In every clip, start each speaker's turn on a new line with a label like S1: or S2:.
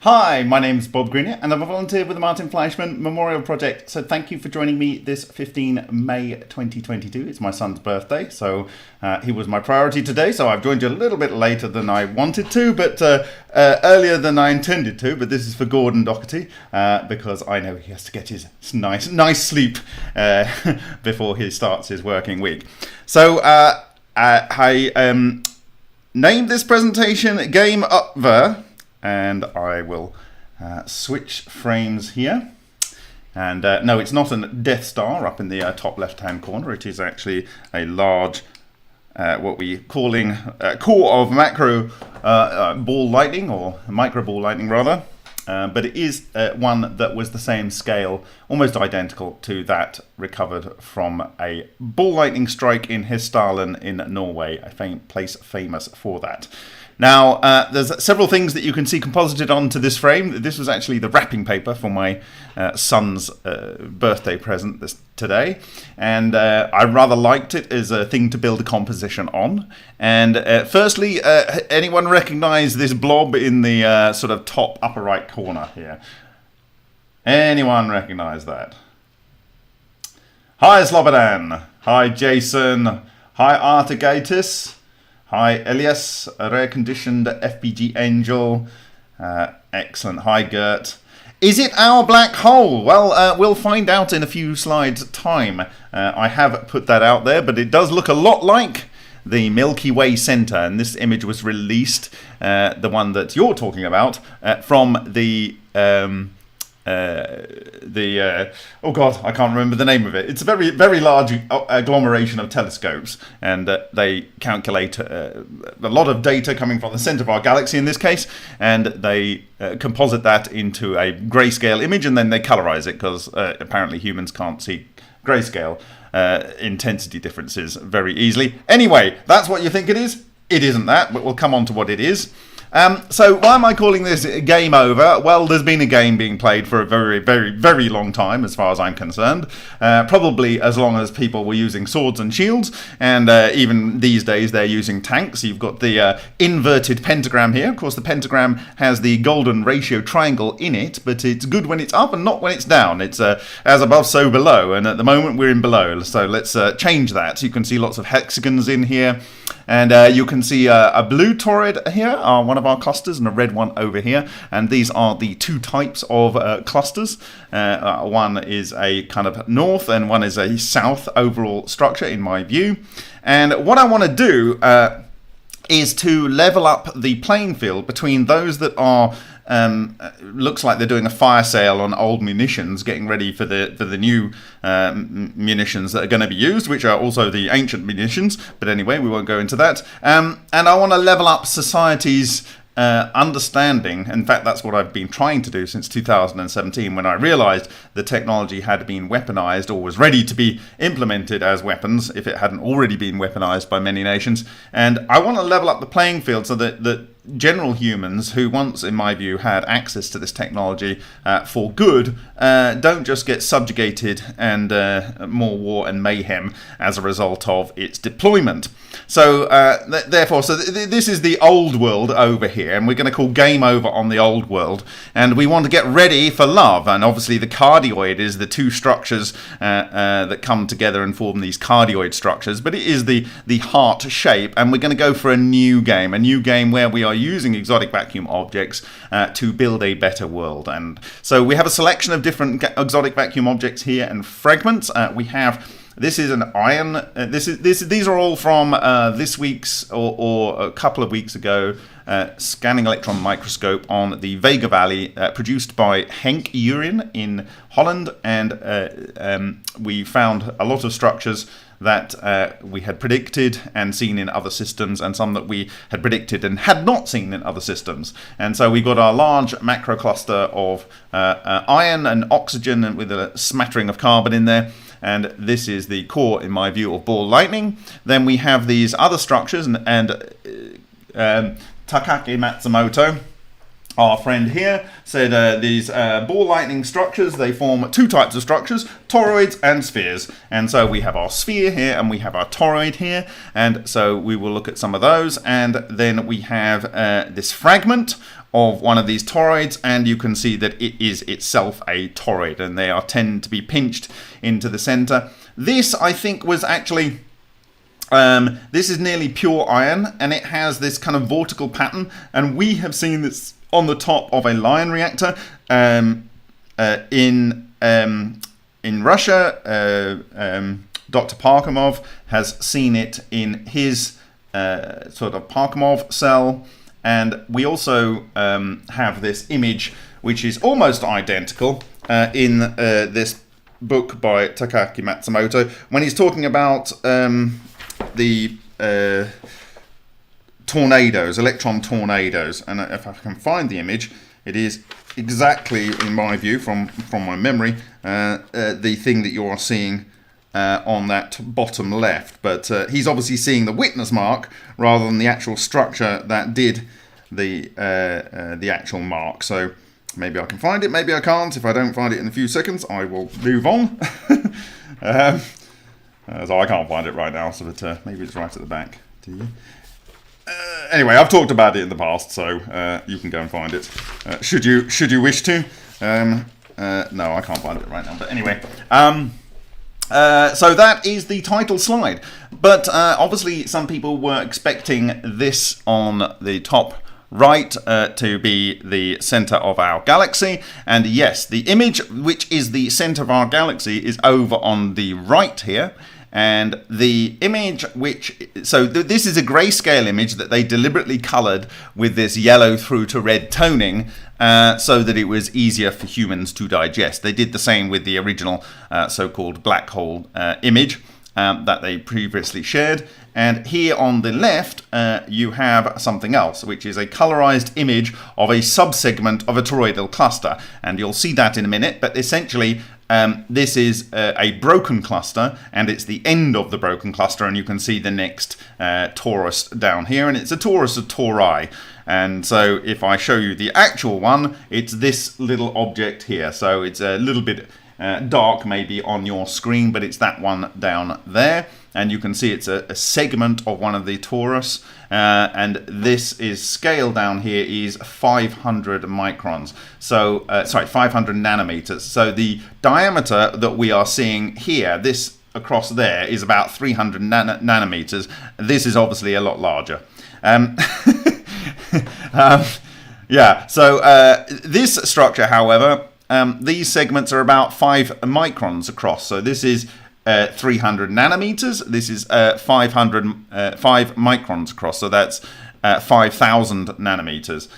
S1: Hi, my name's Bob Greenyer and I'm a volunteer with the Martin Fleischmann Memorial Project. So thank you for joining me this 15 May 2022. It's my son's birthday, so he was my priority today. So I've joined you a little bit later than I wanted to, but earlier than I intended to. But this is for Gordon Doherty because I know he has to get his nice sleep before he starts his working week. So I named this presentation Game Over. And I will switch frames here. And no, it's not a Death Star up in the top left-hand corner. It is actually a large, what we're calling core of macro ball lightning, or micro ball lightning rather. But it is one that was the same scale, almost identical to that recovered from a ball lightning strike in Hessdalen in Norway, a place famous for that. Now, there's several things that you can see composited onto this frame. This was actually the wrapping paper for my son's birthday present today. And I rather liked it as a thing to build a composition on. And firstly, anyone recognize this blob in the sort of top upper right corner here? Anyone recognize that? Hi, Slobodan. Hi, Jason. Hi, Artigatus. Hi, Elias, a rare-conditioned FPG Angel. Excellent. Hi, Gert. Is it our black hole? Well, we'll find out in a few slides' time. I have put that out there, but it does look a lot like the Milky Way center. And this image was released, the one that you're talking about, from the oh god, I can't remember the name of it. It's a very, very large agglomeration of telescopes, and they calculate a lot of data coming from the center of our galaxy in this case, and they composite that into a grayscale image, and then they colorize it because apparently humans can't see grayscale intensity differences very easily. Anyway, that's what you think it is. It isn't that, but we'll come on to what it is. So why am I calling this Game Over? Well, there's been a game being played for a very, very, very long time, as far as I'm concerned. Probably as long as people were using swords and shields, and even these days they're using tanks. You've got the inverted pentagram here. Of course, the pentagram has the golden ratio triangle in it, but it's good when it's up and not when it's down. It's as above, so below, and at the moment we're in below. So let's change that. So you can see lots of hexagons in here. And you can see a blue torrid here, one of our clusters, and a red one over here. And these are the two types of clusters. One is a kind of north and one is a south overall structure in my view. And what I want to do is to level up the playing field between those that are looks like they're doing a fire sale on old munitions, getting ready for the new munitions that are going to be used, which are also the ancient munitions. But anyway, we won't go into that. And I want to level up society's understanding. In fact, that's what I've been trying to do since 2017, when I realized the technology had been weaponized or was ready to be implemented as weapons if it hadn't already been weaponized by many nations. And I want to level up the playing field so that general humans who once, in my view, had access to this technology for good don't just get subjugated and more war and mayhem as a result of its deployment. So therefore, this is the old world over here, and we're going to call Game Over on the old world, and we want to get ready for love. And obviously the cardioid is the two structures that come together and form these cardioid structures, but it is the heart shape, and we're going to go for a new game where we are using exotic vacuum objects to build a better world. And so we have a selection of different exotic vacuum objects here and fragments. We have, this is an iron, these are all from this week's or a couple of weeks ago scanning electron microscope on the Vega Valley, produced by Henk Urin in Holland. And we found a lot of structures that we had predicted and seen in other systems, and some that we had predicted and had not seen in other systems. And so we got our large macro cluster of iron and oxygen, and with a smattering of carbon in there. And this is the core, in my view, of ball lightning. Then we have these other structures, and Takaki Matsumoto our friend here said these ball lightning structures, they form two types of structures, toroids and spheres. And so we have our sphere here and we have our toroid here. And so we will look at some of those. And then we have this fragment of one of these toroids, and you can see that it is itself a toroid, and they tend to be pinched into the center. This, I think, was actually... this is nearly pure iron, and it has this kind of vortical pattern, and we have seen this on the top of a Lion reactor in Russia. Dr. Parkhomov has seen it in his sort of Parkhomov cell, and we also have this image which is almost identical in this book by Takaaki Matsumoto when he's talking about the tornadoes, electron tornadoes. And if I can find the image, it is exactly, in my view, from my memory, the thing that you are seeing on that bottom left. But he's obviously seeing the witness mark rather than the actual structure that did the actual mark. So maybe I can find it, maybe I can't. If I don't find it in a few seconds, I will move on. So I can't find it right now, so that, maybe it's right at the back. Do you? Anyway, I've talked about it in the past, so you can go and find it. Should you wish to? No, I can't find it right now. But anyway, so that is the title slide. But obviously, some people were expecting this on the top right to be the center of our galaxy, and yes, the image which is the center of our galaxy is over on the right here. And the image this is a grayscale image that they deliberately colored with this yellow through to red toning so that it was easier for humans to digest. They did the same with the original so-called black hole image that they previously shared. And here on the left, you have something else, which is a colorized image of a subsegment of a toroidal cluster. And you'll see that in a minute, but essentially this is a broken cluster, and it's the end of the broken cluster, and you can see the next torus down here, and it's a torus of tori. And so if I show you the actual one, it's this little object here. So it's a little bit dark maybe on your screen, but it's that one down there. And you can see it's a segment of one of the torus. And this is scale down here is 500 microns. So, 500 nanometers. So the diameter that we are seeing here, this across there, is about 300 nanometers. This is obviously a lot larger. Yeah, so this structure, however, these segments are about 5 microns across. So this is 300 nanometers. This is 5 microns across. So that's 5,000 nanometers.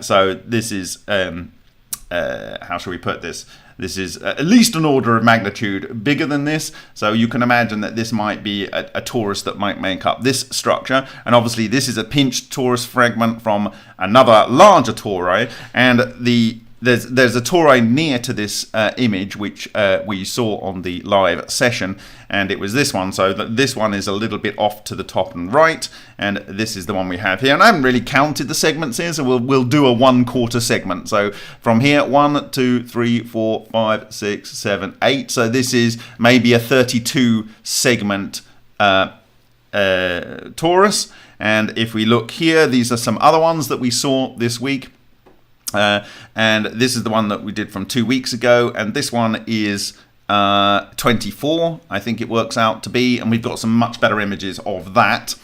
S1: So this is, how shall we put this? This is at least an order of magnitude bigger than this. So you can imagine that this might be a torus that might make up this structure. And obviously this is a pinched torus fragment from another larger tori. And there's a toroid near to this image, which we saw on the live session, and it was this one. So this one is a little bit off to the top and right, and this is the one we have here. And I haven't really counted the segments here, so we'll do a 1/4 segment. So from here, 1, 2, 3, 4, 5, 6, 7, 8. So this is maybe a 32 segment torus. And if we look here, these are some other ones that we saw this week. And this is the one that we did from 2 weeks ago, and this one is 24, I think it works out to be, and we've got some much better images of that.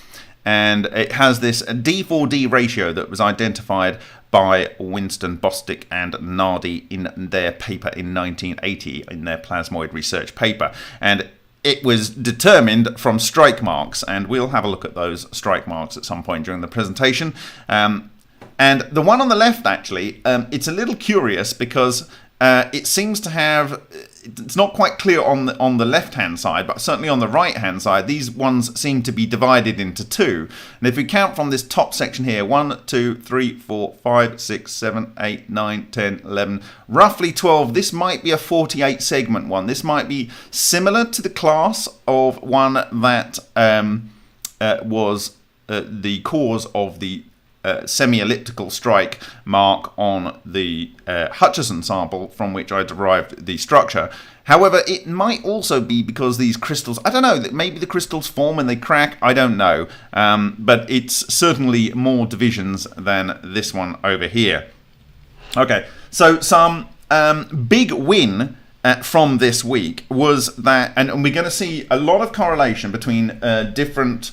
S1: And it has this D4D ratio that was identified by Winston Bostic and Nardi in their paper in 1980, in their plasmoid research paper. And it was determined from strike marks, and we'll have a look at those strike marks at some point during the presentation. And the one on the left, actually, it's a little curious because it seems to have, it's not quite clear on the left-hand side, but certainly on the right-hand side, these ones seem to be divided into two. And if we count from this top section here, 1, 2, 3, 4, 5, 6, 7, 8, 9, 10, 11, roughly 12, this might be a 48 segment one. This might be similar to the class of one that was the cause of the semi-elliptical strike mark on the Hutchison sample from which I derived the structure. However, it might also be because these crystals, I don't know, maybe the crystals form and they crack, I don't know. But it's certainly more divisions than this one over here. Okay, so some big win from this week was that, and we're going to see a lot of correlation between different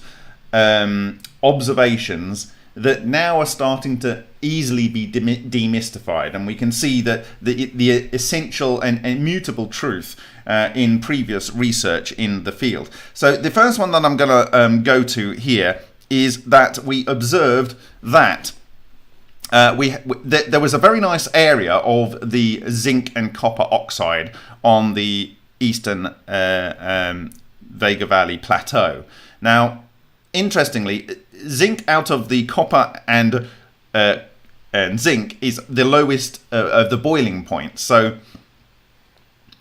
S1: observations that now are starting to easily be demystified, and we can see that the essential and immutable truth in previous research in the field. So the first one that I'm going to go to here is that we observed that there was a very nice area of the zinc and copper oxide on the eastern Vega Valley Plateau. Now, interestingly, zinc out of the copper and zinc is the lowest of the boiling point. So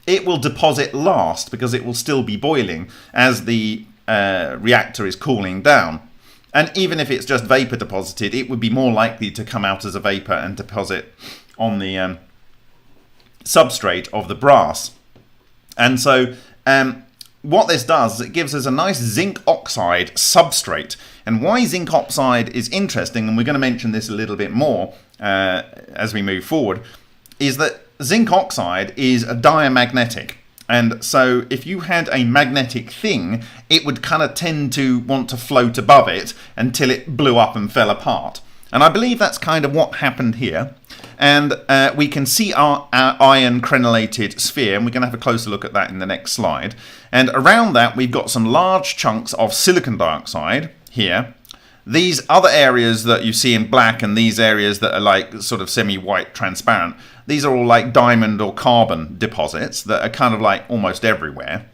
S1: it will deposit last because it will still be boiling as the reactor is cooling down. And even if it's just vapor deposited, it would be more likely to come out as a vapor and deposit on the substrate of the brass. And so what this does is it gives us a nice zinc oxide substrate. And why zinc oxide is interesting, and we're going to mention this a little bit more as we move forward, is that zinc oxide is a diamagnetic. And so if you had a magnetic thing, it would kind of tend to want to float above it until it blew up and fell apart. And I believe that's kind of what happened here. And we can see our iron crenellated sphere, and we're going to have a closer look at that in the next slide. And around that, we've got some large chunks of silicon dioxide here. These other areas that you see in black and these areas that are like sort of semi-white transparent, these are all like diamond or carbon deposits that are kind of like almost everywhere.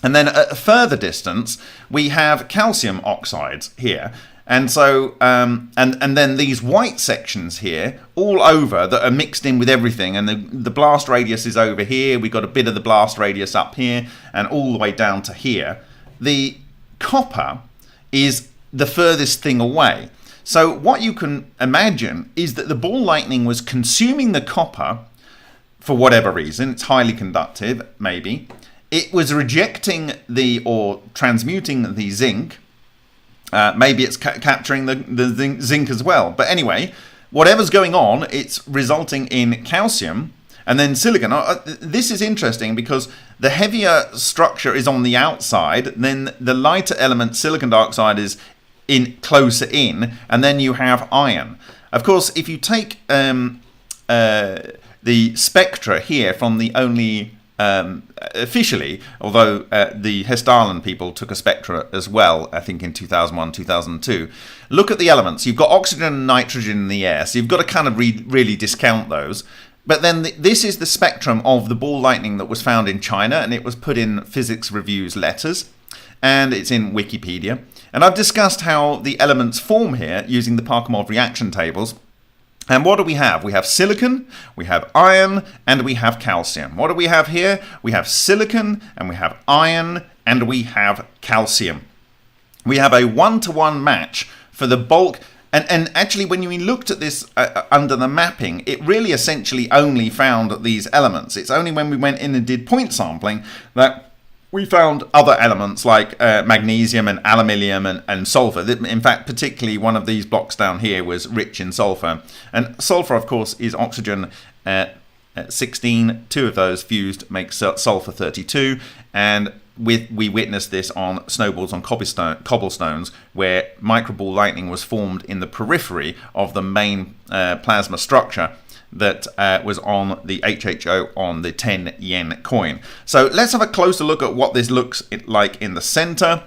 S1: And then at a further distance, we have calcium oxides here. And so, and then these white sections here, all over, that are mixed in with everything. And the blast radius is over here. We've got a bit of the blast radius up here and all the way down to here. The copper is the furthest thing away. So what you can imagine is that the ball lightning was consuming the copper for whatever reason. It's highly conductive, maybe. It was rejecting or transmuting the zinc. Maybe it's capturing the zinc as well. But anyway, whatever's going on, it's resulting in calcium and then silicon. This is interesting because the heavier structure is on the outside, then the lighter element, silicon dioxide, is closer in, and then you have iron. Of course, if you take the spectra here from the only officially, although the Hessdalen people took a spectra as well, I think in 2001, 2002. Look at the elements. You've got oxygen and nitrogen in the air, so you've got to kind of really discount those. But then this is the spectrum of the ball lightning that was found in China, and it was put in Physics Review's letters, and it's in Wikipedia. And I've discussed how the elements form here using the Parkhomov reaction tables. And what do we have? We have silicon, we have iron, and we have calcium. What do we have here? We have silicon, and we have iron, and we have calcium. We have a one-to-one match for the bulk. And actually, when you looked at this under the mapping, it really essentially only found these elements. It's only when we went in and did point sampling that we found other elements like magnesium and aluminium and sulfur. In fact, particularly one of these blocks down here was rich in sulfur. And sulfur, of course, is oxygen 16. Two of those fused make sulfur 32. And we witnessed this on snowballs on cobblestones, where microball lightning was formed in the periphery of the main plasma structure that was on the HHO on the 10 yen coin. So let's have a closer look at what this looks like in the center.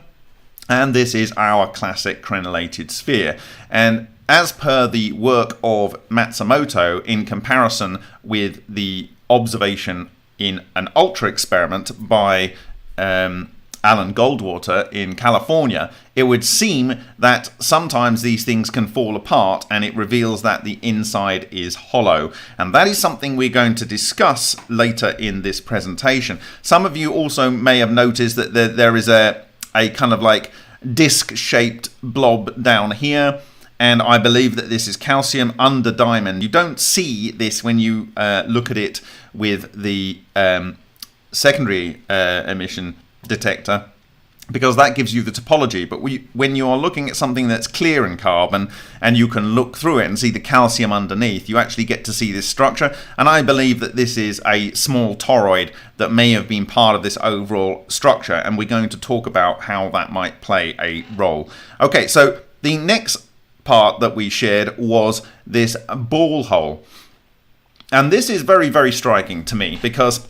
S1: And this is our classic crenellated sphere. And as per the work of Matsumoto, in comparison with the observation in an ultra experiment by Alan Goldwater in California, it would seem that sometimes these things can fall apart and it reveals that the inside is hollow. And that is something we're going to discuss later in this presentation. Some of you also may have noticed that there is a kind of like disc-shaped blob down here. and I believe that this is calcium under diamond. You don't see this when you look at it with the secondary emission detector, because that gives you the topology. But when you are looking at something that's clear in carbon and you can look through it and see the calcium underneath, you actually get to see this structure. And I believe that this is a small toroid that may have been part of this overall structure, and we're going to talk about how that might play a role. Okay, so the next part that we shared was this ball hole. And this is very, very striking to me, because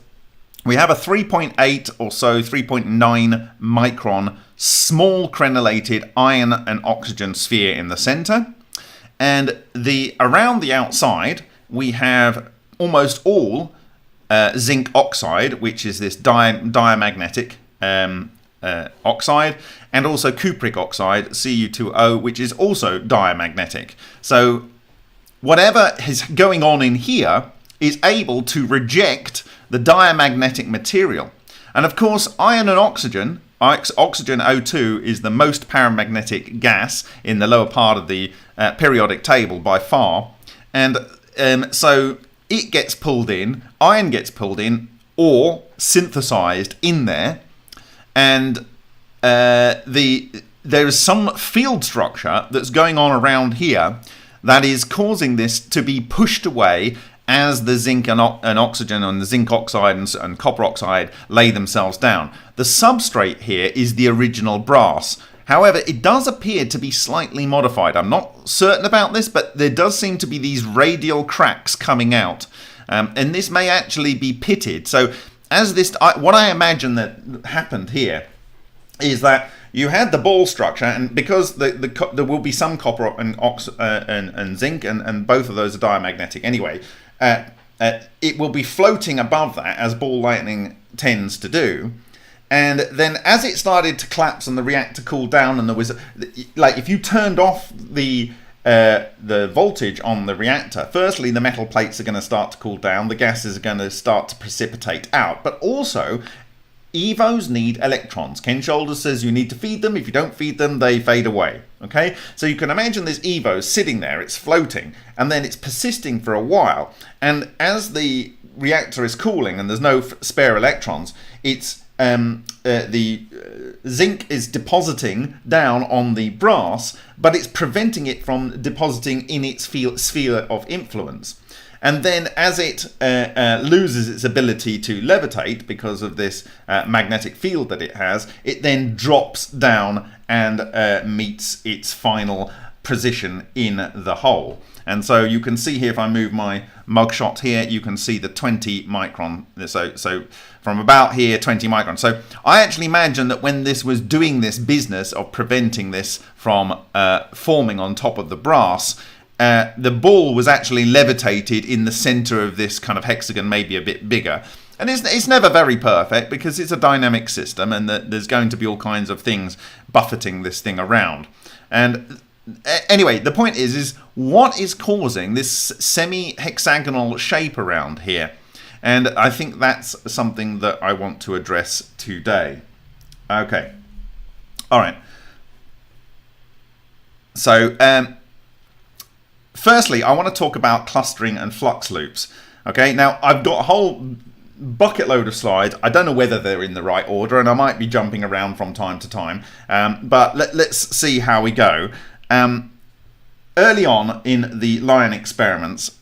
S1: we have a 3.8 or so, 3.9 micron small crenellated iron and oxygen sphere in the center. And around the outside, we have almost all zinc oxide, which is this diamagnetic oxide, and also cupric oxide, Cu2O, which is also diamagnetic. So whatever is going on in here is able to reject the diamagnetic material. And of course, iron and oxygen O2 is the most paramagnetic gas in the lower part of the periodic table by far. And so it gets pulled in, iron gets pulled in or synthesized in there. And there is some field structure that's going on around here that is causing this to be pushed away as the zinc and oxygen and the zinc oxide and copper oxide lay themselves down. The substrate here is the original brass. However, it does appear to be slightly modified. I'm not certain about this, but there does seem to be these radial cracks coming out. And this may actually be pitted. So as this, what I imagine that happened here is that you had the ball structure, and because there will be some copper and zinc, and both of those are diamagnetic anyway, it will be floating above that, as ball lightning tends to do. And then as it started to collapse and the reactor cooled down, and there was, like, if you turned off the voltage on the reactor, firstly the metal plates are going to start to cool down, the gases are going to start to precipitate out, but also EVOs need electrons. Ken Shoulders says you need to feed them. If you don't feed them, they fade away. Okay, so you can imagine this EVO sitting there, it's floating, and then it's persisting for a while. And as the reactor is cooling and there's no spare electrons, it's the zinc is depositing down on the brass, but it's preventing it from depositing in its sphere of influence. And then as it loses its ability to levitate because of this magnetic field that it has, it then drops down and meets its final position in the hole. And so you can see here, if I move my mugshot here, you can see the 20 micron. So from about here, 20 micron. So I actually imagine that when this was doing this business of preventing this from forming on top of the brass, the ball was actually levitated in the center of this kind of hexagon, maybe a bit bigger. And it's never very perfect because it's a dynamic system, and there's going to be all kinds of things buffeting this thing around. And anyway, the point is what is causing this semi-hexagonal shape around here? And I think that's something that I want to address today. Okay. All right. So, firstly, I want to talk about clustering and flux loops. Okay, now I've got a whole bucket load of slides. I don't know whether they're in the right order, and I might be jumping around from time to time, but let's see how we go. Early on in the lion experiments,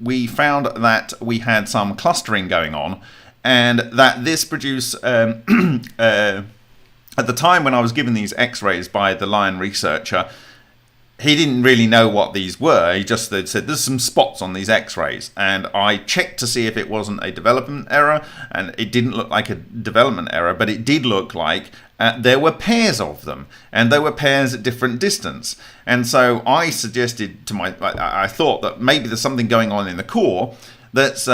S1: we found that we had some clustering going on, and that this produced, at the time when I was given these x-rays by the lion researcher, he didn't really know what these were. He just said, there's some spots on these x-rays. And I checked to see if it wasn't a development error, and it didn't look like a development error, but it did look like there were pairs of them, and there were pairs at different distance. And so I suggested to I thought that maybe there's something going on in the core that's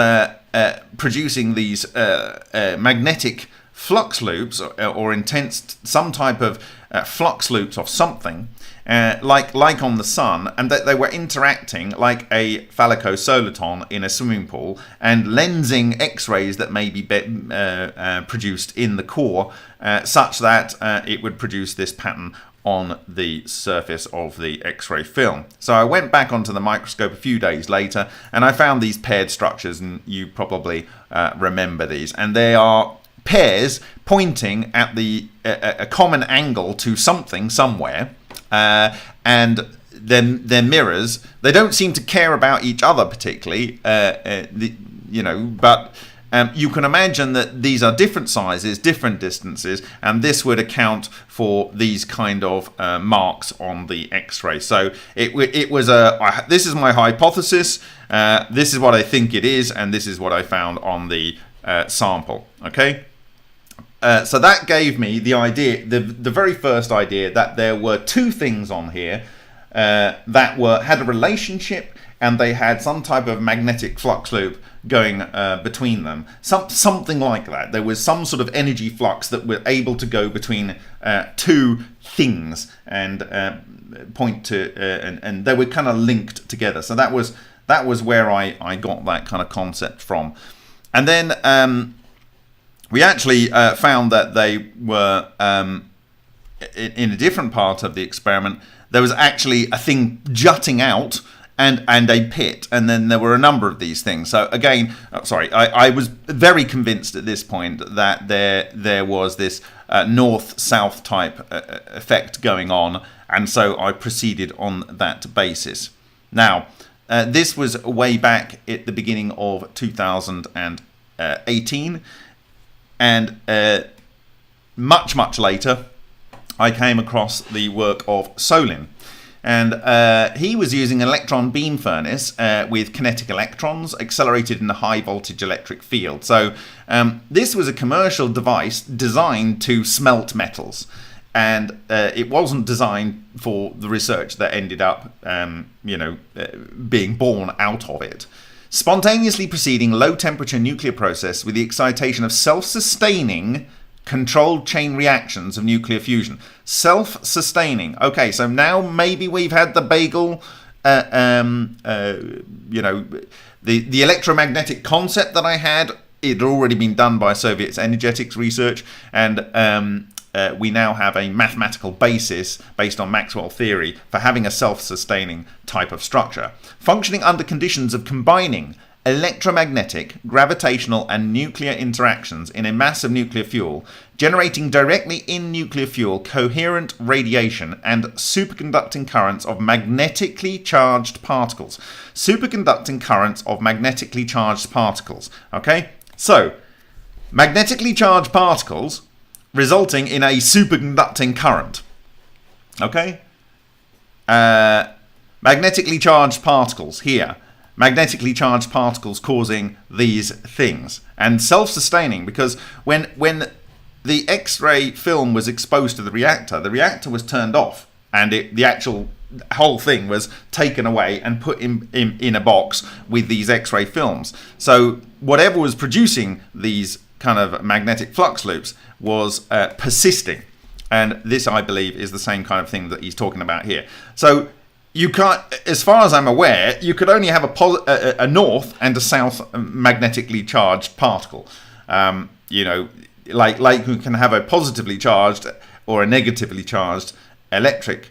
S1: producing these magnetic flux loops or intense some type of flux loops of something, like on the sun, and that they were interacting like a phallico-soliton in a swimming pool and lensing X-rays that may be produced in the core, such that it would produce this pattern on the surface of the X-ray film. So I went back onto the microscope a few days later and I found these paired structures, and you probably remember these, and they are pairs pointing at a common angle to something somewhere, and then they're mirrors. They don't seem to care about each other particularly, but you can imagine that these are different sizes, different distances, and this would account for these kind of marks on the X-ray. So it was this is my hypothesis, this is what I think it is, and this is what I found on the sample. Okay, so that gave me the idea, the very first idea, that there were two things on here that had a relationship, and they had some type of magnetic flux loop going between them, something like that. There was some sort of energy flux that were able to go between two things and point to, and they were kind of linked together. So that was where I got that kind of concept from. And then we actually found that they were in a different part of the experiment. There was actually a thing jutting out and a pit, and then there were a number of these things. So again, I was very convinced at this point that there was this north-south type effect going on, and so I proceeded on that basis. Now, this was way back at the beginning of 2018, and much later I came across the work of Solin. And he was using an electron beam furnace with kinetic electrons accelerated in a high voltage electric field. So this was a commercial device designed to smelt metals. And it wasn't designed for the research that ended up being born out of it. Spontaneously proceeding low temperature nuclear process with the excitation of self-sustaining controlled chain reactions of nuclear fusion. Self-sustaining. Okay, so now maybe we've had the bagel, the electromagnetic concept that I had. It had already been done by Soviet's energetics research, and we now have a mathematical basis based on Maxwell theory for having a self-sustaining type of structure. Functioning under conditions of combining electromagnetic, gravitational, and nuclear interactions in a mass of nuclear fuel, generating directly in nuclear fuel coherent radiation and superconducting currents of magnetically charged particles. Superconducting currents of magnetically charged particles. Okay? So, magnetically charged particles resulting in a superconducting current. Okay? Magnetically charged particles here. Magnetically charged particles causing these things, and self-sustaining, because when the X-ray film was exposed to the reactor was turned off, and the actual whole thing was taken away and put in a box with these X-ray films. So whatever was producing these kind of magnetic flux loops was persisting, and this, I believe, is the same kind of thing that he's talking about here. So you can't, as far as I'm aware, you could only have a north and a south magnetically charged particle. Like you can have a positively charged or a negatively charged electric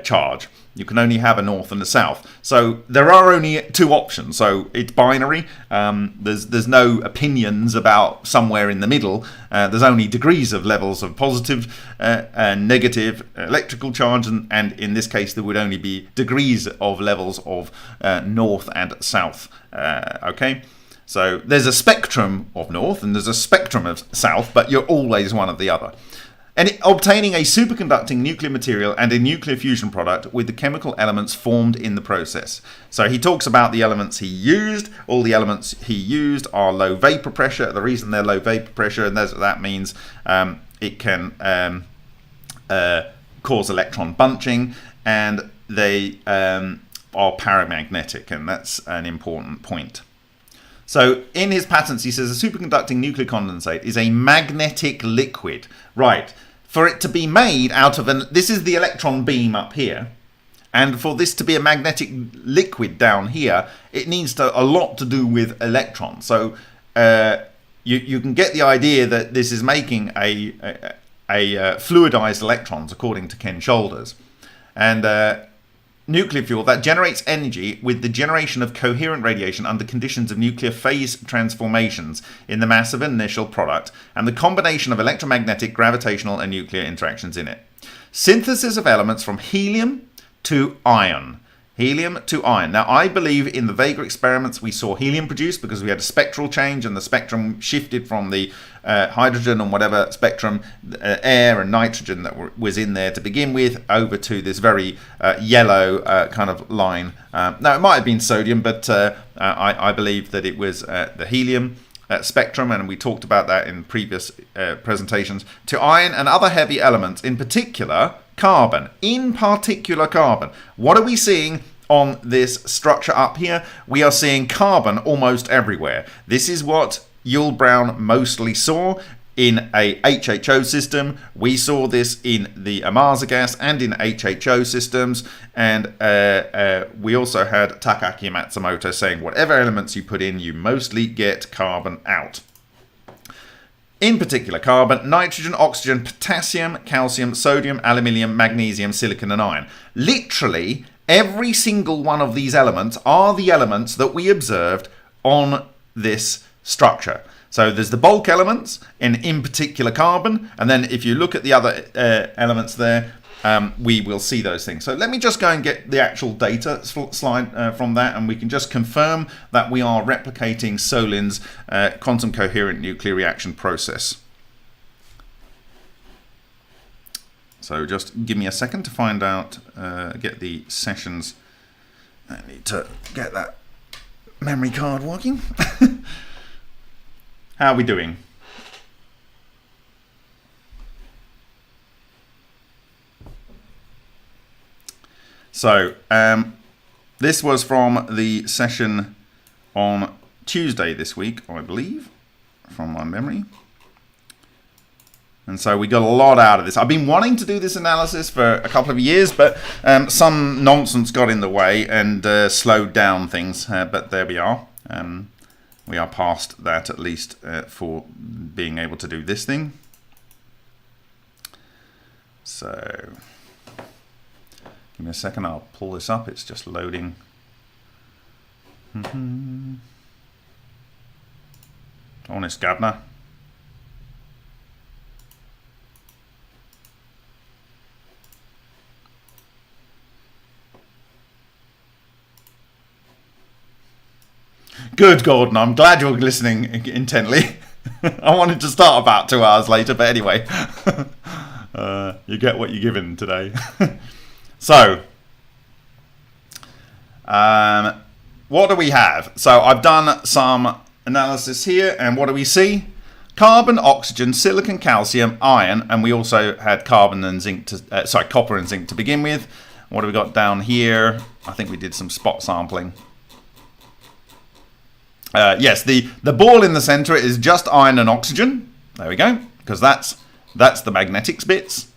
S1: charge. You can only have a north and a south. So there are only two options. So it's binary. There's no opinions about somewhere in the middle. There's only degrees of levels of positive and negative electrical charge, and in this case there would only be degrees of levels of north and south. Okay, so there's a spectrum of north and there's a spectrum of south, but you're always one or the other. And obtaining a superconducting nuclear material and a nuclear fusion product with the chemical elements formed in the process. So he talks about the elements he used. All the elements he used are low vapor pressure. The reason they're low vapor pressure, and that means it can cause electron bunching, and they are paramagnetic, and that's an important point. So in his patents, he says a superconducting nuclear condensate is a magnetic liquid. Right. For it to be made out of this is the electron beam up here. And for this to be a magnetic liquid down here, it needs a lot to do with electrons. So you can get the idea that this is making a fluidized electrons, according to Ken Shoulders. And nuclear fuel that generates energy with the generation of coherent radiation under conditions of nuclear phase transformations in the mass of an initial product and the combination of electromagnetic, gravitational, and nuclear interactions in it. Synthesis of elements from helium to iron. Helium to iron. Now, I believe in the Vega experiments we saw helium produced because we had a spectral change and the spectrum shifted from the hydrogen and whatever spectrum, air and nitrogen that was in there to begin with, over to this very yellow kind of line. Now, it might have been sodium, but I believe that it was the helium spectrum, and we talked about that in previous presentations, to iron and other heavy elements, in particular carbon. What are we seeing on this structure up here? We are seeing carbon almost everywhere. This is what Yule Brown mostly saw in a HHO system. We saw this in the Amasa gas and in HHO systems, and we also had Takaaki Matsumoto saying whatever elements you put in, you mostly get carbon out. In particular, carbon, nitrogen, oxygen, potassium, calcium, sodium, aluminium, magnesium, silicon, and iron. Literally, every single one of these elements are the elements that we observed on this structure. So there's the bulk elements, in particular carbon, and then if you look at the other elements there, we will see those things. So let me just go and get the actual data slide from that, and we can just confirm that we are replicating Solin's quantum coherent nuclear reaction process. So just give me a second to find out, get the sessions. I need to get that memory card working. How are we doing? So this was from the session on Tuesday this week, I believe, from my memory. And so we got a lot out of this. I've been wanting to do this analysis for a couple of years, but some nonsense got in the way and slowed down things. But there we are. We are past that, at least for being able to do this thing. So give me a second, I'll pull this up. It's just loading. Honest Gabner. Good, Gordon. I'm glad you're listening intently. I wanted to start about 2 hours later, but anyway. You get what you're given today. So, what do we have? So I've done some analysis here, and what do we see? Carbon, oxygen, silicon, calcium, iron, and we also had carbon and zinc copper and zinc to begin with. What have we got down here? I think we did some spot sampling. Yes, the ball in the center is just iron and oxygen. There we go, because that's the magnetics bits.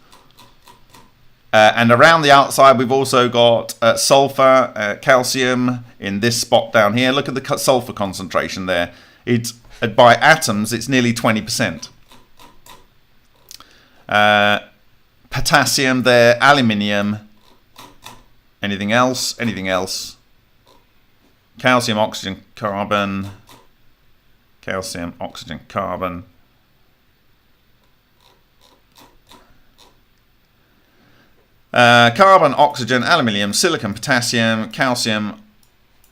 S1: And around the outside, we've also got sulfur, calcium in this spot down here. Look at the sulfur concentration there. It's by atoms, it's nearly 20%. Potassium there, aluminium. Anything else? Anything else? Calcium, oxygen, carbon. Calcium, oxygen, carbon. Carbon, oxygen, aluminium, silicon, potassium, calcium,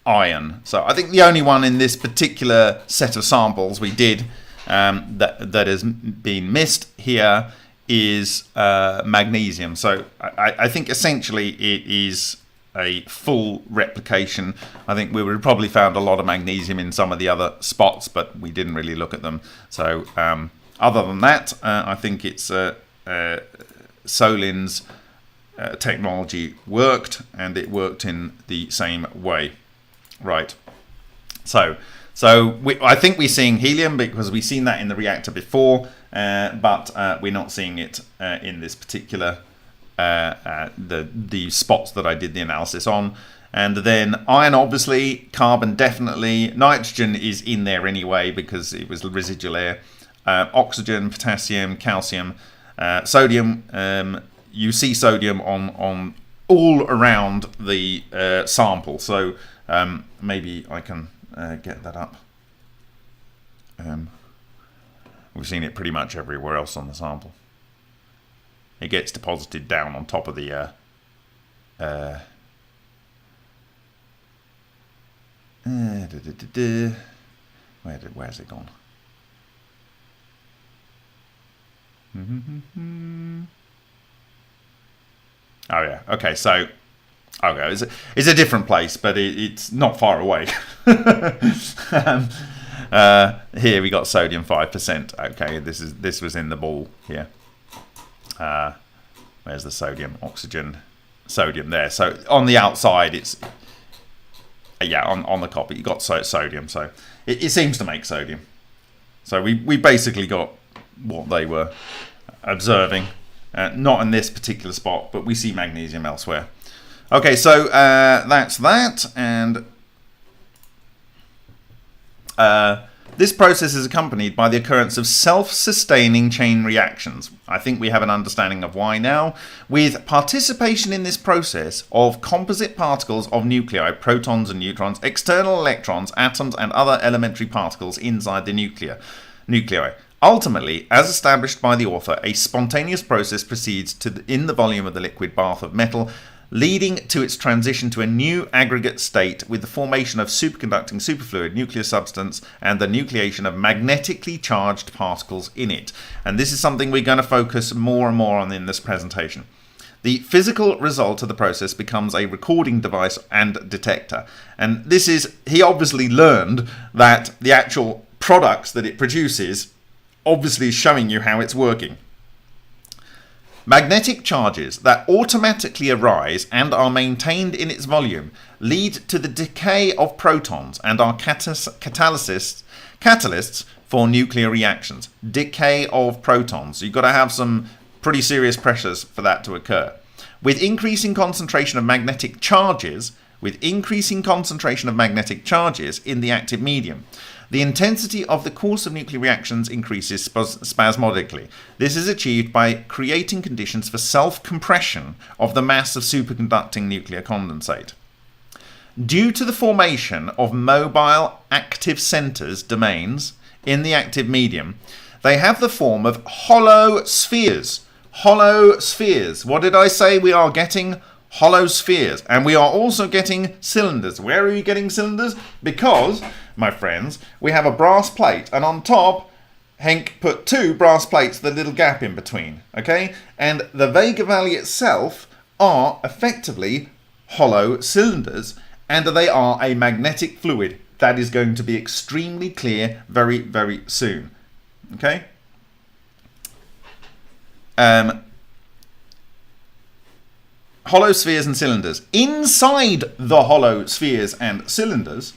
S1: iron. So I think the only one in this particular set of samples we did that has been missed here is magnesium. So I think essentially it is a full replication. I think we would have probably found a lot of magnesium in some of the other spots, but we didn't really look at them. So other than that, I think it's Solin's technology worked, and it worked in the same way. Right. So So I think we're seeing helium because we've seen that in the reactor before, but we're not seeing it in this particular, the spots that I did the analysis on. And then iron, obviously, carbon definitely, nitrogen is in there anyway because it was residual air, oxygen, potassium, calcium, sodium. You see sodium on all around the sample. So maybe I can get that up. We've seen it pretty much everywhere else on the sample. It gets deposited down on top of the where's it gone? Oh yeah, okay, so okay, it's a different place, but it's not far away. Here we got sodium 5%. Okay, this was in the ball here. Where's the sodium, oxygen, sodium there. So on the outside, it's on the copper you got sodium. So it seems to make sodium. So we basically got what they were observing. Not in this particular spot, but we see magnesium elsewhere. Okay, so that's that, and this process is accompanied by the occurrence of self-sustaining chain reactions. I think we have an understanding of why now, with participation in this process of composite particles of nuclei, protons and neutrons, external electrons, atoms, and other elementary particles inside the nuclei. Ultimately, as established by the author, a spontaneous process proceeds in the volume of the liquid bath of metal, leading to its transition to a new aggregate state with the formation of superconducting superfluid nuclear substance and the nucleation of magnetically charged particles in it. And this is something we're going to focus more and more on in this presentation. The physical result of the process becomes a recording device and detector. And this is, he obviously learned that the actual products that it produces obviously is showing you how it's working. Magnetic charges that automatically arise and are maintained in its volume lead to the decay of protons and are catalysts for nuclear reactions. Decay of protons. You've got to have some pretty serious pressures for that to occur. With increasing concentration of magnetic charges in the active medium, the intensity of the course of nuclear reactions increases spasmodically. This is achieved by creating conditions for self-compression of the mass of superconducting nuclear condensate. Due to the formation of mobile active centers, domains, in the active medium, they have the form of hollow spheres. Hollow spheres. What did I say? We are getting hollow spheres. And we are also getting cylinders. Where are you getting cylinders? Because, my friends, we have a brass plate, and on top, Henk put 2 brass plates, the little gap in between, okay? And the Vega Valley itself are effectively hollow cylinders, and they are a magnetic fluid. That is going to be extremely clear very, very soon, okay? Hollow spheres and cylinders. Inside the hollow spheres and cylinders,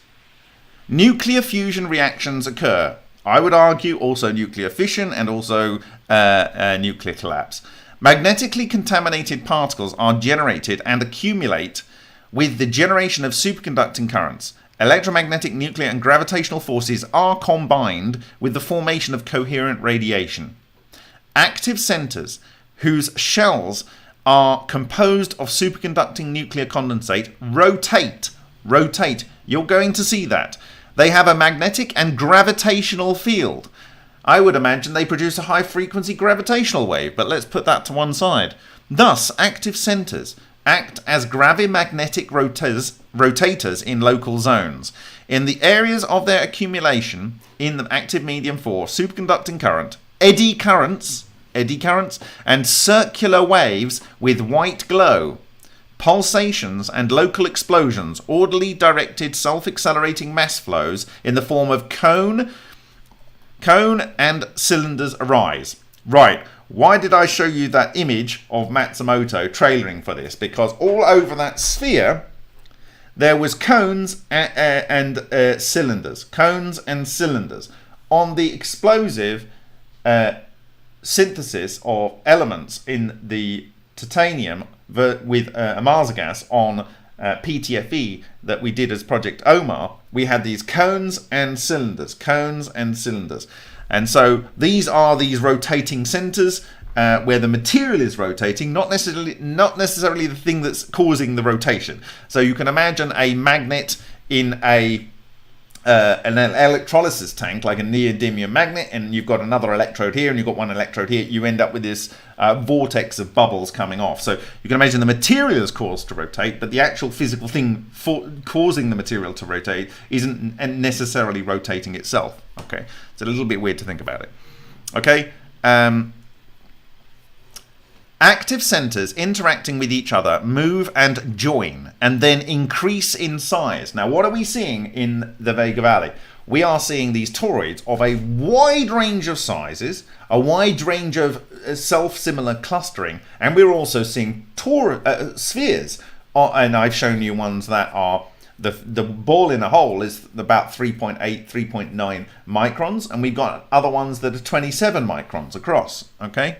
S1: nuclear fusion reactions occur. I would argue also nuclear fission and also nuclear collapse. Magnetically contaminated particles are generated and accumulate with the generation of superconducting currents. Electromagnetic, nuclear, and gravitational forces are combined with the formation of coherent radiation. Active centers, whose shells are composed of superconducting nuclear condensate, rotate. You're going to see that. They have a magnetic and gravitational field. I would imagine they produce a high-frequency gravitational wave, but let's put that to one side. Thus, active centers act as gravimagnetic rotators in local zones. In the areas of their accumulation in the active medium for superconducting current, eddy currents, and circular waves with white glow, pulsations and local explosions, orderly directed self-accelerating mass flows in the form of cone and cylinders arise. Right, why did I show you that image of Matsumoto trailering for this? Because all over that sphere, there was cones and cylinders. Cones and cylinders. On the explosive synthesis of elements in the titanium with a gas on PTFE that we did as Project Omar, we had these cones and cylinders. And so these are these rotating centers where the material is rotating, not necessarily the thing that's causing the rotation. So you can imagine a magnet in an electrolysis tank, like a neodymium magnet, and you've got another electrode here and you've got one electrode here. You end up with this vortex of bubbles coming off. So you can imagine the material is caused to rotate, but the actual physical thing causing the material to rotate isn't necessarily rotating itself. Okay, it's a little bit weird to think about it. Okay, active centers interacting with each other move and join and then increase in size. Now, what are we seeing in the Vega Valley? We are seeing these toroids of a wide range of sizes, a wide range of self-similar clustering, and we're also seeing spheres. And I've shown you ones that are the ball in a hole is about 3.8, 3.9 microns, and we've got other ones that are 27 microns across. Okay.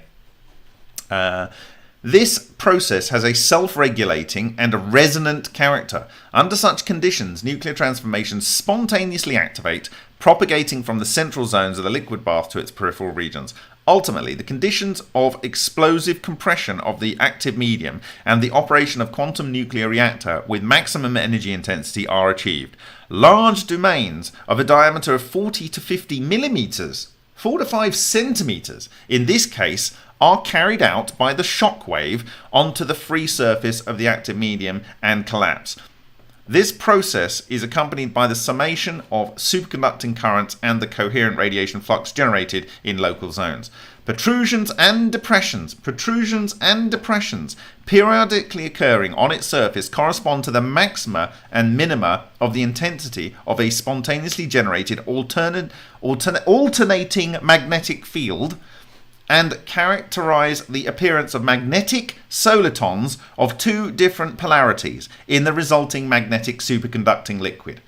S1: This process has a self-regulating and a resonant character. Under such conditions, nuclear transformations spontaneously activate, propagating from the central zones of the liquid bath to its peripheral regions. Ultimately, the conditions of explosive compression of the active medium and the operation of quantum nuclear reactor with maximum energy intensity are achieved. Large domains of a diameter of 40 to 50 millimeters, 4 to 5 centimeters, in this case, are carried out by the shock wave onto the free surface of the active medium and collapse. This process is accompanied by the summation of superconducting currents and the coherent radiation flux generated in local zones. Protrusions and depressions, periodically occurring on its surface correspond to the maxima and minima of the intensity of a spontaneously generated alternating magnetic field, and characterize the appearance of magnetic solitons of two different polarities in the resulting magnetic superconducting liquid.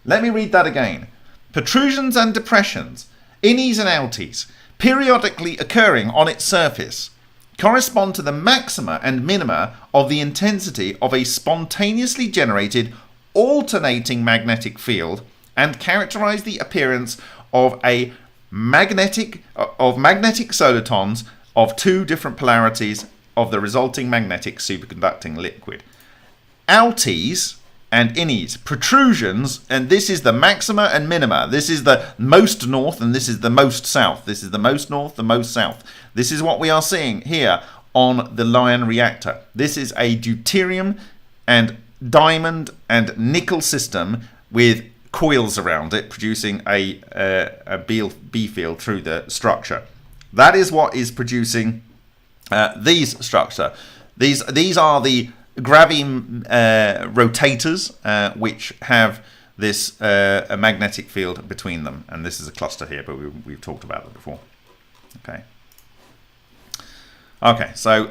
S1: Let me read that again. Protrusions and depressions, innies and outies, periodically occurring on its surface, correspond to the maxima and minima of the intensity of a spontaneously generated alternating magnetic field and characterize the appearance of magnetic solitons of two different polarities of the resulting magnetic superconducting liquid. Outies and innies, protrusions, and this is the maxima and minima. This is the most north and this is the most south. This is the most north, the most south. This is what we are seeing here on the Lion reactor. This is a deuterium and diamond and nickel system with coils around it, producing a B field through the structure. That is what is producing these structure. These are the graphene rotators, which have this a magnetic field between them, and this is a cluster here, but we've talked about it before. Okay, so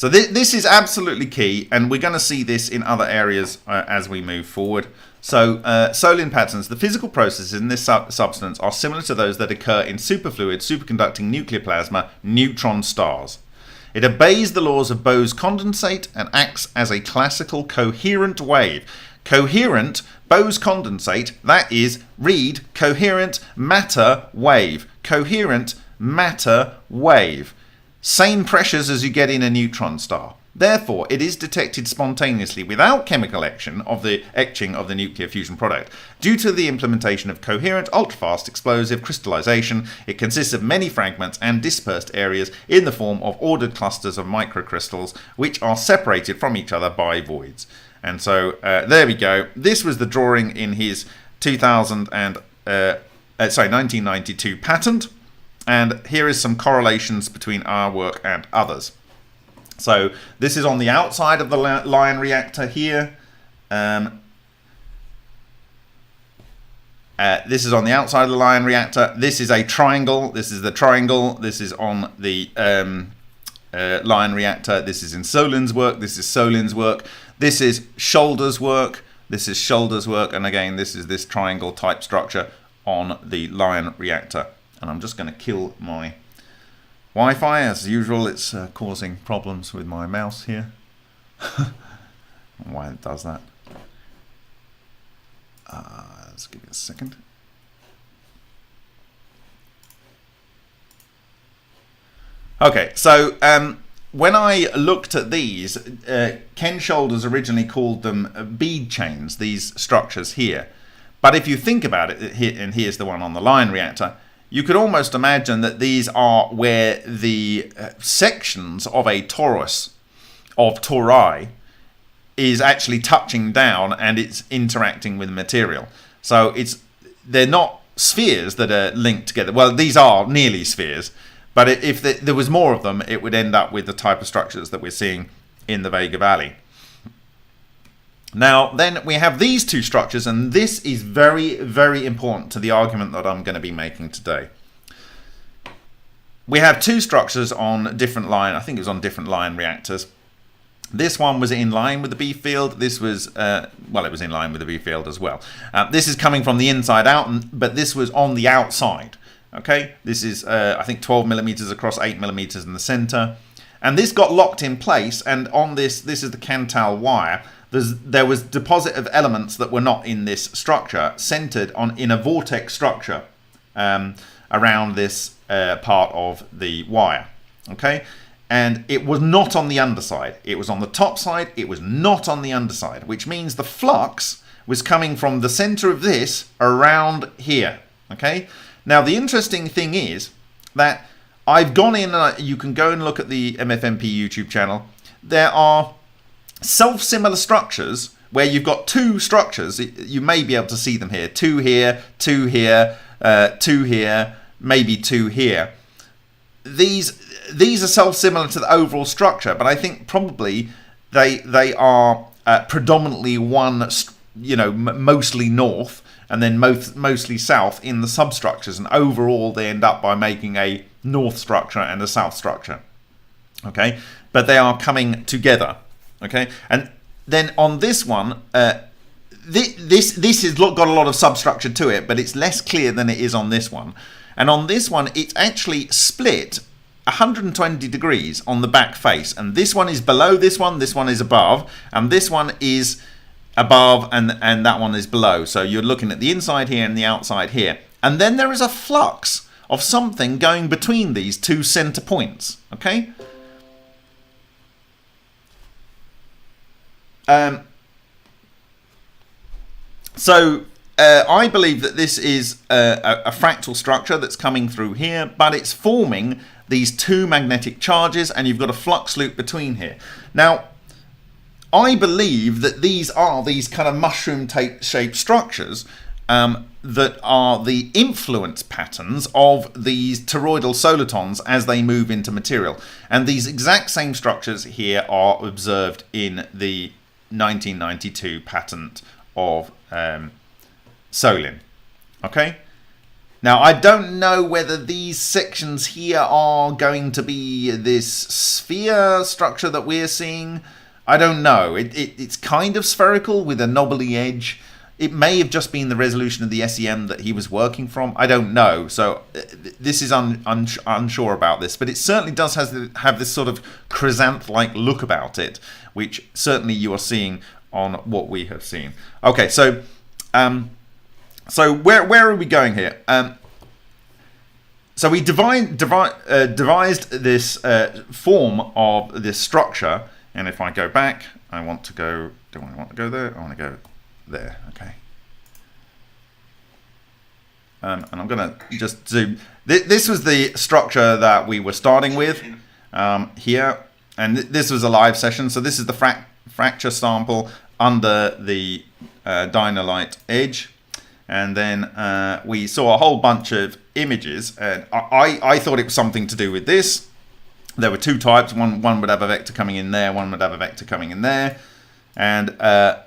S1: this is absolutely key, and we're going to see this in other areas as we move forward. So Solin patterns, the physical processes in this substance are similar to those that occur in superfluid, superconducting nuclear plasma, neutron stars. It obeys the laws of Bose condensate and acts as a classical coherent wave. Coherent Bose condensate, that is, read coherent matter wave. Coherent matter wave. Same pressures as you get in a neutron star. Therefore, it is detected spontaneously without chemical etching of the nuclear fusion product. Due to the implementation of coherent, ultrafast explosive crystallization, it consists of many fragments and dispersed areas in the form of ordered clusters of microcrystals, which are separated from each other by voids. And so, there we go. This was the drawing in his 1992 patent. And here is some correlations between our work and others. So this is on the outside of the Lion reactor here. This is on the outside of the Lion reactor. This is a triangle. This is the triangle. This is on the line reactor. This is in Solin's work. This is Solin's work. This is Shoulder's work. This is Shoulder's work. And again, this is this triangle type structure on the line reactor. And I'm just going to kill my Wi-Fi. As usual, it's causing problems with my mouse here. Why it does that. Let's give it a second. Okay, so when I looked at these, Ken Shoulders originally called them bead chains, these structures here. But if you think about it, and here's the one on the line reactor, you could almost imagine that these are where the sections of a torus, of tori, is actually touching down and it's interacting with material. So they're not spheres that are linked together. Well, these are nearly spheres. But if there was more of them, it would end up with the type of structures that we're seeing in the Vega Valley. Now, then we have these two structures, and this is very, very important to the argument that I'm going to be making today. We have two structures on different line, I think it was on different line reactors. This one was in line with the B field. This was, well, it was in line with the B field as well. This is coming from the inside out, but this was on the outside. Okay, this is I think 12 millimeters across 8 millimeters in the center, and this got locked in place. And on this is the Cantal wire. There was deposit of elements that were not in this structure, centered in a vortex structure around this part of the wire. Okay, and it was not on the underside. It was on the top side. It was not on the underside, which means the flux was coming from the center of this around here. Okay. Now, the interesting thing is that I've gone in, you can go and look at the MFMP YouTube channel. There are self-similar structures where you've got two structures. You may be able to see them here. Two here, two here, two here, maybe two here. These are self-similar to the overall structure, but I think probably they are predominantly one, mostly north, and then mostly south in the substructures, and overall they end up by making a north structure and a south structure. Okay, but they are coming together. Okay, and then on this one, this has got a lot of substructure to it, but it's less clear than it is on this one. And on this one, it's actually split 120 degrees on the back face, and this one is below this one is above, and this one is above, and that one is below. So you're looking at the inside here and the outside here. And then there is a flux of something going between these two center points. Okay? So I believe that this is a fractal structure that's coming through here, but it's forming these two magnetic charges, and you've got a flux loop between here. Now, I believe that these are these kind of mushroom-shaped structures that are the influence patterns of these toroidal solitons as they move into material. And these exact same structures here are observed in the 1992 patent of Solin. Okay? Now, I don't know whether these sections here are going to be this sphere structure that we're seeing. I don't know. It's kind of spherical with a knobbly edge. It may have just been the resolution of the SEM that he was working from. I don't know. So this is unsure about this. But it certainly does have this sort of chrysanth-like look about it, which certainly you are seeing on what we have seen. Okay, so where are we going here? So we devised this form of this structure. And if I go back, I want to go, do I want to go there? I want to go there, okay. And I'm going to just zoom. This was the structure that we were starting with here. And this was a live session. So this is the fracture sample under the dynolite edge. And then we saw a whole bunch of images. And I thought it was something to do with this. There were two types. One would have a vector coming in there. One would have a vector coming in there. And I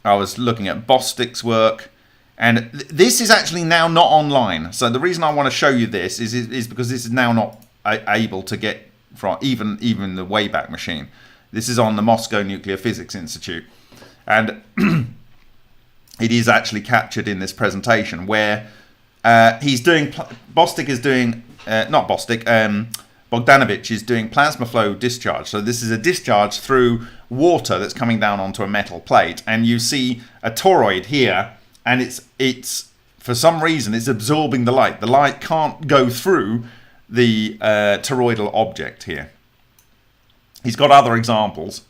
S1: was looking at Bostic's work. And this is actually now not online. So the reason I want to show you this is because this is now not able to get from even the Wayback Machine. This is on the Moscow Nuclear Physics Institute, and it is actually captured in this presentation where he's doing, Bostic is doing, not Bostic, Bogdanovich is doing plasma flow discharge. So this is a discharge through water that's coming down onto a metal plate, and you see a toroid here, and it's for some reason it's absorbing the light. The light can't go through the toroidal object here. He's got other examples.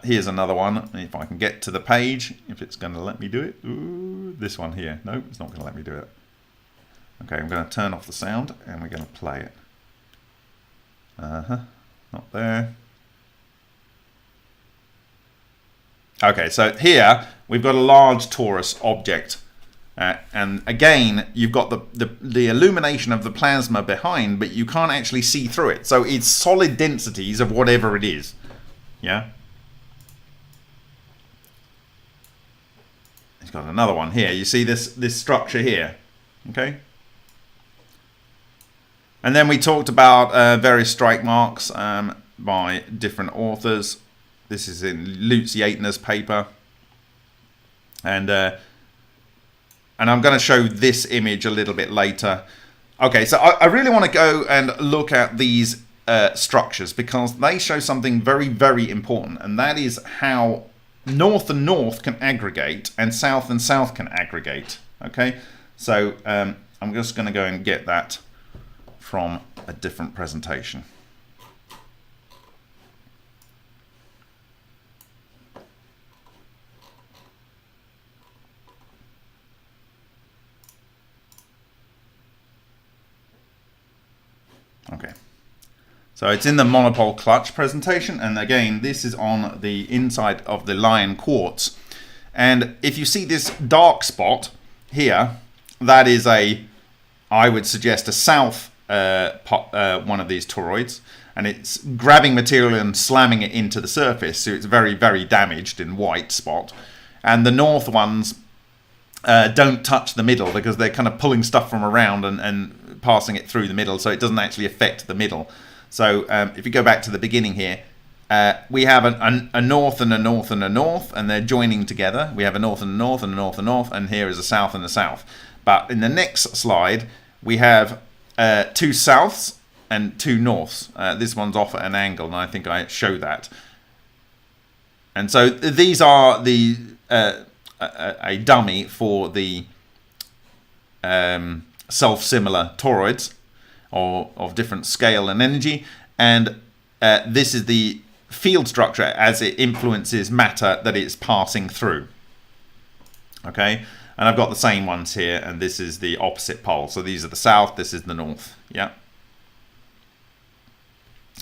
S1: Here's another one. If I can get to the page, if it's going to let me do it. Ooh, this one here. No, it's not going to let me do it. Okay, I'm going to turn off the sound and we're going to play it. Not there. Okay, so here we've got a large torus object. And again, you've got the illumination of the plasma behind, but you can't actually see through it. So it's solid densities of whatever it is. Yeah. It's got another one here. You see this structure here. Okay. And then we talked about various strike marks by different authors. This is in Lutz Yatner's paper. And I'm going to show this image a little bit later. Okay, so I really want to go and look at these structures because they show something very, very important. And that is how north and north can aggregate and south can aggregate. Okay, so I'm just going to go and get that from a different presentation. Okay, so it's in the Monopole clutch presentation, and again this is on the inside of the Lion quartz, and if you see this dark spot here, that is I would suggest a south one of these toroids, and it's grabbing material and slamming it into the surface, so it's very, very damaged in white spot. And the north ones don't touch the middle because they're kind of pulling stuff from around and passing it through the middle, so it doesn't actually affect the middle. So if you go back to the beginning here, we have a north and a north and a north, and they're joining together. We have a north and a north and a north and a north, and here is a south and a south. But in the next slide, we have two souths and two norths. This one's off at an angle, and I think I show that. And so these are the a dummy for the self-similar toroids or of different scale and energy, and this is the field structure as it influences matter that it's passing through. Okay, and I've got the same ones here, and this is the opposite pole. So these are the south, this is the north. Yeah,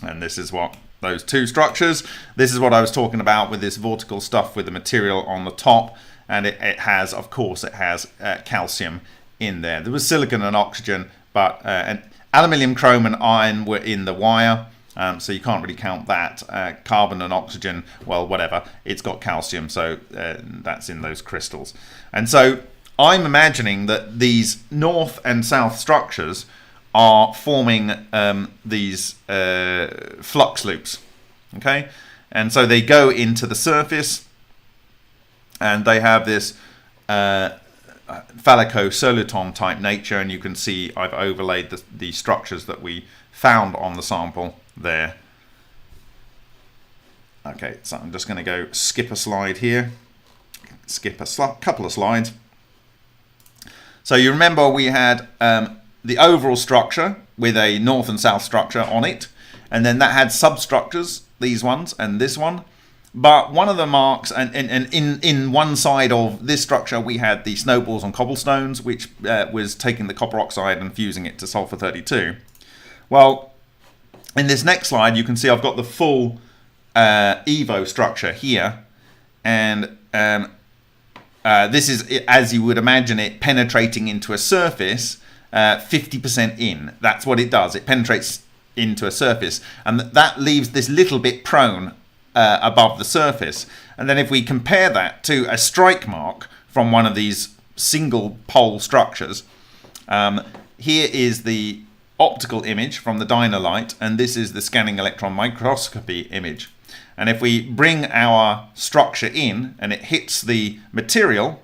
S1: and this is what those two structures. This is what I was talking about with this vortical stuff with the material on the top, and it has, of course, it has calcium in there. There was silicon and oxygen, but and aluminium, chrome, and iron were in the wire. So you can't really count that. Carbon and oxygen, well, whatever. It's got calcium, so that's in those crystals. And so I'm imagining that these north and south structures are forming these flux loops. Okay, and so they go into the surface, and they have this phallico-soliton type nature, and you can see I've overlaid the structures that we found on the sample there. Okay, so I'm just going to go skip a slide here, skip a couple of slides. So you remember we had the overall structure with a north and south structure on it, and then that had substructures, these ones and this one. But one of the marks, and in one side of this structure, we had the snowballs on cobblestones, which was taking the copper oxide and fusing it to sulfur 32. Well, in this next slide, you can see I've got the full EVO structure here, and this is, as you would imagine it, penetrating into a surface 50% in. That's what it does. It penetrates into a surface, and that leaves this little bit prone above the surface. And then if we compare that to a strike mark from one of these single pole structures, here is the optical image from the dynalight, and this is the scanning electron microscopy image. And if we bring our structure in and it hits the material,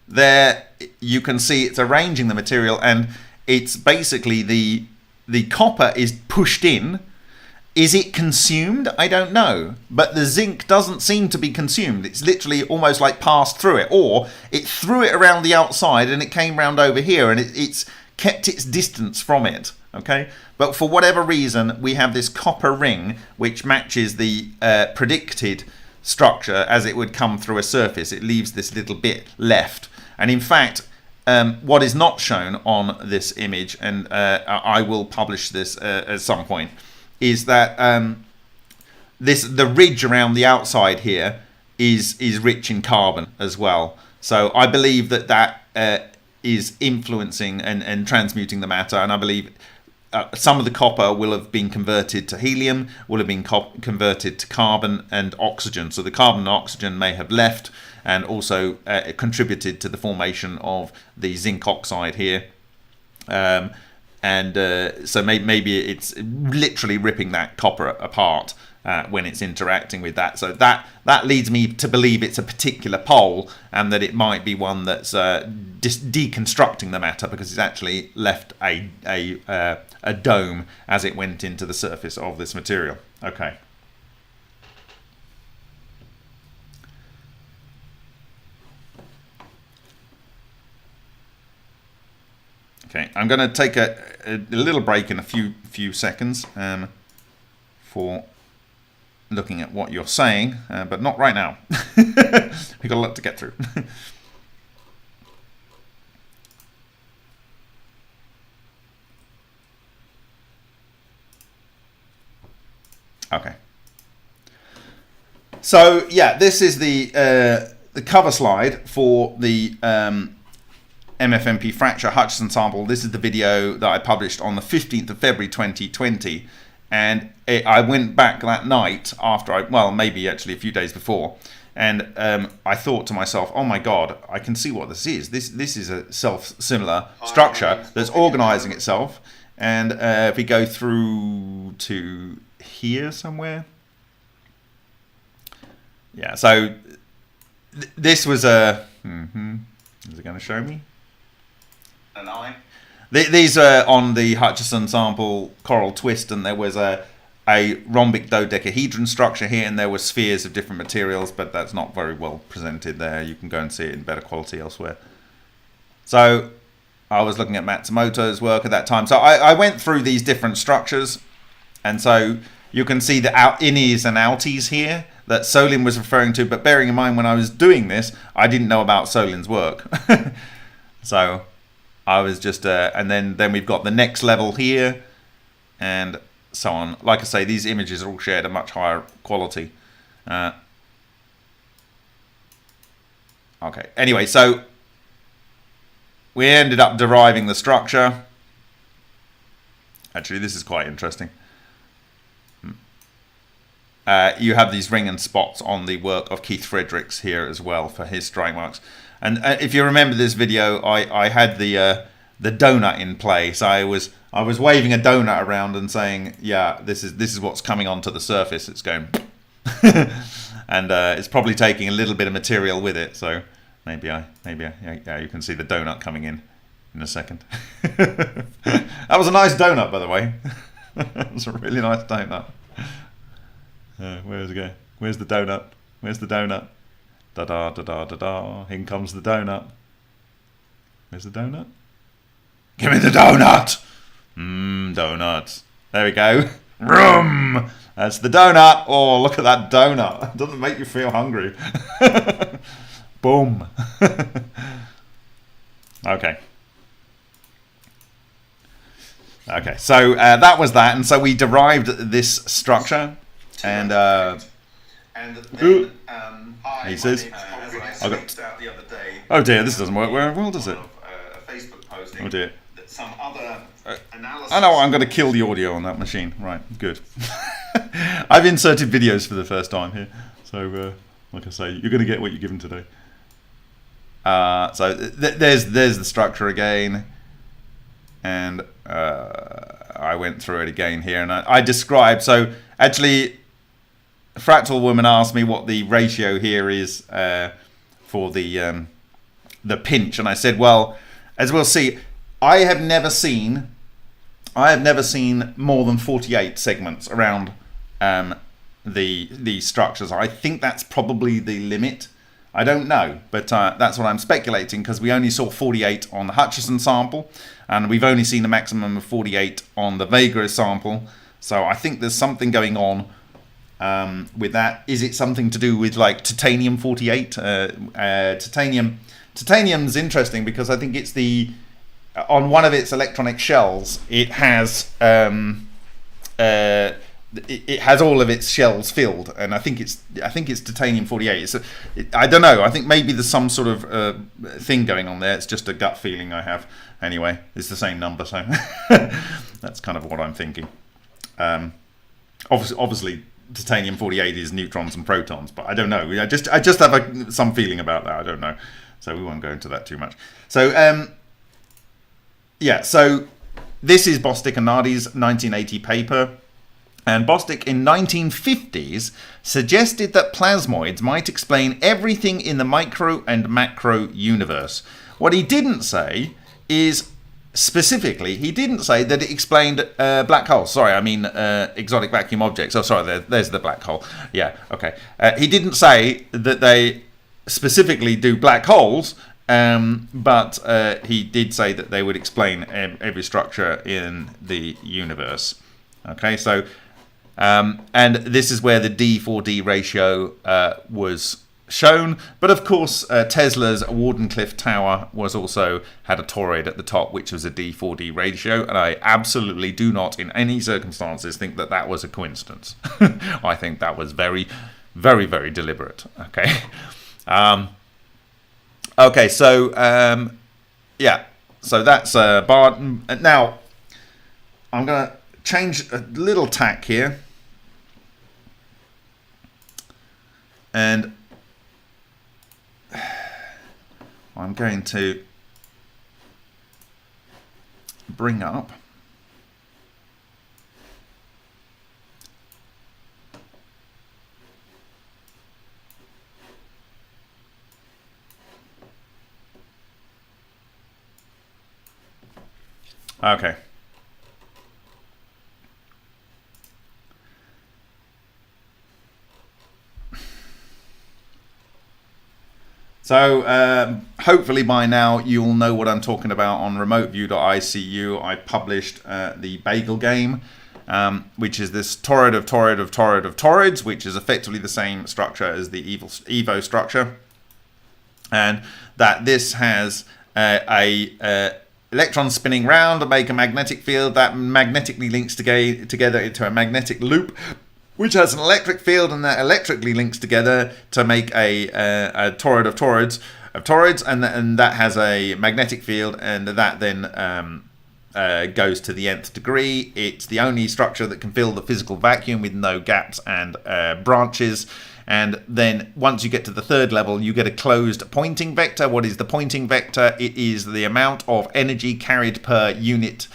S1: there you can see it's arranging the material, and it's basically the copper is pushed in. Is it consumed? I don't know. But the zinc doesn't seem to be consumed. It's literally almost like passed through it. Or it threw it around the outside and it came round over here, and it's kept its distance from it. Okay? But for whatever reason, we have this copper ring which matches the predicted structure as it would come through a surface. It leaves this little bit left. And in fact, what is not shown on this image, and I will publish this at some point, is that the ridge around the outside here is rich in carbon as well. So I believe that is influencing and transmuting the matter, and I believe some of the copper will have been converted to helium, will have been converted to carbon and oxygen. So the carbon and oxygen may have left and also contributed to the formation of the zinc oxide here. So maybe it's literally ripping that copper apart when it's interacting with that. So that leads me to believe it's a particular pole, and that it might be one that's deconstructing the matter, because it's actually left a dome as it went into the surface of this material. Okay. Okay, I'm going to take a little break in a few seconds for looking at what you're saying, but not right now. We've got a lot to get through. Okay. So yeah, this is the cover slide for the MFMP fracture Hutchison sample. This is the video that I published on the 15th of February 2020, and I went back that night after well, maybe actually a few days before, and I thought to myself, oh my god, I can see what this is. This is a similar structure that's organizing itself. And if we go through to here somewhere, yeah, so this was a is it going to show me an eye? These are on the Hutchison sample coral twist, and there was a rhombic dodecahedron structure here, and there were spheres of different materials, but that's not very well presented there. You can go and see it in better quality elsewhere. So I was looking at Matsumoto's work at that time. So I went through these different structures, and so you can see the innies and outies here that Solin was referring to, but bearing in mind when I was doing this, I didn't know about Solin's work. So I was just, and then we've got the next level here, and so on. Like I say, these images are all shared at much higher quality. Okay, anyway, so we ended up deriving the structure. Actually, this is quite interesting. You have these ring and spots on the work of Keith Fredericks here as well for his strike marks. And if you remember this video, I had the donut in play. So I was waving a donut around and saying, yeah, this is what's coming onto the surface. It's going, and it's probably taking a little bit of material with it. So maybe yeah, you can see the donut coming in a second. That was a nice donut, by the way. It was a really nice donut. Where's it go? Where's the donut? Where's the donut? Da da da da da da. In comes the donut. Where's the donut? Give me the donut. Donuts. There we go. Vroom. That's the donut. Oh, look at that donut. Doesn't make you feel hungry. Boom. Okay. Okay. So that was that, and so we derived this structure. And then, he says, I got out the other day. Oh dear, this doesn't work very well, does it? A Facebook posting. Oh dear. That some other analysis. I know, I'm going to kill the audio on that machine. Right, good. I've inserted videos for the first time here, so like I say, you're going to get what you're given today. So there's the structure again. and I went through it again here, and I described. So actually, Fractal Woman asked me what the ratio here is for the pinch, and I said, well, as we'll see, I have never seen more than 48 segments around the structures. I think that's probably the limit. I don't know, but that's what I'm speculating, because we only saw 48 on the Hutchison sample, and we've only seen a maximum of 48 on the Vega sample. So I think there's something going on with that. Is it something to do with like titanium 48? Titanium's interesting because I think it's on one of its electronic shells, it has it has all of its shells filled, and I think it's titanium 48. I don't know. I think maybe there's some sort of thing going on there. It's just a gut feeling I have. Anyway, it's the same number, so that's kind of what I'm thinking. Obviously, titanium 48 is neutrons and protons, but I don't know. I just have some feeling about that. I don't know, so we won't go into that too much. So yeah, so this is Bostic and Nardi's 1980 paper. And Bostic in 1950s suggested that plasmoids might explain everything in the micro and macro universe. What he didn't say is, specifically, he didn't say that it explained black holes. Sorry, I mean exotic vacuum objects. Oh, sorry, there's the black hole. Yeah, okay. He didn't say that they specifically do black holes, but he did say that they would explain every structure in the universe. Okay, so and this is where the D4D ratio was shown, but of course Tesla's Wardenclyffe Tower had a toroid at the top, which was a D4D ratio, and I absolutely do not in any circumstances think that was a coincidence. I think that was very, very, very deliberate. Okay. Okay, so yeah, so that's Bart. Now I'm gonna change a little tack here, and I'm going to bring up okay. So hopefully by now you'll know what I'm talking about on remoteview.icu. I published the Bagel game, which is this toroid of toroids, which is effectively the same structure as the Evo structure. And that this has a electron spinning round to make a magnetic field that magnetically links together into a magnetic loop, which has an electric field, and that electrically links together to make a toroid of toroids, and that has a magnetic field, and that then goes to the nth degree. It's the only structure that can fill the physical vacuum with no gaps and branches. And then once you get to the third level, you get a closed Poynting vector. What is the Poynting vector? It is the amount of energy carried per unit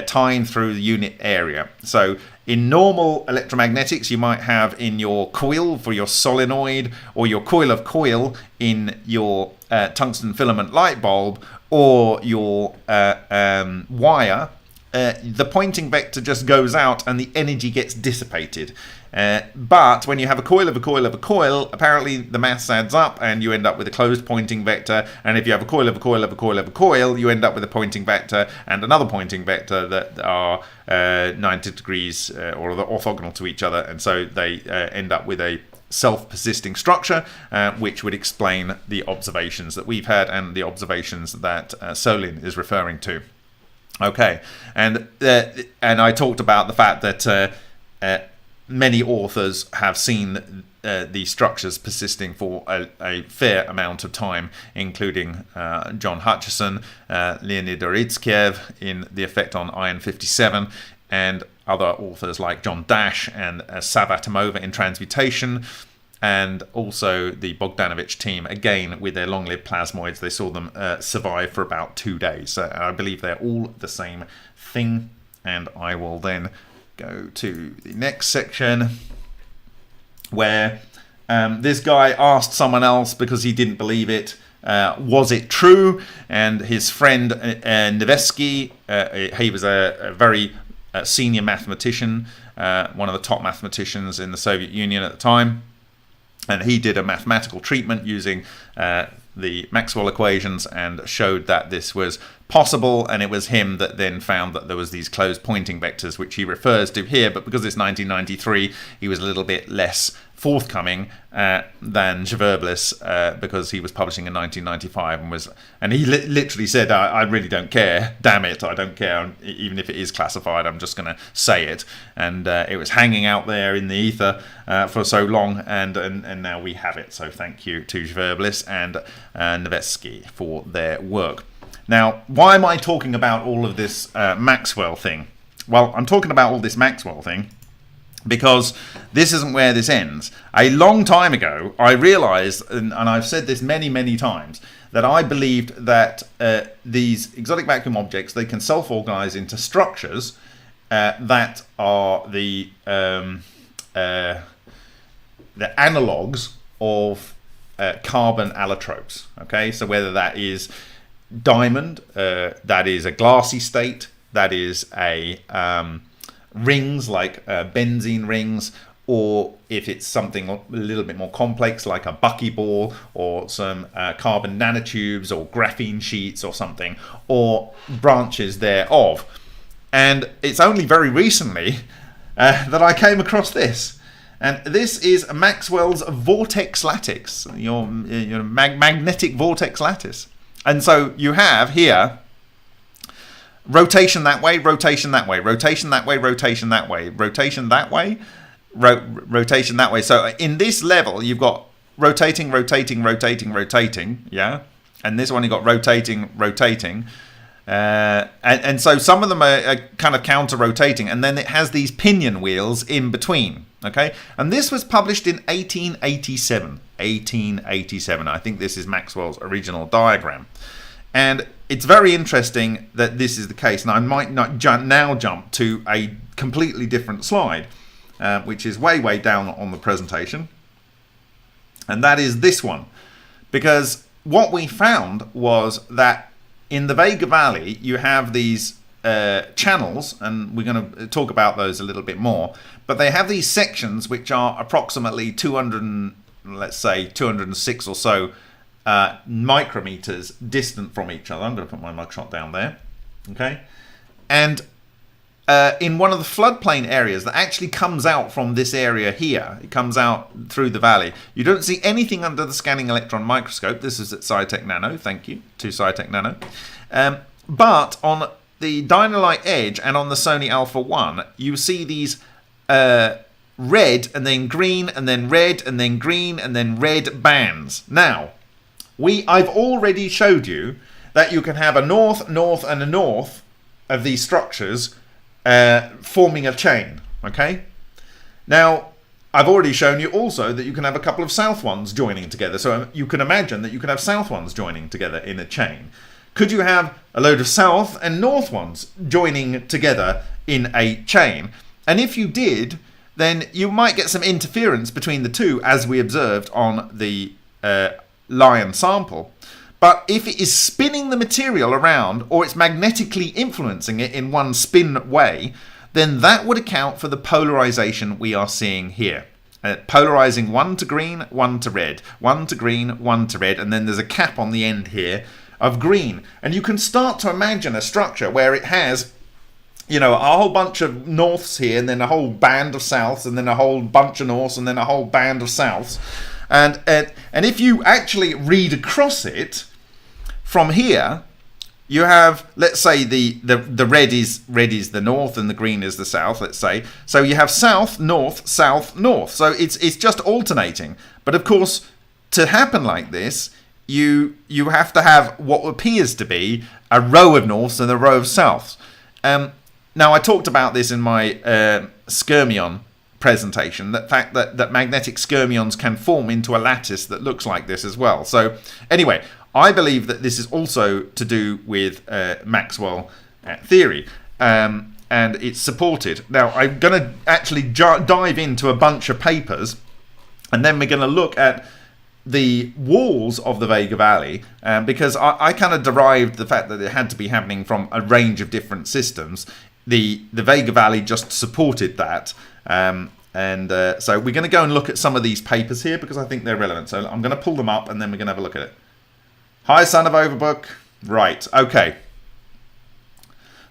S1: time through the unit area. So in normal electromagnetics, you might have in your coil for your solenoid, or your coil of coil in your tungsten filament light bulb, or your wire, the Poynting vector just goes out and the energy gets dissipated. But when you have a coil of a coil of a coil, apparently the mass adds up and you end up with a closed Poynting vector. And if you have a coil of a coil of a coil of a coil, you end up with a Poynting vector and another Poynting vector that are 90 degrees or orthogonal to each other. And so they end up with a self-persisting structure, which would explain the observations that we've had and the observations that Solin is referring to. Okay, and I talked about the fact that many authors have seen these structures persisting for a fair amount of time, including John Hutchison, Leonid Oritskev in The Effect on Iron 57, and other authors like John Dash and Savatomova in Transmutation. and also the Bogdanovich team, again, with their long-lived plasmoids, they saw them survive for about 2 days. So I believe they're all the same thing. And I will then go to the next section where this guy asked someone else, because he didn't believe it, was it true? And his friend Nevesky, he was a very senior mathematician, one of the top mathematicians in the Soviet Union at the time, and he did a mathematical treatment using the Maxwell equations and showed that this was possible, and it was him that then found that there was these closed pointing vectors, which he refers to here, but because it's 1993, he was a little bit less forthcoming than Zverblis, because he was publishing in 1995 and he literally said, I really don't care, damn it, I don't care, even if it is classified, I'm just going to say it. And it was hanging out there in the ether for so long, and now we have it. So thank you to Zverblis and Nevesky for their work. Now, why am I talking about all of this Maxwell thing? Well, I'm talking about all this Maxwell thing because this isn't where this ends. A long time ago, I realized, and I've said this many, many times, that I believed that these exotic vacuum objects, they can self-organize into structures that are the analogues of carbon allotropes. Okay, so whether that is diamond, that is a glassy state, that is a rings like benzene rings, or if it's something a little bit more complex like a buckyball or some carbon nanotubes or graphene sheets or something, or branches thereof. And it's only very recently that I came across this. And this is Maxwell's Vortex lattice, your magnetic vortex lattice. And so you have here rotation that way, rotation that way, rotation that way, rotation that way, rotation that way, rotation that way. So in this level, you've got rotating, rotating, rotating, rotating, yeah? And this one you've got rotating, rotating. And so some of them are kind of counter-rotating, and then it has these pinion wheels in between, okay? And this was published in 1887. 1887. I think this is Maxwell's original diagram. And it's very interesting that this is the case. And I might not now jump to a completely different slide, which is way, way down on the presentation. And that is this one. Because what we found was that in the Vega Valley, you have these channels, and we're going to talk about those a little bit more. But they have these sections which are approximately 206 or so micrometers distant from each other. I'm going to put my mugshot down there, okay? And in one of the floodplain areas that actually comes out from this area here, it comes out through the valley. You don't see anything under the scanning electron microscope. This is at SciTech Nano. Thank you to SciTech Nano. But on the Dynalite Edge and on the Sony Alpha 1, you see these red and then green and then red and then green and then red bands. Now, I've already showed you that you can have a north, north, and a north of these structures forming a chain, okay? Now, I've already shown you also that you can have a couple of south ones joining together. So you can imagine that you can have south ones joining together in a chain. Could you have a load of south and north ones joining together in a chain? And if you did, then you might get some interference between the two, as we observed on the Lion sample. But if it is spinning the material around, or it's magnetically influencing it in one spin way, then that would account for the polarization we are seeing here. Polarizing one to green, one to red, one to green, one to red, and then there's a cap on the end here of green. And you can start to imagine a structure where it has, you know, a whole bunch of norths here, and then a whole band of souths, and then a whole bunch of norths, and then a whole band of souths. And if you actually read across it from here, you have, let's say the red is the north and the green is the south, let's say. So you have south, north, south, north. So it's just alternating. But of course, to happen like this, you have to have what appears to be a row of norths and a row of souths. Now, I talked about this in my Skirmion presentation, the fact that magnetic skyrmions can form into a lattice that looks like this as well. So anyway, I believe that this is also to do with Maxwell theory, and it's supported. Now, I'm going to actually dive into a bunch of papers, and then we're going to look at the walls of the Vega Valley, because I kind of derived the fact that it had to be happening from a range of different systems. The Vega Valley just supported that. So we're going to go and look at some of these papers here because I think they're relevant. So I'm going to pull them up and then we're going to have a look at it. Hi, son of Overbook. Right, okay.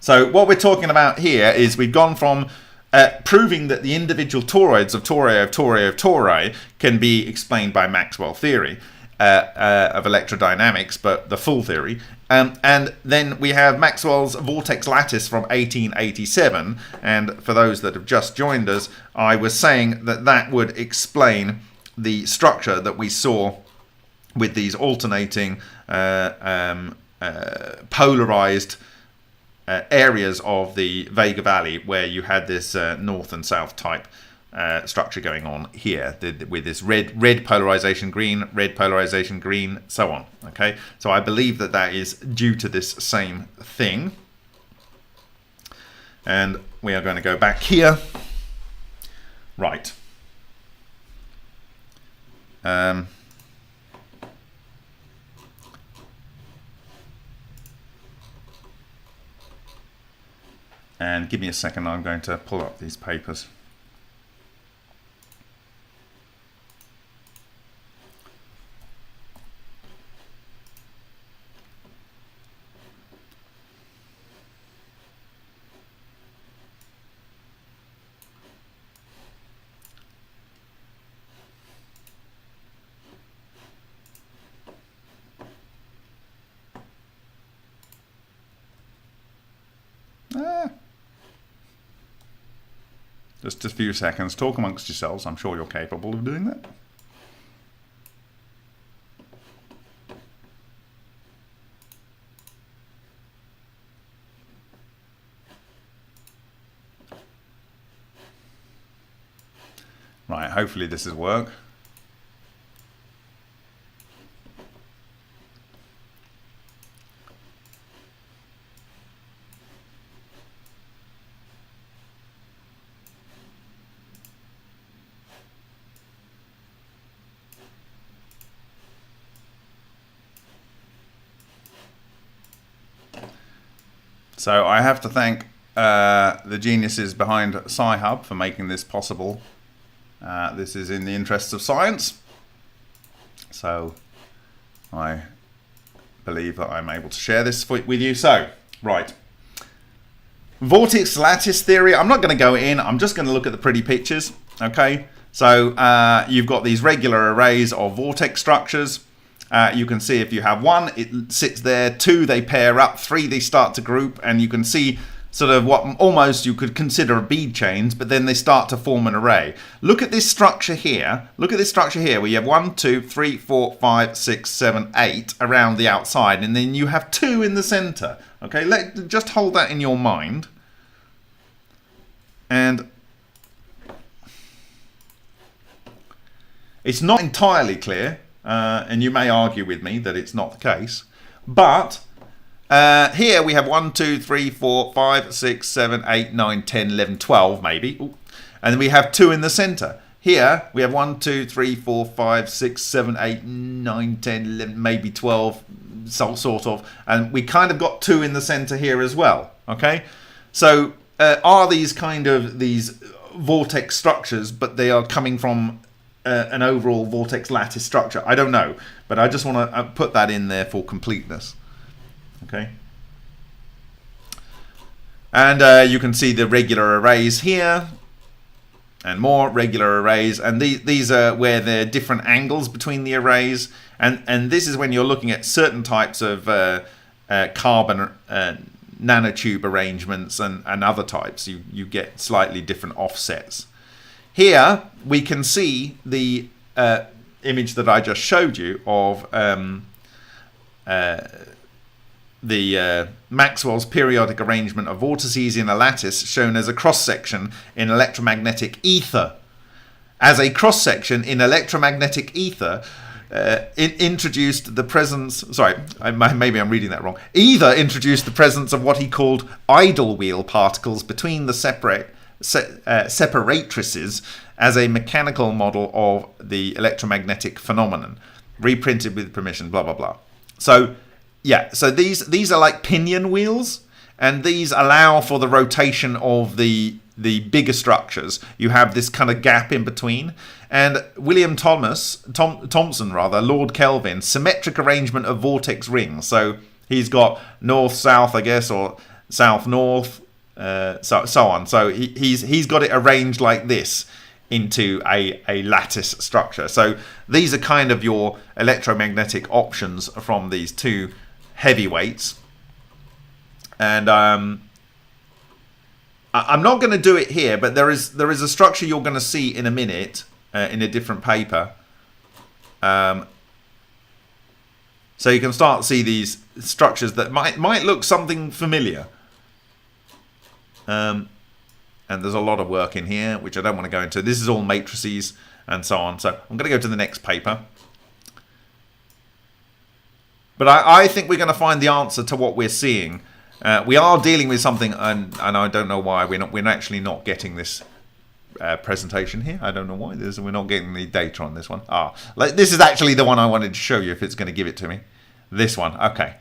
S1: So what we're talking about here is we've gone from proving that the individual toroids of tori can be explained by Maxwell theory of electrodynamics, but the full theory. And then we have Maxwell's vortex lattice from 1887. And for those that have just joined us, I was saying that that would explain the structure that we saw with these alternating polarized areas of the Vega Valley, where you had this north and south type structure going on here with this red polarization, green, so on. Okay, so I believe that that is due to this same thing. And we are going to go back here. Right. And give me a second, I'm going to pull up these papers. Just a few seconds. Talk amongst yourselves. I'm sure you're capable of doing that. Right, hopefully this will work. So I have to thank the geniuses behind Sci-Hub for making this possible. This is in the interests of science. So I believe that I'm able to share this with you. So, right. Vortex lattice theory. I'm not going to go in. I'm just going to look at the pretty pictures. Okay. So you've got these regular arrays of vortex structures. You can see if you have one, it sits there. Two, they pair up. Three, they start to group. And you can see sort of what almost you could consider a bead chains, but then they start to form an array. Look at this structure here. Look at this structure here where you have 1, 2, 3, 4, 5, 6, 7, 8 around the outside. And then you have 2 in the center. Okay, just hold that in your mind. And it's not entirely clear. And you may argue with me that it's not the case, but here we have 1, 2, 3, 4, 5, 6, 7, 8, 9, 10, 11, 12 maybe. Ooh. And then we have 2 in the center. Here we have 1, 2, 3, 4, 5, 6, 7, 8, 9, 10, 11, maybe 12, sort of. And we kind of got 2 in the center here as well. Okay, so are these kind of these vortex structures, but they are coming from an overall vortex lattice structure? I don't know, but I just want to put that in there for completeness. Okay, and you can see the regular arrays here and more regular arrays, and these are where there are different angles between the arrays, and this is when you're looking at certain types of carbon nanotube arrangements and other types. You get slightly different offsets. Here we can see the image that I just showed you of the Maxwell's periodic arrangement of vortices in a lattice, shown as a cross-section in electromagnetic ether. as a cross-section in electromagnetic ether, introduced the presence... Sorry, maybe I'm reading that wrong. Either introduced the presence of what he called idle wheel particles between the separatrices as a mechanical model of the electromagnetic phenomenon, reprinted with permission, blah, blah, blah. So, yeah, so these are like pinion wheels, and these allow for the rotation of the bigger structures. You have this kind of gap in between. And William Thomson, Lord Kelvin, symmetric arrangement of vortex rings. So he's got north-south, I guess, or south-north, so on. So he's got it arranged like this into a lattice structure. So these are kind of your electromagnetic options from these two heavyweights. And I'm not going to do it here, but there is a structure you're going to see in a minute in a different paper. So you can start to see these structures that might look something familiar. And there's a lot of work in here, which I don't want to go into. This is all matrices and so on. So I'm going to go to the next paper. But I think we're going to find the answer to what we're seeing. We are dealing with something, and I don't know why we're actually not getting this presentation here. I don't know why we're not getting the data on this one. This is actually the one I wanted to show you if it's going to give it to me. This one, okay.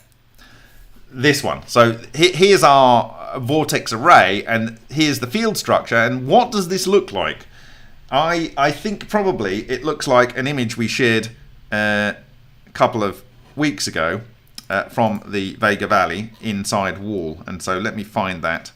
S1: This one. So here's our vortex array, and here's the field structure. And what does this look like? I think probably it looks like an image we shared a couple of weeks ago from the Vega Valley inside wall. And so let me find that.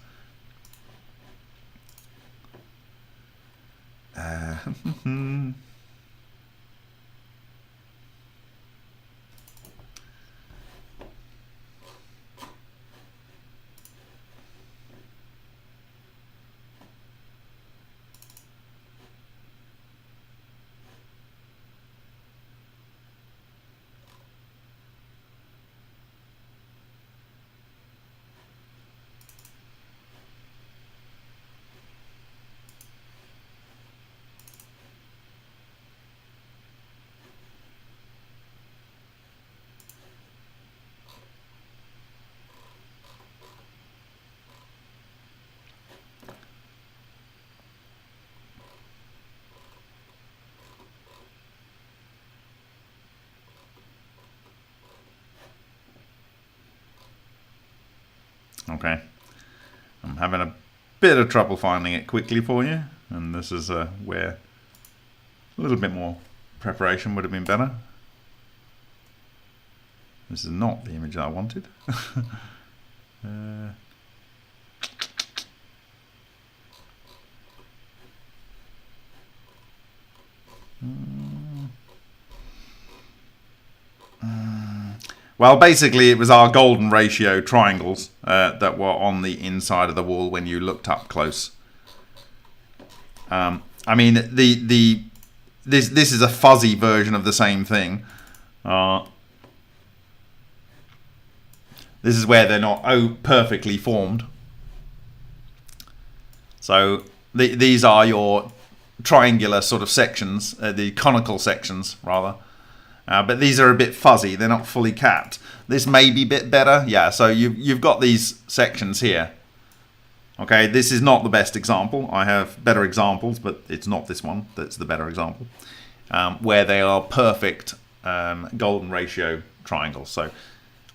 S1: Okay, I'm having a bit of trouble finding it quickly for you, and this is where a little bit more preparation would have been better. This is not the image I wanted. Well, basically, it was our golden ratio triangles that were on the inside of the wall when you looked up close. I mean, this is a fuzzy version of the same thing. This is where they're not perfectly formed. So these are your triangular sort of sections, the conical sections rather. But these are a bit fuzzy. They're not fully capped. This may be a bit better. Yeah, so you've got these sections here. Okay, this is not the best example. I have better examples, but it's not this one that's the better example. Where they are perfect golden ratio triangles. So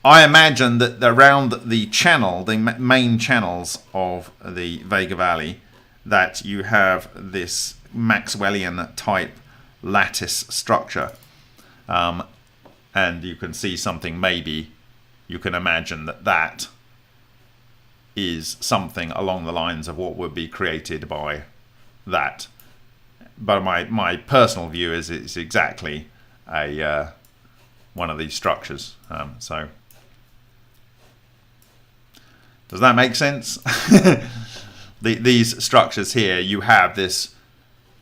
S1: I imagine that around the channel, the main channels of the Vega Valley, that you have this Maxwellian type lattice structure. And you can see something, maybe you can imagine that is something along the lines of what would be created by that. But my personal view is it's exactly one of these structures. So does that make sense? These structures here, you have this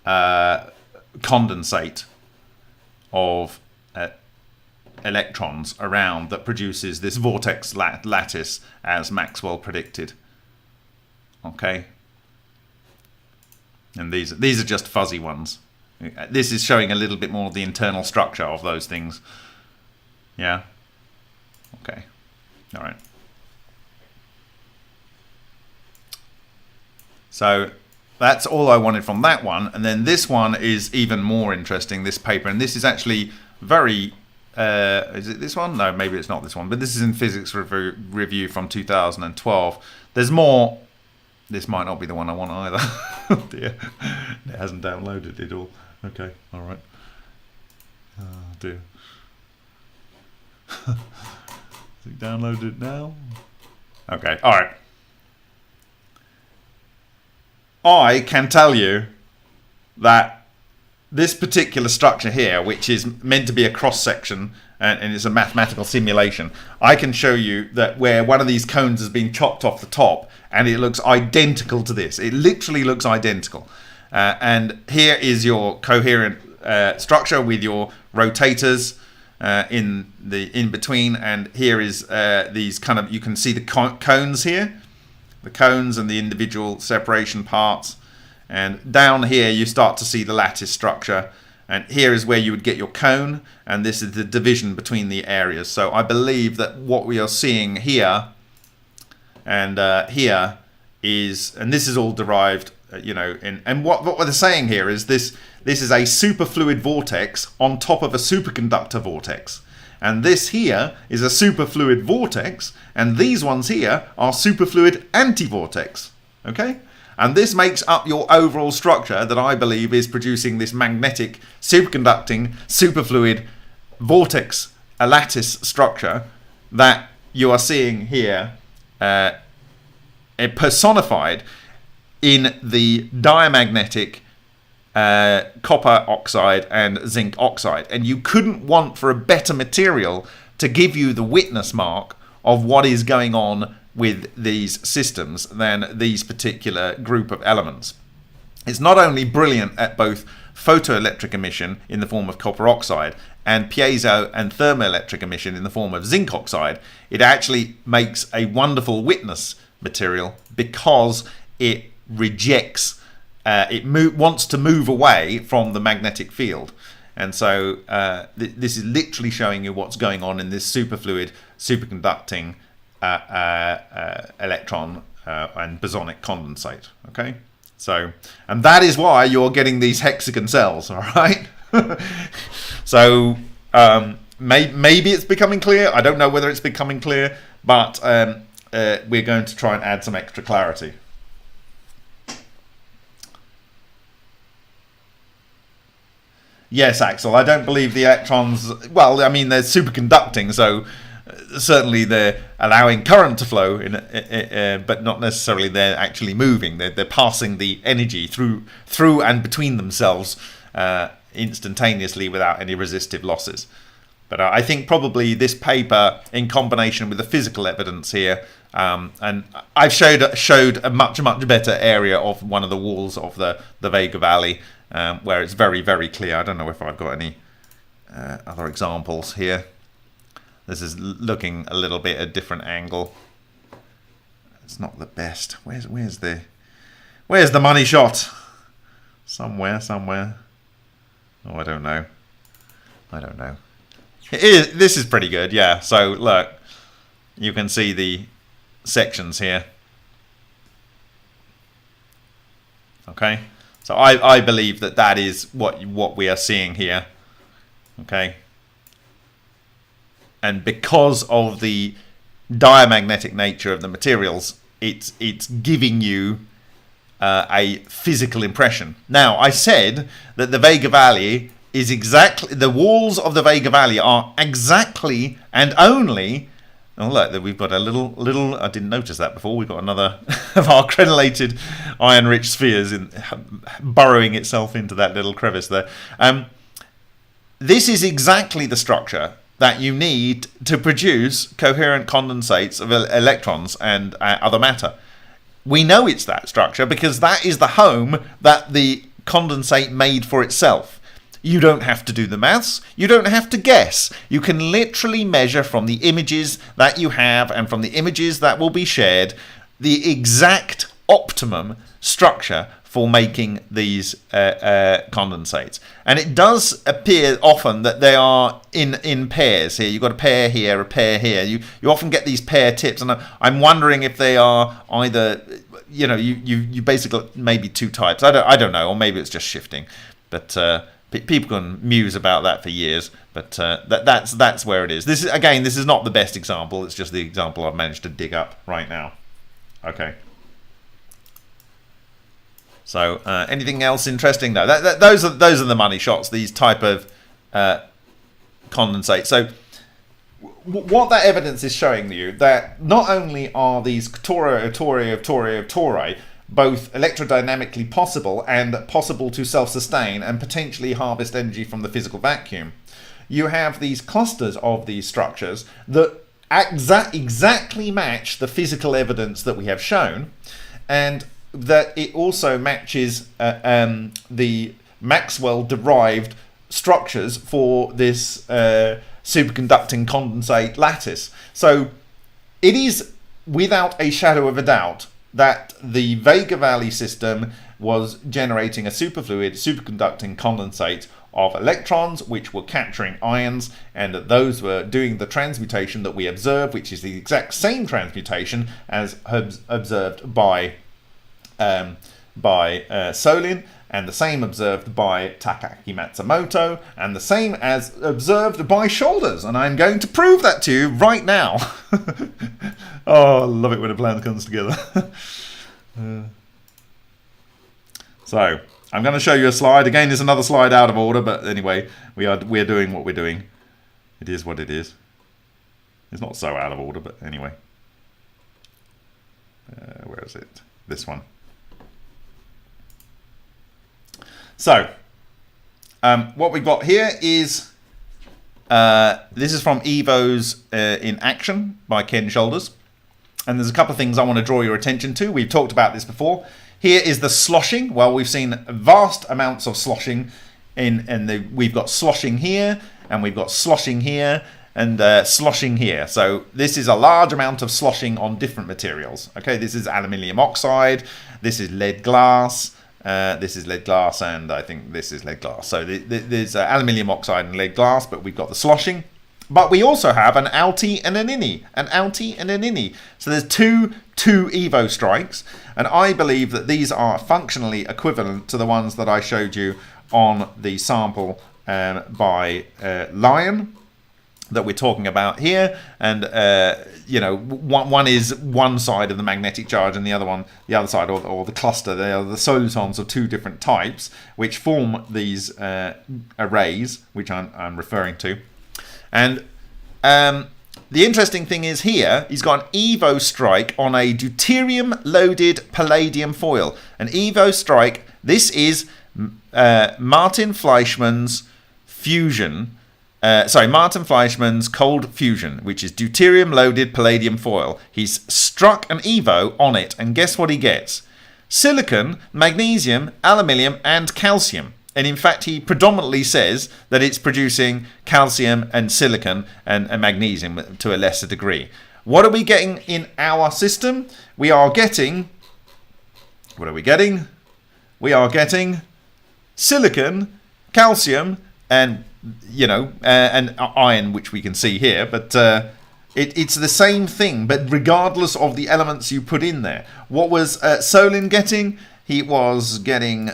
S1: condensate of electrons around that produces this vortex lattice as Maxwell predicted. Okay, and these are just fuzzy ones. This is showing a little bit more of the internal structure of those things. Yeah. Okay. All right. So that's all I wanted from that one. And then this one is even more interesting, this paper. And this is actually very... is it this one? No, maybe it's not this one. But this is in Physics Review from 2012. There's more... This might not be the one I want either. Oh dear. It hasn't downloaded it all. Okay, all right. Oh dear. Has it downloaded now? Okay, all right. I can tell you that this particular structure here, which is meant to be a cross-section and it's a mathematical simulation, I can show you that where one of these cones has been chopped off the top and it looks identical to this. It literally looks identical. And here is your coherent structure with your rotators in between, and here is these kind of, you can see the cones here, the cones and the individual separation parts, and down here you start to see the lattice structure, and here is where you would get your cone, and this is the division between the areas. So I believe that what we are seeing here and here is, and this is all derived, you know, and what they're saying here is this is a superfluid vortex on top of a superconductor vortex. And this here is a superfluid vortex, and these ones here are superfluid anti-vortex. Okay? And this makes up your overall structure that I believe is producing this magnetic, superconducting, superfluid vortex, a lattice structure that you are seeing here personified in the diamagnetic copper oxide and zinc oxide. And you couldn't want for a better material to give you the witness mark of what is going on with these systems than these particular group of elements. It's not only brilliant at both photoelectric emission in the form of copper oxide and piezo and thermoelectric emission in the form of zinc oxide, it actually makes a wonderful witness material because it rejects, wants to move away from the magnetic field. And so this is literally showing you what's going on in this superfluid, superconducting electron and bosonic condensate. Okay, so, and that is why you're getting these hexagon cells. All right. So maybe it's becoming clear. I don't know whether it's becoming clear, but we're going to try and add some extra clarity. Yes, Axel, I don't believe the electrons, well, I mean, they're superconducting, so certainly they're allowing current to flow, but not necessarily they're actually moving. They're passing the energy through and between themselves instantaneously without any resistive losses. But I think probably this paper, in combination with the physical evidence here, and I've showed a much better area of one of the walls of the Vega Valley, where it's very, very clear. I don't know if I've got any other examples here. This is looking a little bit at a different angle. It's not the best. Where's the money shot? Somewhere. Oh, I don't know. This is pretty good, yeah. So look, you can see the sections here. Okay, so I believe that is what we are seeing here. Okay, and because of the diamagnetic nature of the materials, it's giving you a physical impression. Now, I said that the Vega Valley is exactly, the walls of the Vega Valley are exactly and only, oh look, we've got a little, I didn't notice that before, we've got another of our crenellated iron-rich spheres burrowing itself into that little crevice there. This is exactly the structure that you need to produce coherent condensates of electrons and other matter. We know it's that structure because that is the home that the condensate made for itself. You don't have to do the maths. You don't have to guess. You can literally measure from the images that you have and from the images that will be shared the exact optimum structure for making these condensates. And it does appear often that they are in pairs here. You've got a pair here, a pair here. You often get these pair tips, and I'm wondering if they are either, you basically got maybe two types. I don't know, or maybe it's just shifting. But people can muse about that for years. But that's where it is. This is not the best example. It's just the example I've managed to dig up right now. Okay. So anything else interesting? No, those are the money shots. These type of condensate. So what that evidence is showing you, that not only are these tori both electrodynamically possible and possible to self-sustain and potentially harvest energy from the physical vacuum, you have these clusters of these structures that exactly match the physical evidence that we have shown, and that it also matches the Maxwell derived structures for this superconducting condensate lattice. So it is without a shadow of a doubt that the Vega Valley system was generating a superfluid superconducting condensate of electrons which were capturing ions, and that those were doing the transmutation that we observe, which is the exact same transmutation as observed by Solin, and the same observed by Takaaki Matsumoto, and the same as observed by Shoulders. And I'm going to prove that to you right now. Oh, I love it when a plan comes together. So I'm going to show you a slide. Again, there's another slide out of order, but anyway, we're doing what we're doing. It is what it is. It's not so out of order, but anyway. Where is it? This one. So, what we've got here is, this is from Evo's in Action by Ken Shoulders. And there's a couple of things I want to draw your attention to. We've talked about this before. Here is the sloshing. Well, we've seen vast amounts of sloshing. We've got sloshing here, and we've got sloshing here, and sloshing here. So this is a large amount of sloshing on different materials. Okay, this is aluminium oxide. This is lead glass. This is lead glass, and I think this is lead glass. So there's aluminium oxide and lead glass, but we've got the sloshing. But we also have an outie and an innie, So there's two Evo strikes, and I believe that these are functionally equivalent to the ones that I showed you on the sample by Lion that we're talking about here. And one is one side of the magnetic charge, and the other side, or the cluster. They are the solitons of two different types, which form these arrays, which I'm referring to. And the interesting thing is here, he's got an Evo strike on a deuterium-loaded palladium foil. An Evo strike, this is Martin Fleischmann's fusion. Martin Fleischmann's cold fusion, which is deuterium-loaded palladium foil. He's struck an Evo on it, and guess what he gets? Silicon, magnesium, aluminium, and calcium. And in fact, he predominantly says that it's producing calcium and silicon and magnesium to a lesser degree. What are we getting in our system? We are getting... What are we getting? We are getting silicon, calcium, and and iron, which we can see here. But it's the same thing, but regardless of the elements you put in there. What was Solin getting? He was getting...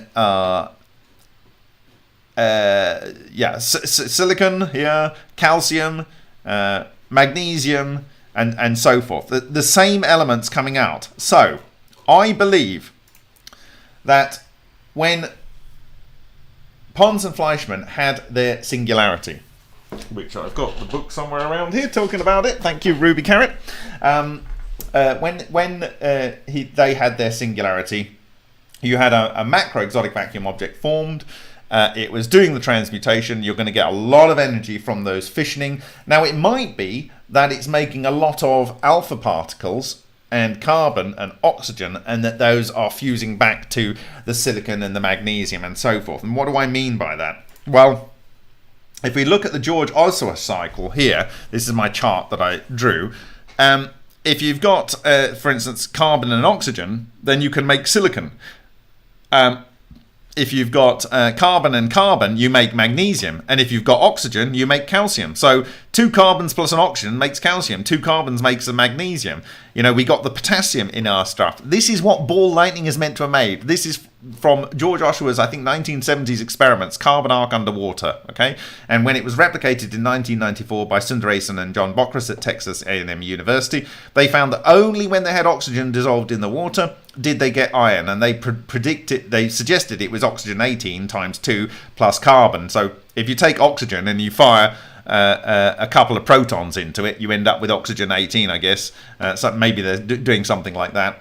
S1: silicon here, calcium, magnesium, and so forth. The same elements coming out. So I believe that when Pons and Fleischmann had their singularity, which I've got the book somewhere around here talking about it. Thank you, Ruby Carrot. When they had their singularity, you had a macro exotic vacuum object formed. It was doing the transmutation. You're going to get a lot of energy from those fissioning. Now, it might be that it's making a lot of alpha particles and carbon and oxygen, and that those are fusing back to the silicon and the magnesium and so forth. And what do I mean by that? Well, if we look at the George Oso cycle here, this is my chart that I drew. If you've got, for instance, carbon and oxygen, then you can make silicon. if you've got carbon and carbon, you make magnesium. And if you've got oxygen, you make calcium. So 2 carbons plus an oxygen makes calcium. 2 carbons makes a magnesium. You know, we got the potassium in our stuff. This is what ball lightning is meant to have made. This is from George Oshua's, I think, 1970s experiments, carbon arc underwater, okay? And when it was replicated in 1994 by Sundaresan and John Bokras at Texas A&M University, they found that only when they had oxygen dissolved in the water did they get iron, and they they suggested it was oxygen 18 times 2 plus carbon. So if you take oxygen and you fire a couple of protons into it, you end up with oxygen 18, I guess. So maybe they're doing something like that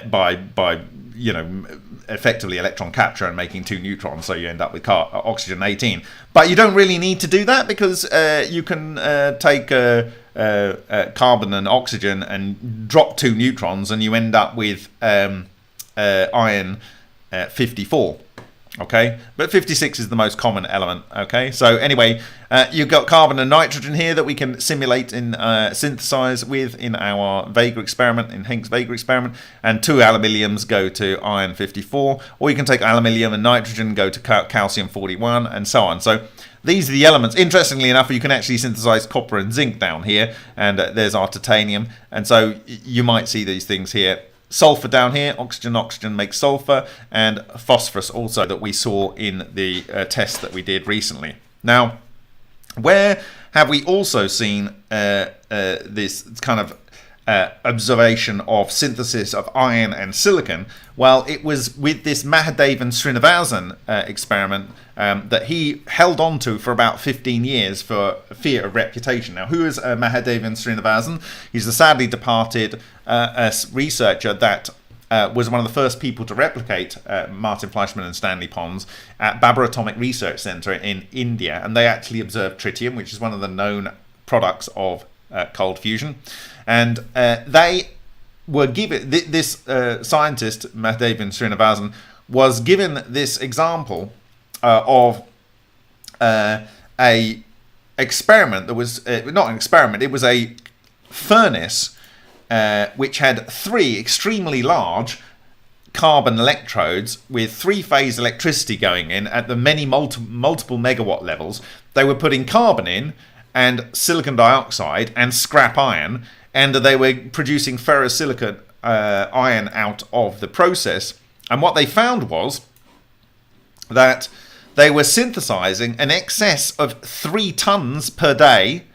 S1: by you know, effectively electron capture and making 2 neutrons, so you end up with oxygen 18. But you don't really need to do that, because you can take carbon and oxygen and drop 2 neutrons, and you end up with iron 54. Okay, but 56 is the most common element. Okay, so anyway, you've got carbon and nitrogen here that we can simulate and synthesize with in our Vega experiment, in Henk's Vega experiment, and 2 aluminiums go to iron 54, or you can take aluminium and nitrogen, go to calcium 41, and so on. So these are the elements. Interestingly enough, you can actually synthesize copper and zinc down here, and there's our titanium, and so you might see these things here. Sulfur down here, oxygen makes sulfur, and phosphorus also, that we saw in the test that we did recently. Now, where have we also seen this kind of observation of synthesis of iron and silicon? Well, it was with this Mahadevan Srinivasan experiment that he held on to for about 15 years for fear of reputation. Now, who is Mahadevan Srinivasan? He's the sadly departed researcher that was one of the first people to replicate Martin Fleischmann and Stanley Pons at Babur Atomic Research Center in India, and they actually observed tritium, which is one of the known products of cold fusion. And they were given, this scientist, Mahadevan Srinivasan, was given this example of a experiment that was, not an experiment, it was a furnace which had 3 extremely large carbon electrodes with 3-phase electricity going in at the multiple megawatt levels. They were putting carbon in and silicon dioxide and scrap iron, and they were producing ferrosilicate iron out of the process. And what they found was that they were synthesizing an excess of 3 tons per day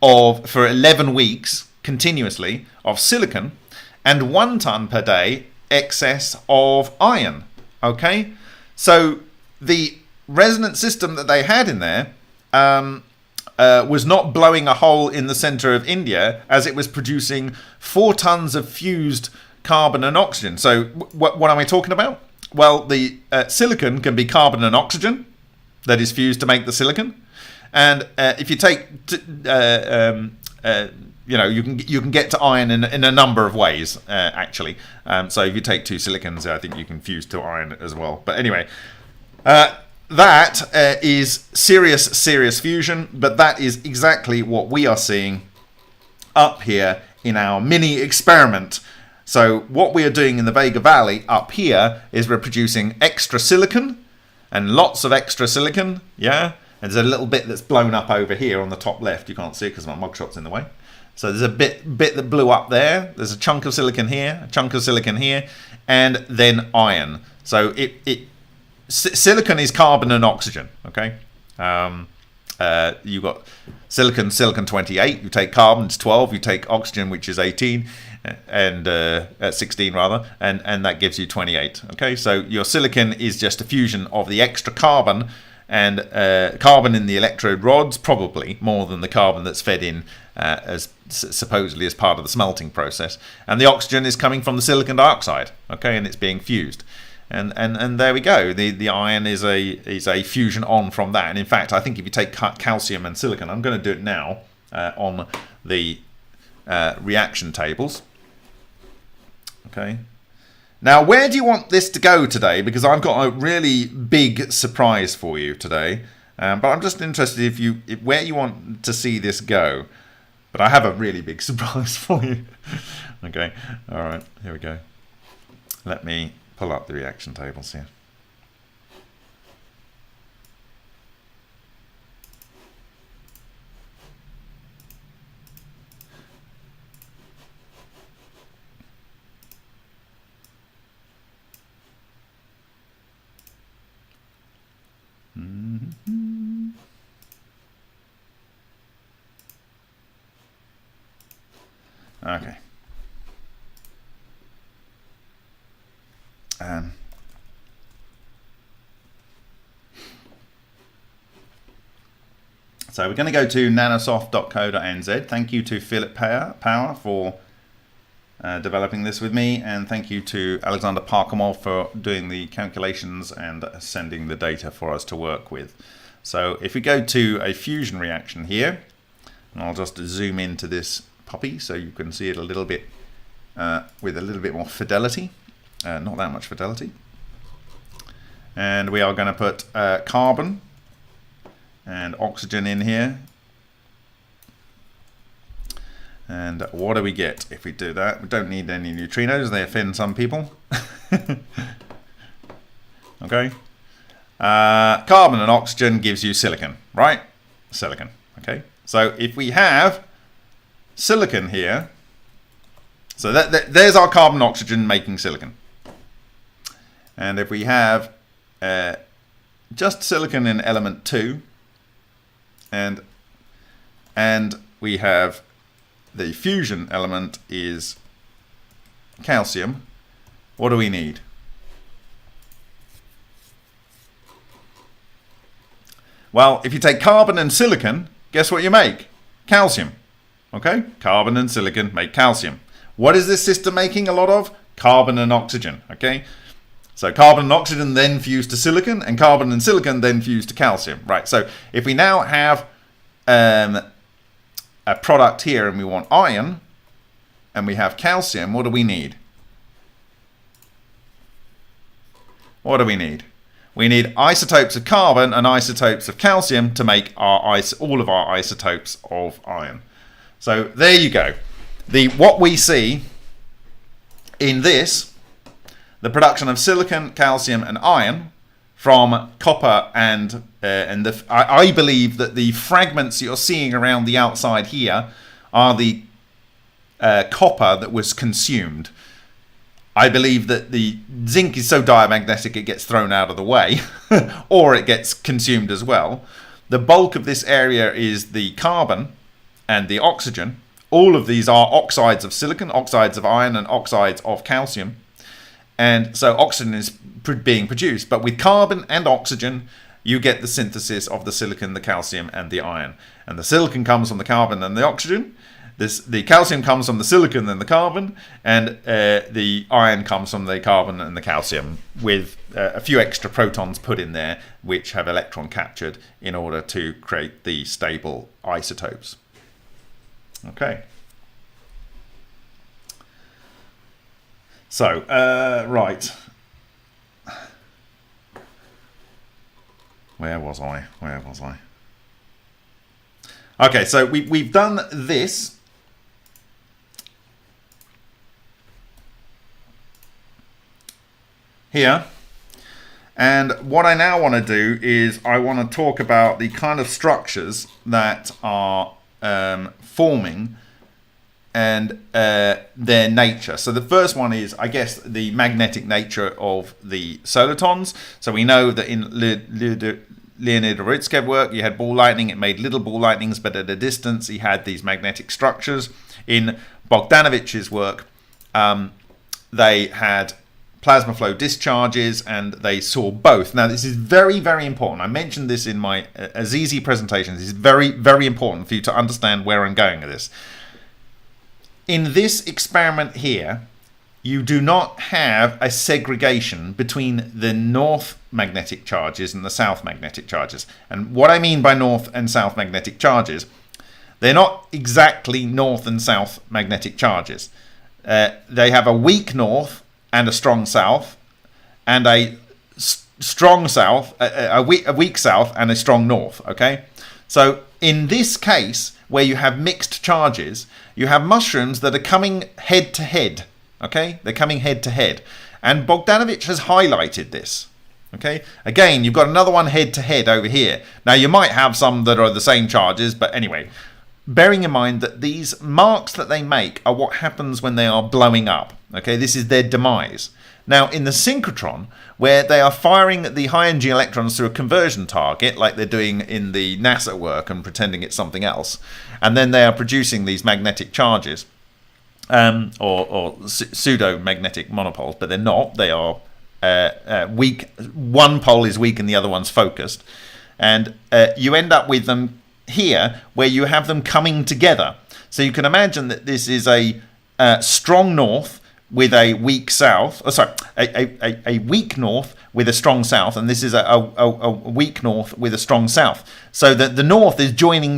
S1: for 11 weeks continuously of silicon, and 1 ton per day excess of iron. Okay, so the resonance system that they had in there was not blowing a hole in the center of India, as it was producing 4 tons of fused carbon and oxygen. So what am I talking about? Well, the silicon can be carbon and oxygen that is fused to make the silicon, and if you take you know, you can get to iron in a number of ways, actually. So if you take 2 silicons, I think you can fuse to iron as well. But anyway, that is serious fusion, but that is exactly what we are seeing up here in our mini experiment. So what we are doing in the Vega Valley up here is we're producing extra silicon, and lots of extra silicon, yeah? And there's a little bit that's blown up over here on the top left. You can't see it because my mugshot's in the way. So there's a bit that blew up there. There's a chunk of silicon here, a chunk of silicon here, and then iron. So silicon is carbon and oxygen, okay? You've got silicon 28. You take carbon, it's 12. You take oxygen, which is 18, and 16 rather, and that gives you 28. Okay, so your silicon is just a fusion of the extra carbon, and carbon in the electrode rods, probably more than the carbon that's fed in as supposedly as part of the smelting process, and the oxygen is coming from the silicon dioxide. Okay, and it's being fused, and there we go. The iron is a fusion on from that. And in fact, I think if you take calcium and silicon, I'm going to do it now on the reaction tables. Okay. Now, where do you want this to go today? Because I've got a really big surprise for you today. But I'm just interested where you want to see this go. But I have a really big surprise for you. Okay. All right. Here we go. Let me pull up the reaction tables here. Okay. So we're going to go to nanosoft.co.nz. Thank you to Philip Power for developing this with me, and thank you to Alexander Parkamov for doing the calculations and sending the data for us to work with. So if we go to a fusion reaction here, and I'll just zoom into this puppy so you can see it a little bit with a little bit more fidelity, not that much fidelity. And we are going to put carbon and oxygen in here. And what do we get if we do that? We don't need any neutrinos, they offend some people. Okay. Carbon and oxygen gives you silicon, right? Silicon, okay. So if we have silicon here, so there's our carbon and oxygen making silicon. And if we have just silicon in element 2, and we have the fusion element is calcium, what do we need? Well, if you take carbon and silicon, guess what you make? Calcium. Okay? Carbon and silicon make calcium. What is this system making a lot of? Carbon and oxygen. Okay? So carbon and oxygen then fuse to silicon, and carbon and silicon then fuse to calcium. Right, so if we now have a product here and we want iron, and we have calcium, what do we need? What do we need? We need isotopes of carbon and isotopes of calcium to make our all of our isotopes of iron. So there you go. What we see in this, the production of silicon, calcium, and iron from copper and I believe that the fragments you're seeing around the outside here are the copper that was consumed. I believe that the zinc is so diamagnetic it gets thrown out of the way, or it gets consumed as well. The bulk of this area is the carbon and the oxygen. All of these are oxides of silicon, oxides of iron, and oxides of calcium. And so oxygen is being produced. But with carbon and oxygen, you get the synthesis of the silicon, the calcium, and the iron. And the silicon comes from the carbon and the oxygen. The calcium comes from the silicon and the carbon, and the iron comes from the carbon and the calcium, with a few extra protons put in there, which have electron captured in order to create the stable isotopes. Okay. So, right. Where was I? Okay, so we've done this. Here, and what I now want to do is I want to talk about the kind of structures that are forming and their nature. So the first one is, I guess, the magnetic nature of the solitons. So we know that in Leonid Oritskev work, you had ball lightning. It made little ball lightnings, but at a distance, he had these magnetic structures. In Bogdanovich's work, they had plasma flow discharges, and they saw both. Now, this is very, very important. I mentioned this in my Azizi presentation. This is very, very important for you to understand where I'm going with this. In this experiment here, you do not have a segregation between the north magnetic charges and the south magnetic charges. And what I mean by north and south magnetic charges, they're not exactly north and south magnetic charges. They have a weak north and a strong south, and a strong south, a weak south, and a strong north. Okay, so in this case, where you have mixed charges, you have mushrooms that are coming head to head. Okay, they're coming head to head, And Bogdanovich has highlighted this. Okay, again, you've got another one head-to-head over here. Now, you might have some that are the same charges, but anyway, bearing in mind that these marks that they make are what happens when they are blowing up. Okay, this is their demise. Now, in the synchrotron, where they are firing the high-energy electrons through a conversion target, like they're doing in the NASA work and pretending it's something else, and then they are producing these magnetic charges, or pseudo-magnetic monopoles, but they're not. They are weak. One pole is weak and the other one's focused, and you end up with them here where you have them coming together. So you can imagine that this is a strong north with a weak south. Oh, sorry, a weak north with a strong south, and this is a weak north with a strong south. So that the north is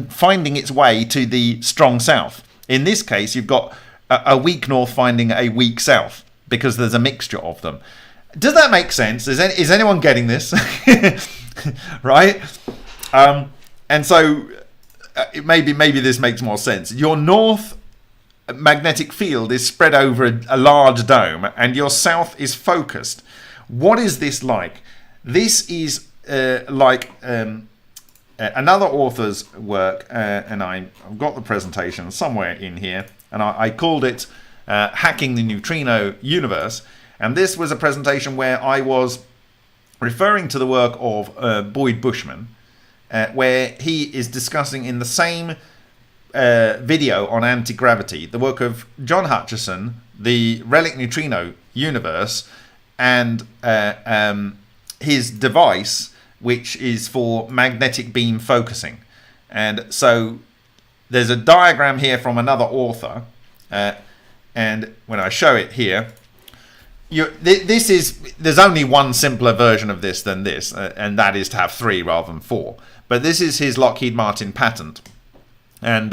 S1: finding its way to the strong south. In this case, you've got a weak north finding a weak south because there's a mixture of them. Does that make sense? Is anyone getting this? Right? And so maybe this makes more sense. Your north magnetic field is spread over a large dome, and your south is focused. What is this like? This is like another author's work, and I've got the presentation somewhere in here, and I called it Hacking the Neutrino Universe. And this was a presentation where I was referring to the work of Boyd Bushman, where he is discussing in the same video on anti-gravity the work of John Hutchison, the relic neutrino universe, and his device, which is for magnetic beam focusing. And so there's a diagram here from another author, and when I show it here, there's only one simpler version of this than this, and that is to have 3 rather than 4. But this is his Lockheed Martin patent, and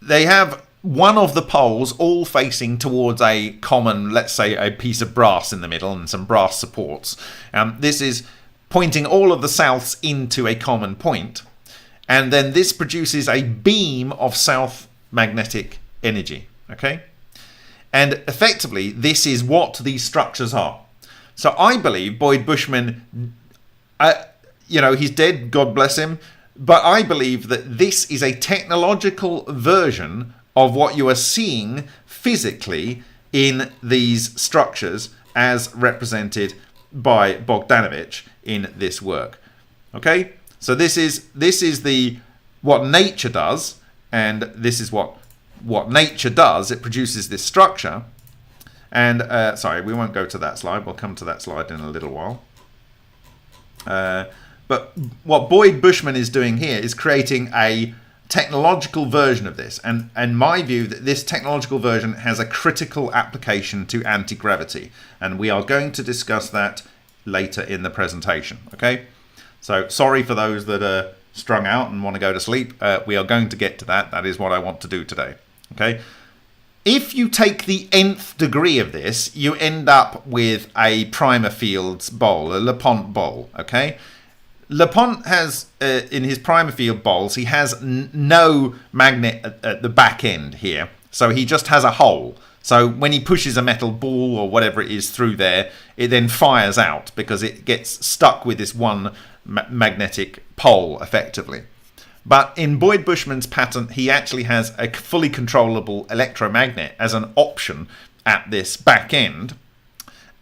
S1: they have one of the poles all facing towards a common, let's say, a piece of brass in the middle and some brass supports. This is pointing all of the souths into a common point, and then this produces a beam of south magnetic energy. Okay. And effectively, this is what these structures are. So I believe Boyd Bushman, he's dead, God bless him, but I believe that this is a technological version of what you are seeing physically in these structures as represented by Bogdanovich in this work. Okay? So this is what nature does, and this is what nature does. It produces this structure, and sorry, we won't go to that slide. We'll come to that slide in a little while. But what Boyd Bushman is doing here is creating a technological version of this, and my view that this technological version has a critical application to anti-gravity, and we are going to discuss that later in the presentation. Okay, so sorry for those that are strung out and want to go to sleep. We are going to get to that. That is what I want to do today. Okay, if you take the nth degree of this, you end up with a primer fields bowl, a LePont bowl. Okay, LePont has in his primer field bowls, he has no magnet at the back end here, so he just has a hole. So when he pushes a metal ball or whatever it is through there, it then fires out because it gets stuck with this one magnetic pole effectively. But in Boyd Bushman's patent, he actually has a fully controllable electromagnet as an option at this back end,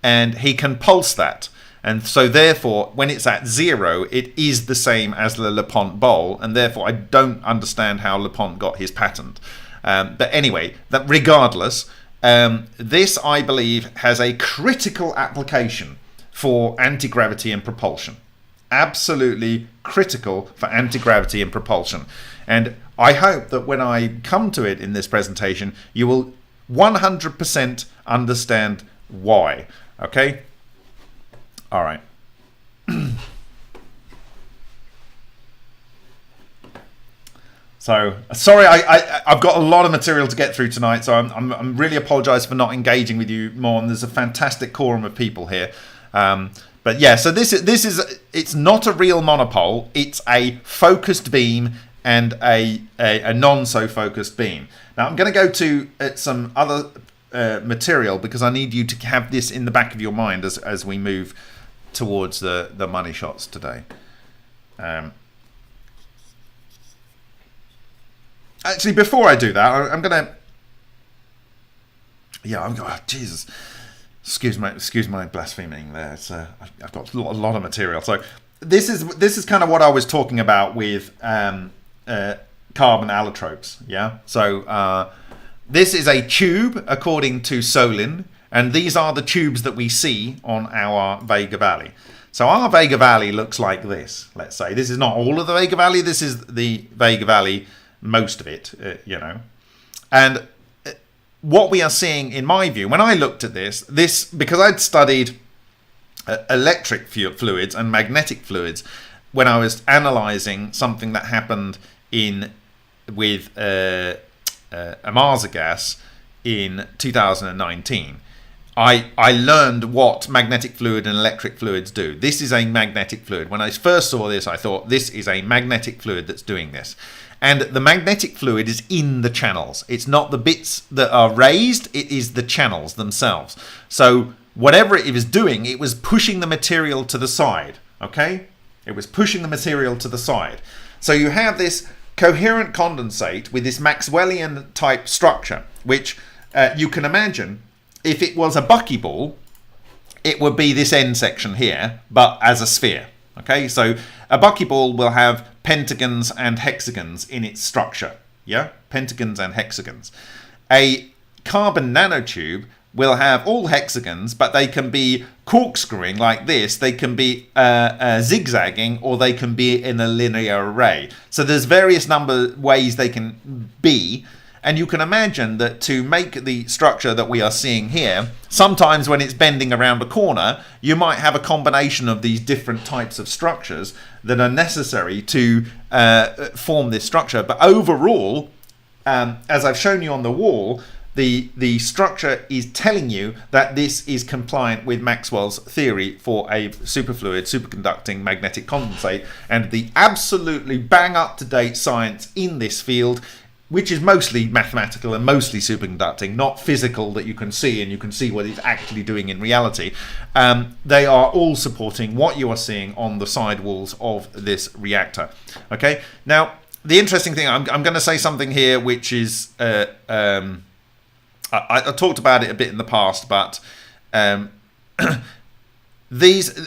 S1: and he can pulse that. And so therefore, when it's at 0, it is the same as the LePont bowl, and therefore I don't understand how LePont got his patent. But anyway, that regardless, this, I believe, has a critical application for anti-gravity and propulsion. Absolutely critical for anti-gravity and propulsion. And I hope that when I come to it in this presentation, you will 100% understand why. Okay? All right. So sorry, I've got a lot of material to get through tonight, so I'm really apologise for not engaging with you more. And there's a fantastic quorum of people here. But yeah, so this is it's not a real monopole. It's a focused beam and a non so focused beam. Now I'm going to go to some other material because I need you to have this in the back of your mind as we move towards the money shots today. Actually, before I do that, I'm gonna. Yeah, I'm going. Oh, Jesus, excuse my blaspheming. There, it's I've got a lot of material. So this is kind of what I was talking about with carbon allotropes. Yeah. So this is a tube according to Solin, and these are the tubes that we see on our Vega Valley. So our Vega Valley looks like this. Let's say this is not all of the Vega Valley. This is the Vega Valley, most of it. And what we are seeing, in my view, when I looked at this because I'd studied electric fluids and magnetic fluids when I was analysing something that happened with Amarza gas in 2019. I learned what magnetic fluid and electric fluids do. This is a magnetic fluid. When I first saw this, I thought this is a magnetic fluid that's doing this. And the magnetic fluid is in the channels. It's not the bits that are raised, it is the channels themselves. So whatever it was doing, it was pushing the material to the side, okay? It was pushing the material to the side. So you have this coherent condensate with this Maxwellian type structure, which you can imagine if it was a buckyball, it would be this end section here, but as a sphere, okay? So a buckyball will have pentagons and hexagons in its structure. Yeah, pentagons and hexagons. A carbon nanotube will have all hexagons, but they can be corkscrewing like this. They can be zigzagging, or they can be in a linear array. So there's various ways they can be. And you can imagine that to make the structure that we are seeing here, sometimes when it's bending around a corner, you might have a combination of these different types of structures that are necessary to form this structure. But overall, as I've shown you on the wall, the structure is telling you that this is compliant with Maxwell's theory for a superfluid, superconducting magnetic condensate, and the absolutely bang up-to-date science in this field, which is mostly mathematical and mostly superconducting, not physical that you can see and you can see what it's actually doing in reality. They are all supporting what you are seeing on the side walls of this reactor. Okay, now the interesting thing, I'm going to say something here which is, I talked about it a bit in the past, but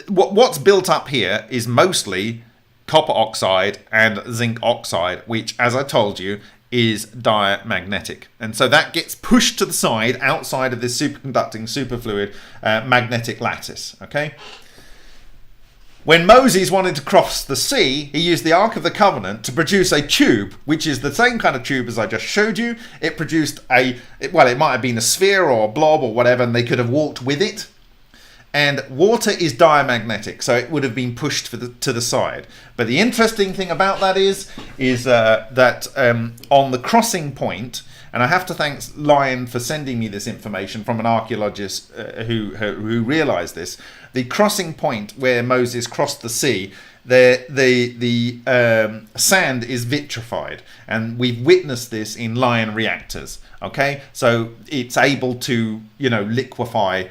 S1: what's built up here is mostly copper oxide and zinc oxide, which, as I told you, is diamagnetic, and so that gets pushed to the side outside of this superconducting superfluid magnetic lattice. Okay. When Moses wanted to cross the sea, he used the Ark of the Covenant to produce a tube, which is the same kind of tube as I just showed you. It produced it might have been a sphere or a blob or whatever, and they could have walked with it. And water is diamagnetic, so it would have been pushed to the side. But the interesting thing about that is that on the crossing point, and I have to thank Lion for sending me this information from an archaeologist who realised this. The crossing point where Moses crossed the sea, the sand is vitrified, and we've witnessed this in Lion reactors. Okay, so it's able to liquefy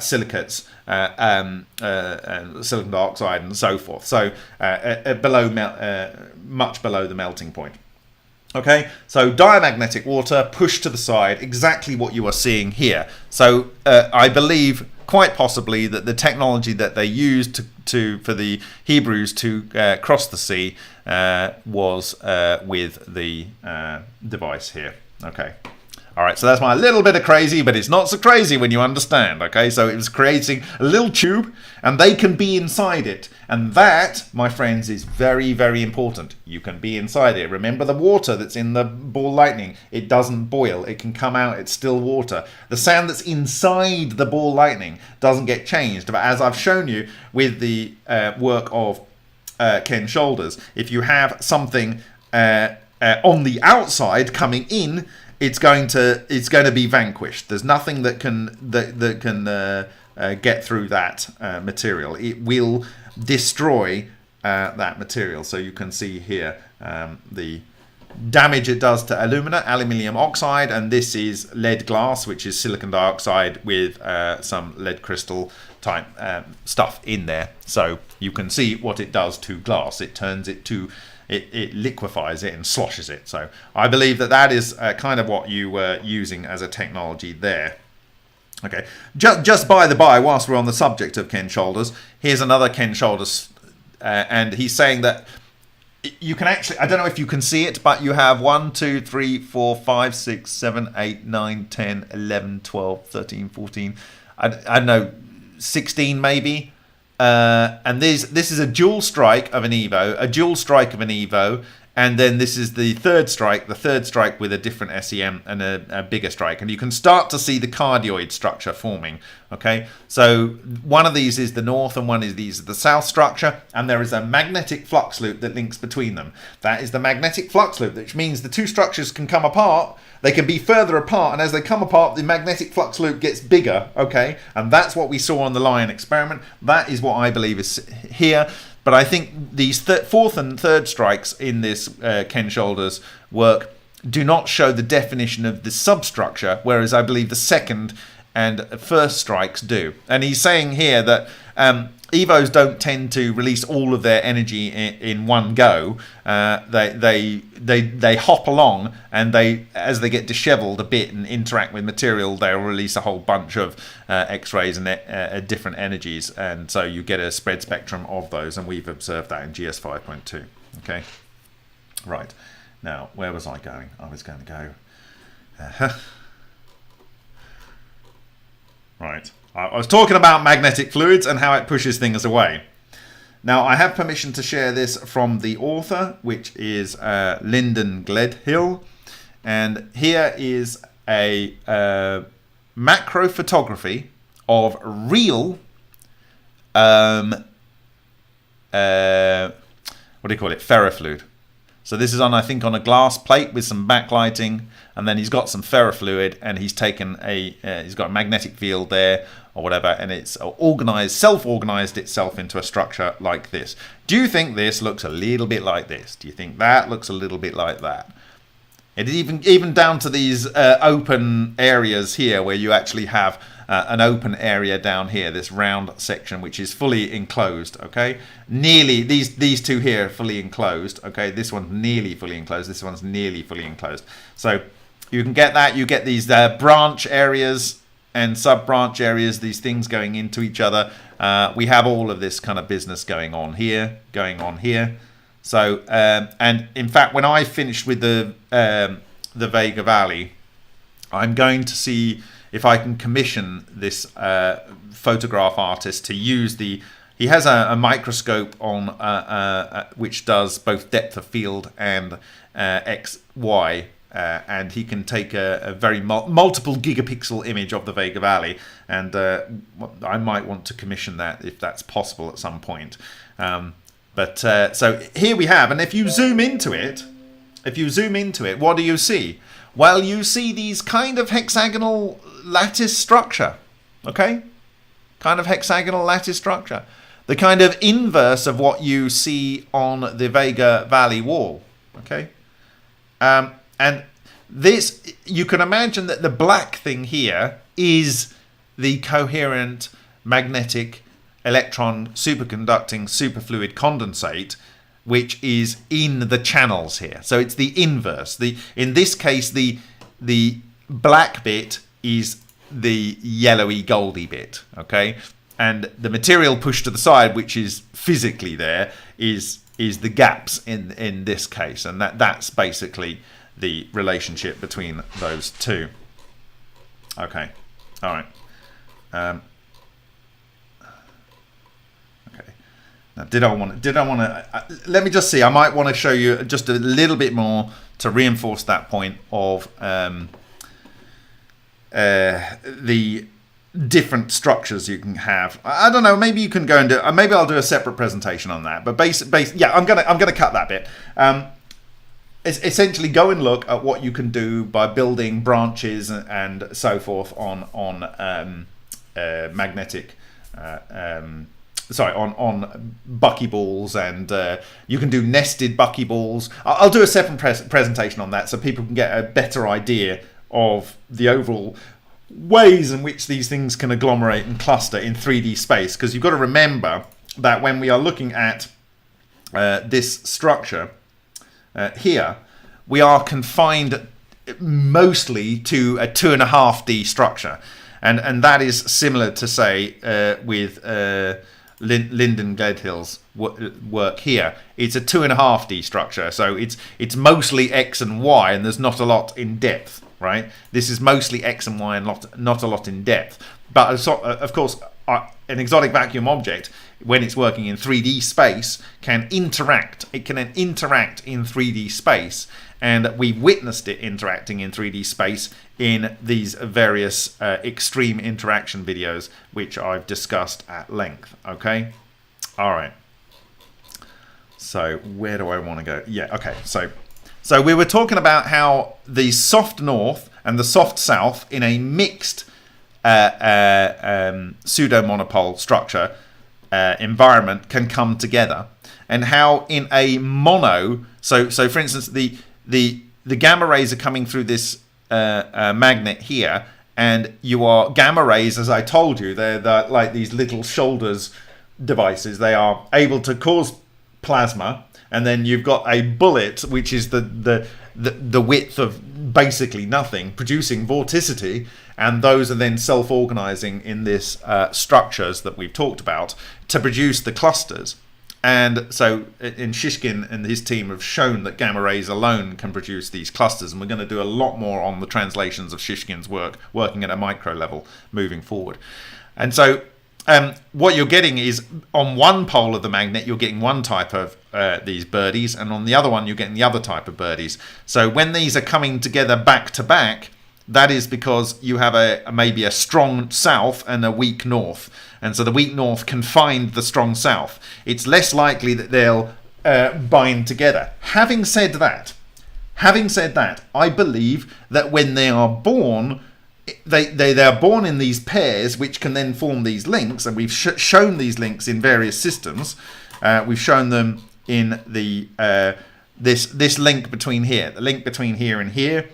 S1: silicates, silicon dioxide, and so forth. So much below the melting point. Okay, so diamagnetic water pushed to the side, exactly what you are seeing here. So I believe quite possibly that the technology that they used for the Hebrews to cross the sea was with the device here. Okay. All right, so that's my little bit of crazy, but it's not so crazy when you understand, okay? So it was creating a little tube, and they can be inside it. And that, my friends, is very, very important. You can be inside it. Remember the water that's in the ball lightning. It doesn't boil. It can come out. It's still water. The sand that's inside the ball lightning doesn't get changed. But as I've shown you with the work of Ken Shoulders, if you have something on the outside coming in, it's going to be vanquished. There's nothing that can get through that material. It will destroy that material. So you can see here the damage it does to alumina, aluminium oxide, and this is lead glass, which is silicon dioxide with some lead crystal type stuff in there. So you can see what it does to glass. It turns it to, it liquefies it and sloshes it. So I believe that that is kind of what you were using as a technology there. Okay, just by the by, whilst we're on the subject of Ken Shoulders, here's another Ken Shoulders, and he's saying that you can actually, I don't know if you can see it, but you have 1, 2, 3, 4, 5, 6, 7, 8, 9, 10, 11, 12, 13, 14, I don't know, 16 maybe. And this is a dual strike of an Evo, a dual strike of an Evo, and then this is the third strike with a different SEM and a bigger strike. And you can start to see the cardioid structure forming. Okay, so one of these is the north and one of these is the south structure, and there is a magnetic flux loop that links between them. That is the magnetic flux loop, which means the two structures can come apart. They can be further apart, and as they come apart, the magnetic flux loop gets bigger, okay? And that's what we saw on the Lion experiment. That is what I believe is here. But I think these fourth and third strikes in this Ken Shoulders work do not show the definition of the substructure, whereas I believe the second and first strikes do. And he's saying here that Evos don't tend to release all of their energy in one go. They hop along, and as they get disheveled a bit and interact with material, they'll release a whole bunch of X-rays and different energies, and so you get a spread spectrum of those, and we've observed that in GS 5.2. Okay, right. Now, where was I going? I was going to go. Right. I was talking about magnetic fluids and how it pushes things away. Now, I have permission to share this from the author, which is Lyndon Gledhill. And here is a macro photography of real, what do you call it, ferrofluid. So this is on, I think, on a glass plate with some backlighting, and then he's got some ferrofluid, and he's taken he's got a magnetic field there or whatever, and it's organized, self-organized itself into a structure like this. Do you think this looks a little bit like this? Do you think that looks a little bit like that? It even down to these open areas here, where you actually have an open area down here, this round section, which is fully enclosed. Okay, nearly these two here are fully enclosed. Okay, this one's nearly fully enclosed. This one's nearly fully enclosed. So you can get that. You get these branch areas and sub-branch areas. These things going into each other. We have all of this kind of business going on here. So, and in fact, when I finished with the Vega Valley, I'm going to see if I can commission this photograph artist to use he has a microscope on which does both depth of field and X, Y, and he can take a very multiple gigapixel image of the Vega Valley, and I might want to commission that if that's possible at some point. But so here we have, and if you zoom into it, what do you see? Well, you see these kind of hexagonal lattice structure, okay? Kind of hexagonal lattice structure. The kind of inverse of what you see on the Vega Valley wall, okay? And this, you can imagine that the black thing here is the coherent magnetic electron superconducting superfluid condensate, which is in the channels here. So it's the inverse. In this case, the black bit is the yellowy goldy bit, okay? And the material pushed to the side, which is physically there, is the gaps in this case, and that's basically the relationship between those two. Okay, all right. Now, did I want to? Let me just see. I might want to show you just a little bit more to reinforce that point of the different structures you can have. I don't know. Maybe you can go and do. Maybe I'll do a separate presentation on that. But yeah, I'm gonna cut that bit. Essentially, go and look at what you can do by building branches and so forth on magnetic sorry, on buckyballs, and you can do nested buckyballs. I'll do a separate presentation on that so people can get a better idea of the overall ways in which these things can agglomerate and cluster in 3D space, because you've got to remember that when we are looking at this structure here, we are confined mostly to a 2.5D structure, and that is similar to, say, with Lyndon Gledhill's work here. It's a 2.5D structure, so it's mostly X and Y, and there's not a lot in depth, right? This is mostly X and Y and not a lot in depth. But of course, an exotic vacuum object, when it's working in 3D space, can interact. It can interact in 3D space, and we witnessed it interacting in 3D space in these various extreme interaction videos, which I've discussed at length. Okay, all right. So where do I want to go? Yeah, okay. So we were talking about how the soft north and the soft south in a mixed pseudo monopole structure environment can come together, and how in a mono, so for instance, the gamma rays are coming through this magnet here, and your gamma rays, as I told you, they're like these little shoulders devices. They are able to cause plasma, and then you've got a bullet, which is the width of basically nothing, producing vorticity, and those are then self-organizing in this structures that we've talked about to produce the clusters. And so in Shishkin and his team have shown that gamma rays alone can produce these clusters, and we're going to do a lot more on the translations of Shishkin's work, working at a micro level moving forward. And so what you're getting is, on one pole of the magnet, you're getting one type of these birdies, and on the other one, you're getting the other type of birdies. So when these are coming together back to back, that is because you have maybe a strong south and a weak north. And so the weak north can find the strong south. It's less likely that they'll bind together. Having said that, I believe that when they are born, they are born in these pairs, which can then form these links, and we've shown these links in various systems. We've shown them in the this link between here, the link between here and here,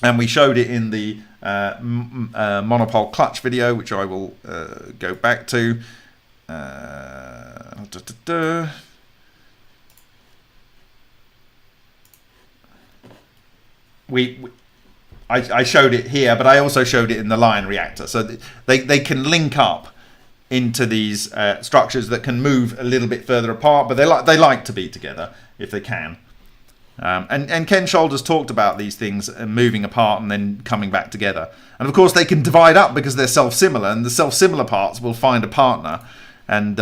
S1: and we showed it in the Monopole clutch video, which I will go back to. I showed it here, but I also showed it in the Lion reactor. So they can link up into these structures that can move a little bit further apart, but they like to be together if they can. And Ken Shoulders talked about these things moving apart and then coming back together. And of course they can divide up because they're self-similar, and the self-similar parts will find a partner and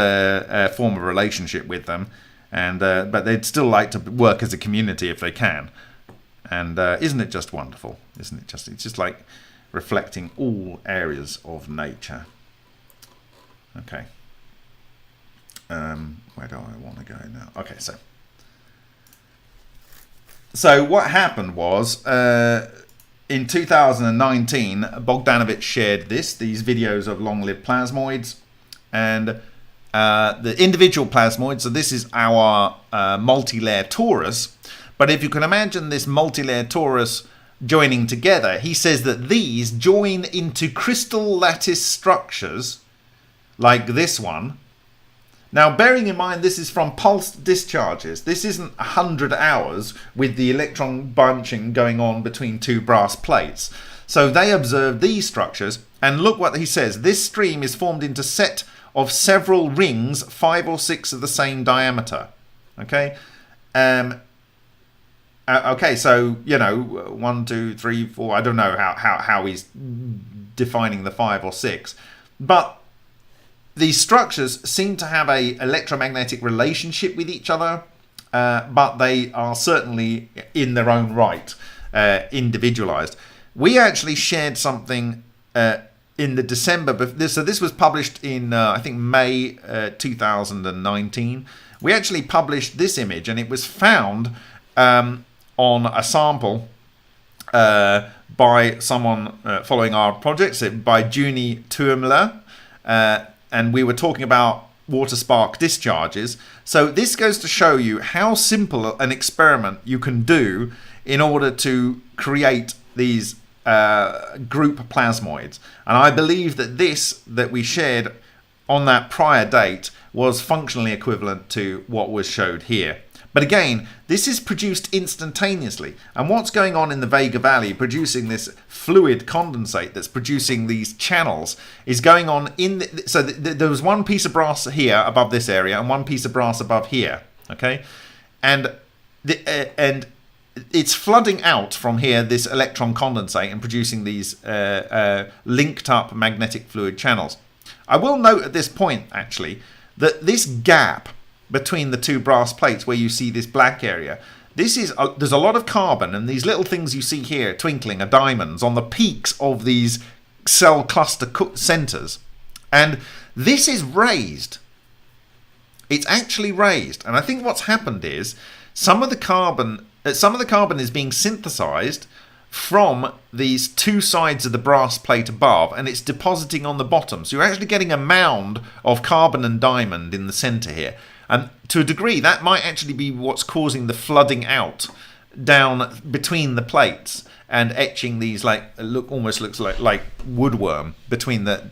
S1: form a relationship with them. And but they'd still like to work as a community if they can. And isn't it just wonderful? Isn't it just? It's just like reflecting all areas of nature. Okay. Where do I want to go now? Okay, so what happened was in 2019, Bogdanovich shared these videos of long-lived plasmoids, and the individual plasmoids. So this is our multi-layer torus. But if you can imagine this multi-layer torus joining together, he says that these join into crystal lattice structures like this one. Now, bearing in mind this is from pulsed discharges. This isn't 100 hours with the electron bunching going on between two brass plates. So they observed these structures, and look what he says. This stream is formed into a set of several rings, 5 or 6 of the same diameter. Okay? Okay, so, you know, 1, 2, 3, 4, I don't know how he's defining the 5 or 6. But these structures seem to have a electromagnetic relationship with each other, but they are certainly in their own right, individualized. We actually shared something in the December, so this was published in, I think, May 2019. We actually published this image, and it was found on a sample by someone following our projects, by Juni Tuomla, and we were talking about water spark discharges. So this goes to show you how simple an experiment you can do in order to create these group plasmoids. And I believe that this that we shared on that prior date was functionally equivalent to what was showed here. But again, this is produced instantaneously. And what's going on in the Vega Valley producing this fluid condensate that's producing these channels is going on in... there was one piece of brass here above this area and one piece of brass above here. Okay? And it's flooding out from here this electron condensate and producing these linked up magnetic fluid channels. I will note at this point, actually, that this gap between the two brass plates where you see this black area, there's a lot of carbon, and these little things you see here twinkling are diamonds on the peaks of these cell cluster centers. And this is raised. It's actually raised. And I think what's happened is some of the carbon is being synthesized from these two sides of the brass plate above, and it's depositing on the bottom. So you're actually getting a mound of carbon and diamond in the center here. And to a degree, that might actually be what's causing the flooding out down between the plates and etching these almost looks like woodworm between the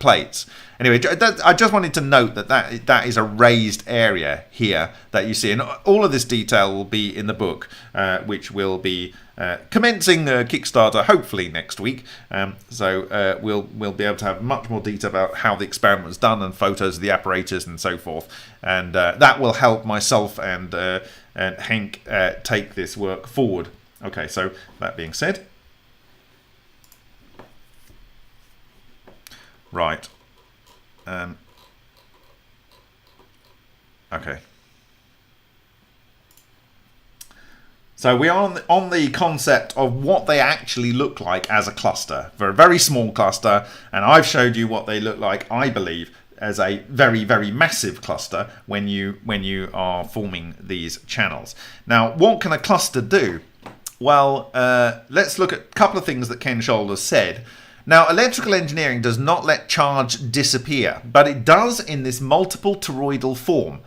S1: plates. Anyway, I just wanted to note that is a raised area here that you see, and all of this detail will be in the book, which will be commencing Kickstarter hopefully next week. So we'll be able to have much more detail about how the experiment was done and photos of the apparatus and so forth, and that will help myself and Hank take this work forward. Okay, so that being said, right. Okay. So we are on the concept of what they actually look like as a cluster for a very small cluster, and I've showed you what they look like, I believe, as a very, very massive cluster when you are forming these channels. Now, what can a cluster do? Well, let's look at a couple of things that Ken Shoulders said. Now, electrical engineering does not let charge disappear, but it does in this multiple toroidal form.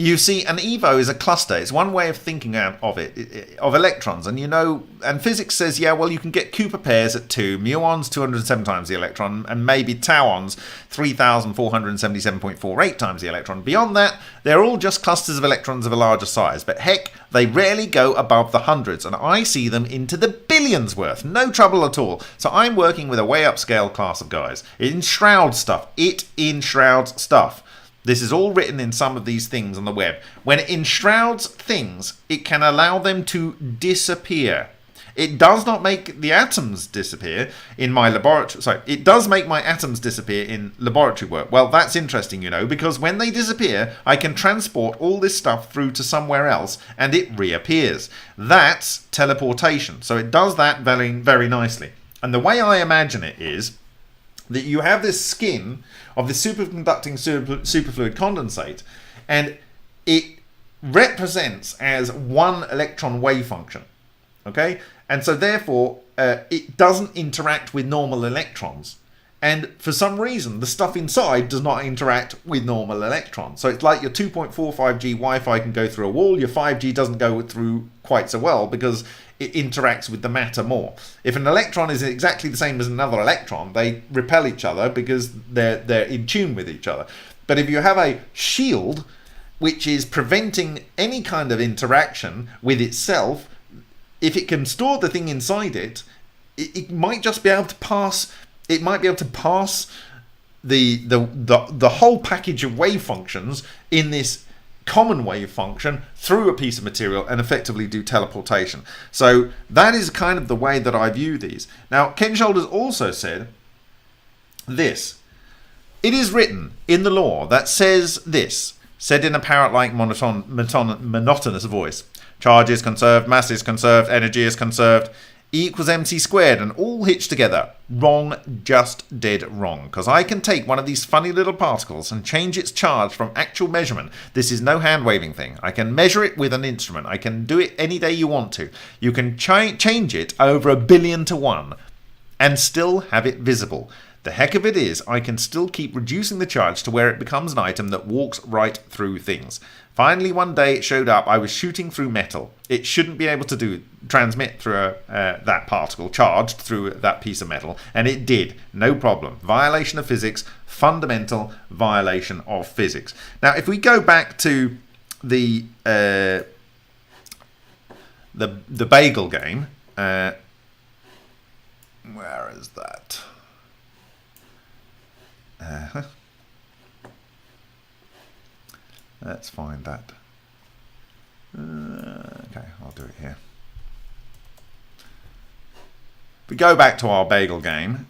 S1: You see, an EVO is a cluster. It's one way of thinking of it, of electrons. And and physics says, yeah, well, you can get Cooper pairs at 2, muons 207 times the electron, and maybe tauons 3,477.48 times the electron. Beyond that, they're all just clusters of electrons of a larger size. But heck, they rarely go above the hundreds, and I see them into the billions worth. No trouble at all. So I'm working with a way upscale class of guys. It enshrouds stuff. This is all written in some of these things on the web. When it enshrouds things, it can allow them to disappear. It does not make the atoms disappear in my laboratory. Sorry, it does make my atoms disappear in laboratory work. Well, that's interesting, because when they disappear, I can transport all this stuff through to somewhere else and it reappears. That's teleportation. So it does that very, very nicely. And the way I imagine it is that you have this skin of the superconducting superfluid condensate, and it represents as one electron wave function. Okay? And so therefore, it doesn't interact with normal electrons. And for some reason, the stuff inside does not interact with normal electrons. So it's like your 2.45G Wi-Fi can go through a wall, your 5G doesn't go through quite so well because it interacts with the matter more. If an electron is exactly the same as another electron, they repel each other because they're in tune with each other. But if you have a shield which is preventing any kind of interaction with itself, if it can store the thing inside it, it might just be able to pass. It might be able to pass the whole package of wave functions in this common wave function through a piece of material and effectively do teleportation. So that is kind of the way that I view these. Now, Ken Shoulders also said this. It is written in the law that says this, said in a parrot-like monotonous voice. Charge is conserved, mass is conserved, energy is conserved. E equals mc squared, and all hitched together. Wrong, just dead wrong. Because I can take one of these funny little particles and change its charge from actual measurement. This is no hand-waving thing. I can measure it with an instrument. I can do it any day you want to. You can change it over 1 billion to 1 and still have it visible.
S2: The heck of it is, I can still keep reducing the charge to where it becomes an item that walks right through things. Finally, one day it showed up. I was shooting through metal. It shouldn't be able to transmit through that particle charged through that piece of metal, and it did. No problem. Violation of physics, fundamental violation of physics. Now, if we go back to the bagel game, where is that? Let's find that. Okay, I'll do it here. If we go back to our bagel game,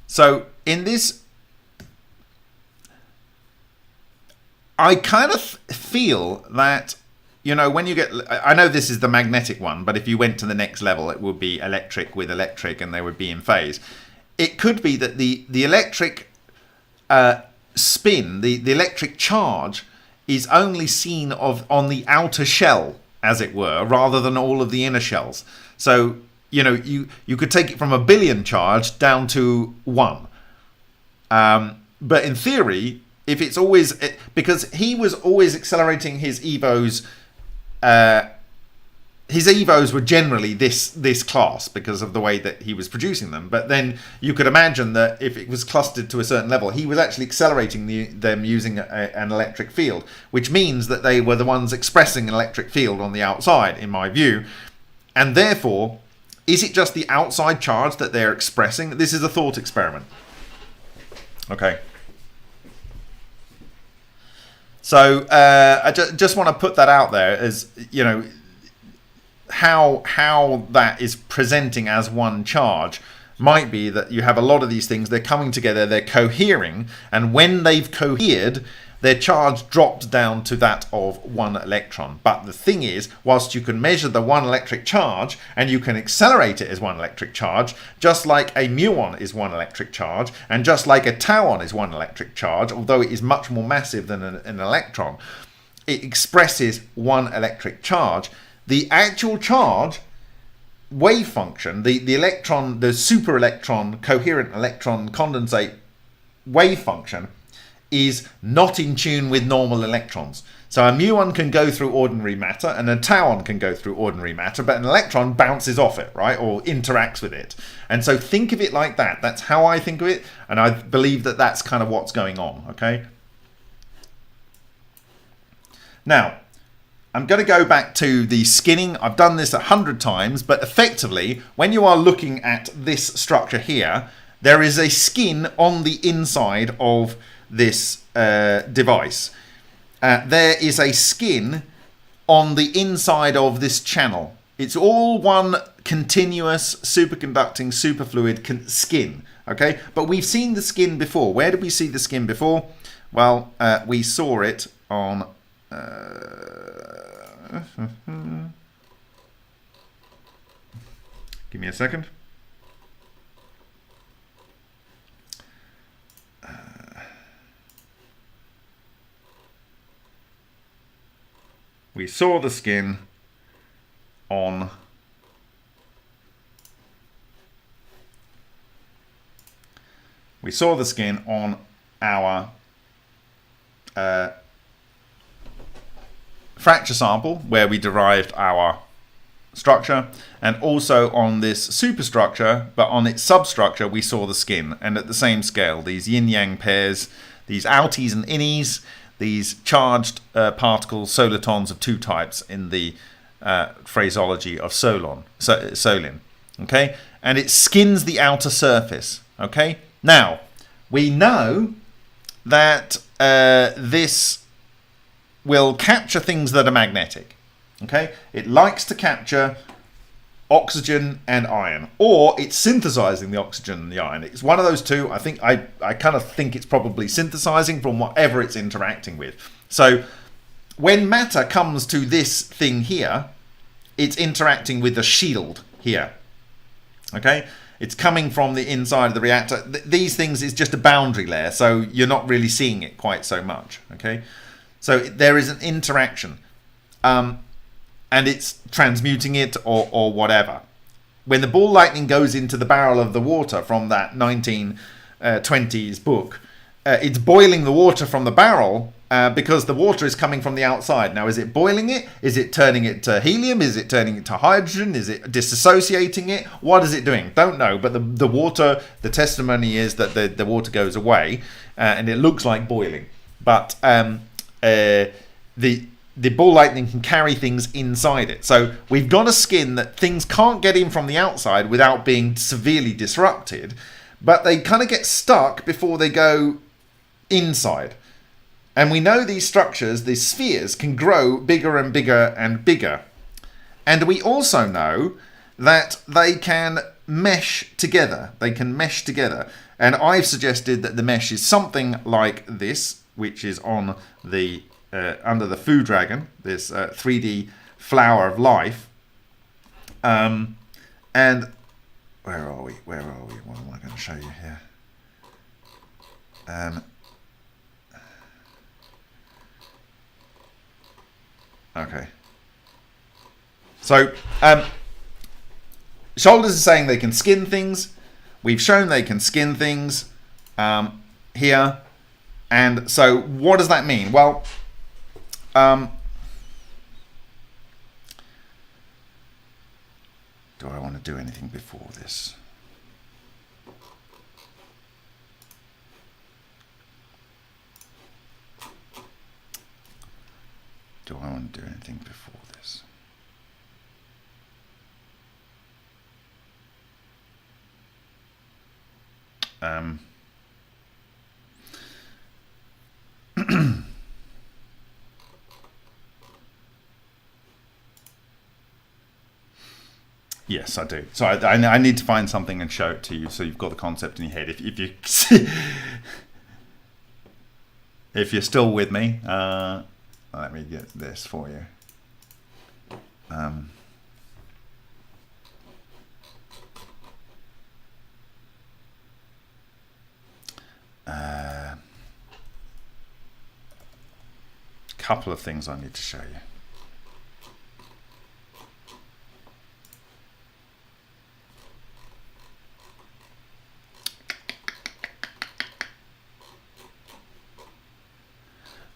S2: so in this, I kind of feel that, you know, when you get, I know this is the magnetic one, but if you went to the next level, it would be electric with electric and they would be in phase. It could be that the electric spin, the electric charge, is only seen on the outer shell, as it were, rather than all of the inner shells. So, you know, you could take it from 1 billion charge down to 1. But in theory, if it's always, because he was always accelerating his evos were generally this class because of the way that he was producing them. But then you could imagine that if it was clustered to a certain level, he was actually accelerating them using an electric field, which means that they were the ones expressing an electric field on the outside, in my view. And therefore, is it just the outside charge that they're expressing? This is a thought experiment. Okay. So I just want to put that out there as, you know, how that is presenting as one charge might be that you have a lot of these things, they're coming together, they're cohering, and when they've cohered, their charge drops down to that of 1 electron. But the thing is, whilst you can measure the 1 electric charge and you can accelerate it as 1 electric charge, just like a muon is 1 electric charge, and just like a tauon is 1 electric charge, although it is much more massive than an electron, it expresses 1 electric charge. The actual charge wave function, the electron, the super electron, coherent electron condensate wave function, is not in tune with normal electrons. So a muon can go through ordinary matter and a tauon can go through ordinary matter, but an electron bounces off it, right, or interacts with it. And so think of it like that. That's how I think of it, and I believe that that's kind of what's going on, okay? Now, I'm going to go back to the skinning. I've done this 100 times, but effectively, when you are looking at this structure here, there is a skin on the inside of this device. There is a skin on the inside of this channel. It's all one continuous superconducting superfluid skin, okay? But we've seen the skin before. Where did we see the skin before? Well, we saw it on give me a second. We saw the skin on our fracture sample where we derived our structure, and also on this superstructure, but on its substructure we saw the skin, and at the same scale, these yin-yang pairs, these outies and innies, these charged particles, solitons of 2 types in the phraseology of Solin, okay? And it skins the outer surface, okay? Now, we know that this will capture things that are magnetic, okay? It likes to capture oxygen and iron, or it's synthesizing the oxygen and the iron. It's one of those two. I think I kind of think it's probably synthesizing from whatever it's interacting with. So when matter comes to this thing here, it's interacting with the shield here, okay? It's coming from the inside of the reactor. These things is just a boundary layer, so you're not really seeing it quite so much. Okay, so there is an interaction, and it's transmuting it or whatever. When the ball lightning goes into the barrel of the water from that 1920s book, it's boiling the water from the barrel because the water is coming from the outside. Now, is it boiling it? Is it turning it to helium? Is it turning it to hydrogen? Is it disassociating it? What is it doing? Don't know. But the water, the testimony is that the water goes away and it looks like boiling. But the ball lightning can carry things inside it. So we've got a skin that things can't get in from the outside without being severely disrupted. But they kind of get stuck before they go inside. And we know these structures, these spheres, can grow bigger and bigger and bigger. And we also know that they can mesh together. They can mesh together. And I've suggested that the mesh is something like this, which is on the under the Foo Dragon, this 3D flower of life. And where are we? Where are we? What am I going to show you here? Okay. So, Shoulders is saying they can skin things. We've shown they can skin things here. And so, what does that mean? Well, do I want to do anything before this? Do I want to do anything before this? Yes, I do. So I need to find something and show it to you so you've got the concept in your head. If you if you're still with me, let me get this for you. Couple of things I need to show you.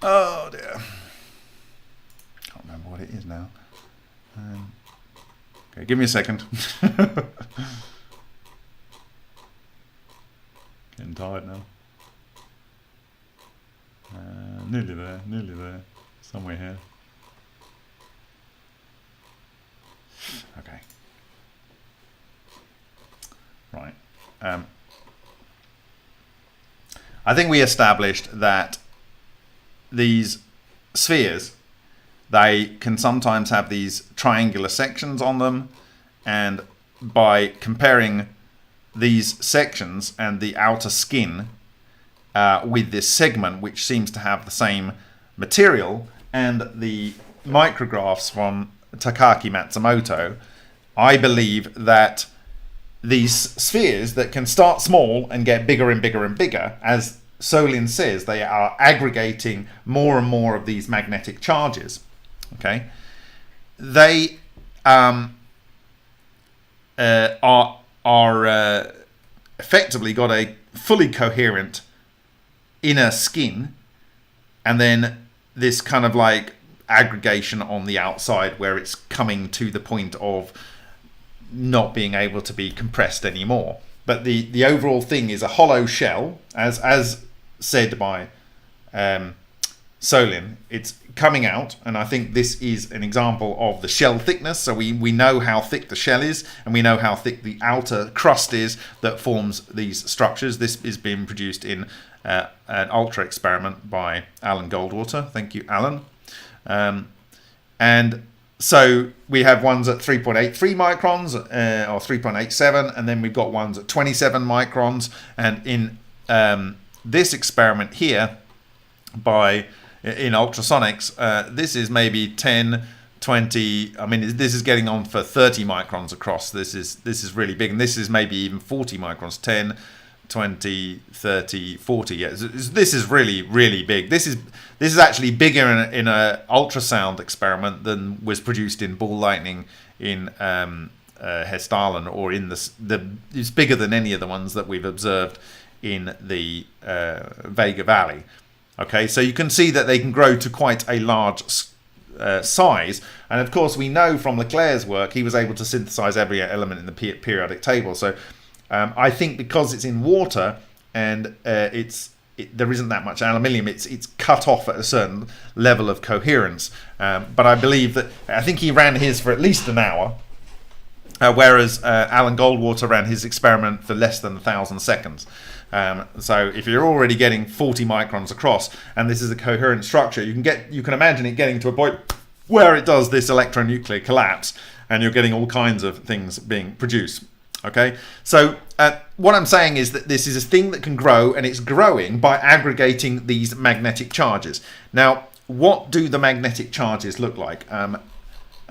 S2: Oh dear. Can't remember what it is now. Okay, give me a second. Getting tired now. Nearly there, nearly there. Somewhere here. Okay. Right. I think we established that these spheres, they can sometimes have these triangular sections on them, and by comparing these sections and the outer skin with this segment, which seems to have the same material, and the micrographs from Takaaki Matsumoto, I believe that these spheres that can start small and get bigger and bigger and bigger, as Solin says, they are aggregating more and more of these magnetic charges. Okay, they are effectively got a fully coherent inner skin, and then this kind of like aggregation on the outside where it's coming to the point of not being able to be compressed anymore. But the overall thing is a hollow shell, as said by Solin. It's coming out, and I think this is an example of the shell thickness. So we know how thick the shell is, and we know how thick the outer crust is that forms these structures. This is being produced in an ultra experiment by Alan Goldwater. Thank you, Alan. And so we have ones at 3.83 microns or 3.87, and then we've got ones at 27 microns. And in this experiment here in ultrasonics, this is maybe 10 20. I mean, this is getting on for 30 microns across. This is really big, and this is maybe even 40 microns. 10, 20, 30, 40. Yeah, this is really big. This is actually bigger in a ultrasound experiment than was produced in ball lightning in Hessdalen, or in it's bigger than any of the ones that we've observed in the Vega Valley. Okay, so you can see that they can grow to quite a large size, and of course we know from Leclerc's work he was able to synthesize every element in the periodic table. So I think because it's in water and there isn't that much aluminium, it's cut off at a certain level of coherence. But I believe that I think he ran his for at least an hour. Whereas Alan Goldwater ran his experiment for less than 1,000 seconds. So if you're already getting 40 microns across, and this is a coherent structure, you can imagine it getting to a point where it does this electronuclear collapse, and you're getting all kinds of things being produced. Okay, so what I'm saying is that this is a thing that can grow, and it's growing by aggregating these magnetic charges. Now, what do the magnetic charges look like?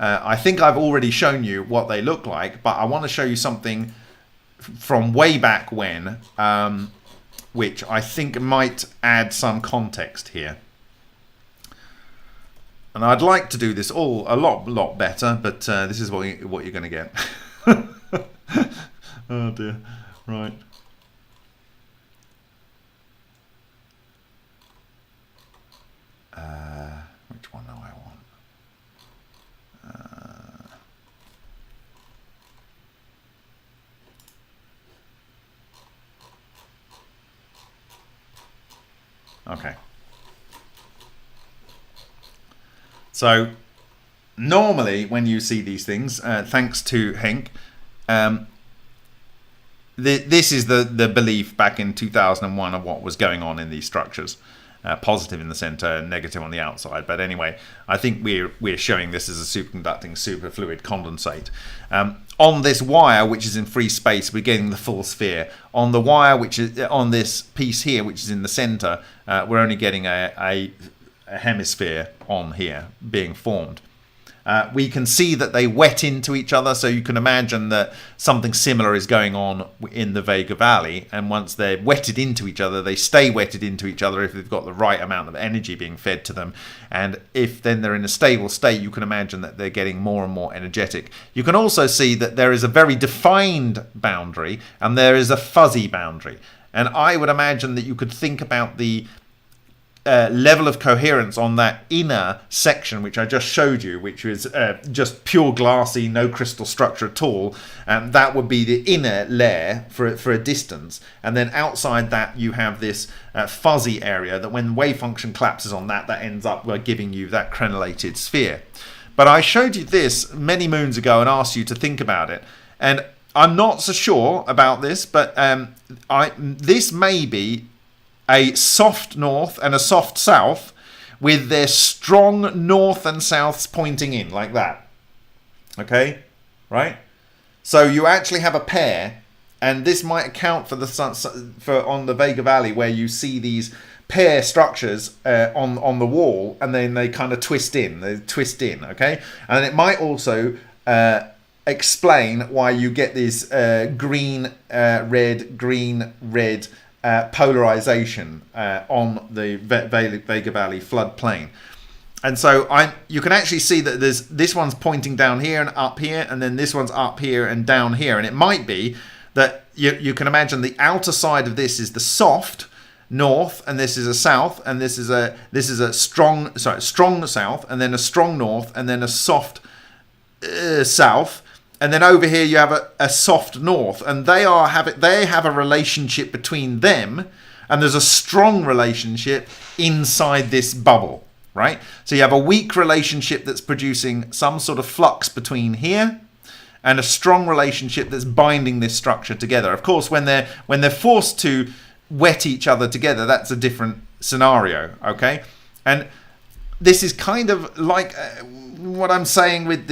S2: I think I've already shown you what they look like, but I want to show you something from way back when, which I think might add some context here. And I'd like to do this all a lot better, but this is what you're going to get. Oh dear. Right. Which one do I want? Okay. So normally when you see these things, thanks to Henk, this is the belief back in 2001 of what was going on in these structures. Positive in the center, negative on the outside. But anyway, I think we're showing this as a superconducting superfluid condensate. On this wire, which is in free space, we're getting the full sphere. On the wire, which is on this piece here, which is in the center, we're only getting a hemisphere on here being formed. We can see that they wet into each other, so you can imagine that something similar is going on in the Vega Valley, and once they're wetted into each other, they stay wetted into each other if they've got the right amount of energy being fed to them, and if then they're in a stable state, you can imagine that they're getting more and more energetic. You can also see that there is a very defined boundary and there is a fuzzy boundary, and I would imagine that you could think about the level of coherence on that inner section which I just showed you, which is just pure glassy, no crystal structure at all, and that would be the inner layer for a distance, and then outside that you have this fuzzy area that when wave function collapses on that ends up giving you that crenellated sphere. But I showed you this many moons ago and asked you to think about it, and I'm not so sure about this, but this may be a soft north and a soft south with their strong north and souths pointing in like that. Okay, right? So you actually have a pair, and this might account for on the Vega Valley where you see these pair structures on the wall, and then they kind of twist in. Okay, and it might also explain why you get this green, red. Polarization on the Vega Valley floodplain, and so you can actually see that there's this one's pointing down here and up here, and then this one's up here and down here, and it might be that you can imagine the outer side of this is the soft north, and this is a south, and this is a strong south, and then a strong north, and then a soft south. And then over here you have a soft north, and they have a relationship between them, and there's a strong relationship inside this bubble, right? So you have a weak relationship that's producing some sort of flux between here, and a strong relationship that's binding this structure together. Of course, when they're forced to wet each other together, that's a different scenario, okay? And this is kind of like what I'm saying with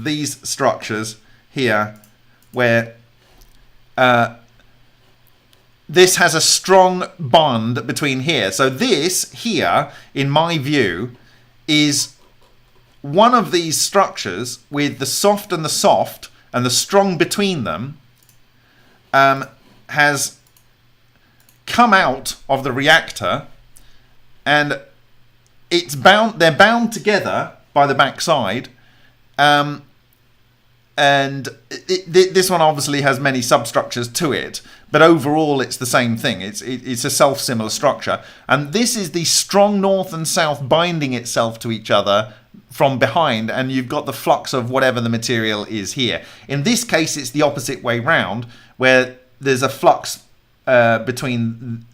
S2: these structures here, where this has a strong bond between here. So this here, in my view, is one of these structures with the soft and the strong between them has come out of the reactor, and they're bound together by the backside, and this one obviously has many substructures to it, but overall it's the same thing. It's a self-similar structure, and this is the strong north and south binding itself to each other from behind, and you've got the flux of whatever the material is here. In this case, it's the opposite way round, where there's a flux between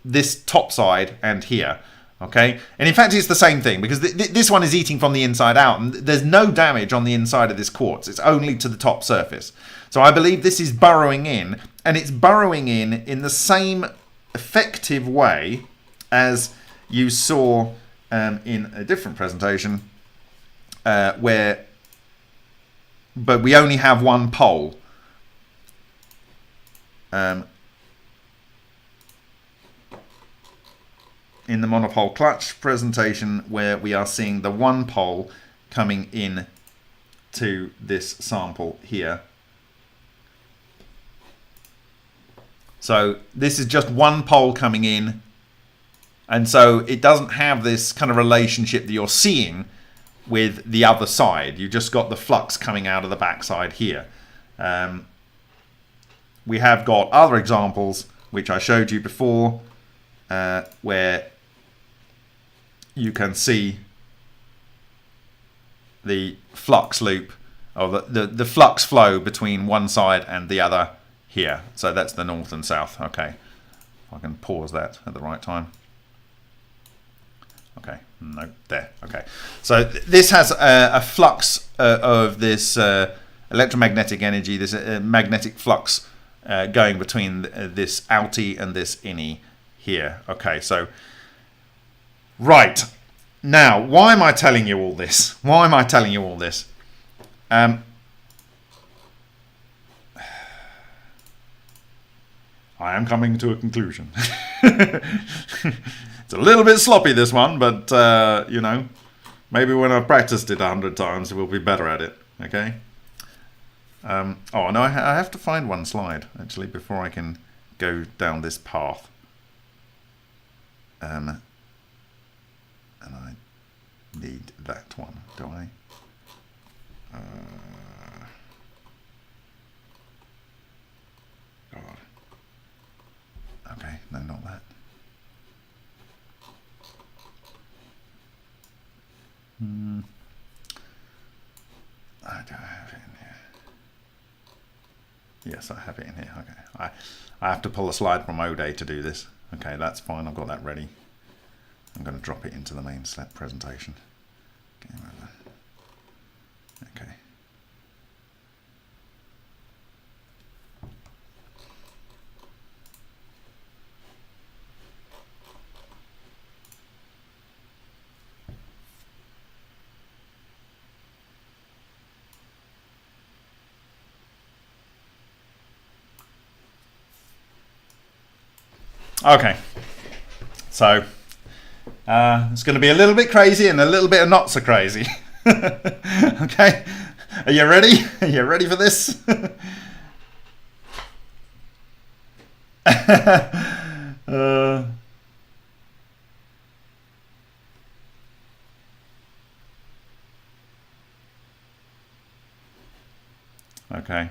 S2: this top side and here. Okay, and in fact it's the same thing, because this one is eating from the inside out, and there's no damage on the inside of this quartz. It's only to the top surface. So I believe this is burrowing in, and it's burrowing in the same effective way as you saw in a different presentation, but we only have one pole. In the Monopole clutch presentation, where we are seeing the one pole coming in to this sample here. So this is just one pole coming in, and so it doesn't have this kind of relationship that you're seeing with the other side. You just got the flux coming out of the backside here. We have got other examples which I showed you before, where you can see the flux loop, or the flux flow between one side and the other here. So that's the north and south. Okay, if I can pause that at the right time. Okay, no, there. Okay, so this has a flux of this electromagnetic energy, this magnetic flux going between this outie and this innie here. Okay, so right now, why am I telling you all this? Why am I telling you all this? I am coming to a conclusion. It's a little bit sloppy, this one, but you know, maybe when I've practiced it 100 times, we'll be better at it. Okay. Oh no, I have to find one slide actually before I can go down this path. And I need that one, do I? God. Okay, no, not that. I don't have it in here. Yes, I have it in here. Okay, I have to pull a slide from Ode to do this. Okay, that's fine. I've got that ready. I'm going to drop it into the main presentation. Okay. Okay, so it's going to be a little bit crazy and a little bit of not so crazy. Okay, are you ready? Are you ready for this? Okay.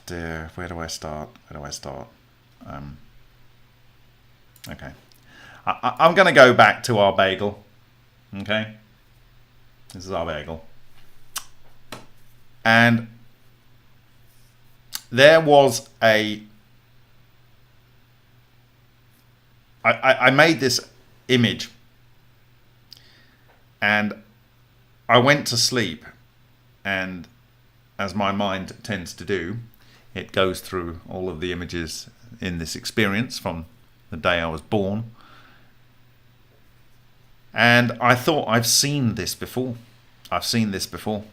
S2: Dear, where do I start? Where do I start? Okay, I'm going to go back to our bagel. Okay, this is our bagel, and there was I made this image, and I went to sleep, and as my mind tends to do, it goes through all of the images in this experience from the day I was born. And I thought, I've seen this before. I've seen this before.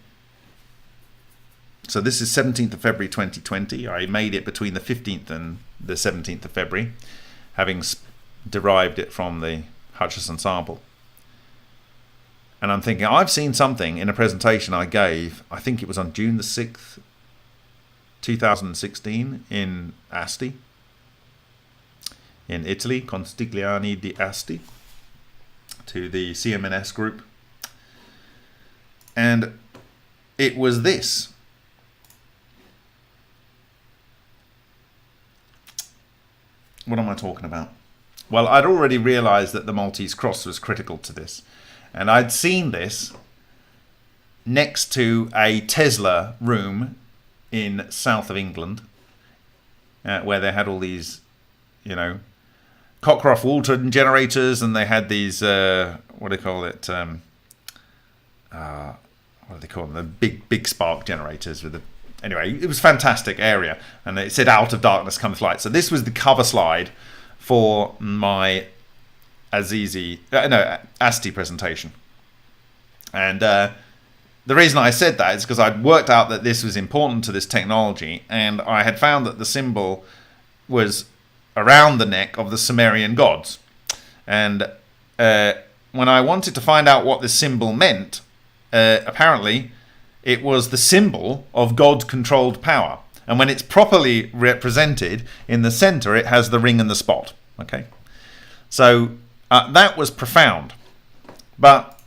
S2: So this is 17th of February 2020. I made it between the 15th and the 17th of February, having
S1: derived it from the Hutchison sample. And I'm thinking, I've seen something in a presentation I gave, I think it was on June the 6th, 2016 in Asti, in Italy, Constigliani di Asti, to the CMNS group. And it was this. What am I talking about? Well, I'd already realized that the Maltese cross was critical to this. And I'd seen this next to a Tesla room in south of England, where they had all these, you know, Cockcroft-Walton generators, and they had these, what do they call it? What do they call them? The big spark generators with the. Anyway, it was a fantastic area, and it said "Out of darkness cometh light." So this was the cover slide for my ASTI presentation, and the reason I said that is because I'd worked out that this was important to this technology, and I had found that the symbol was around the neck of the Sumerian gods, and when I wanted to find out what this symbol meant, apparently it was the symbol of God-controlled power. And when it's properly represented in the center, it has the ring and the spot. Okay, so that was profound. But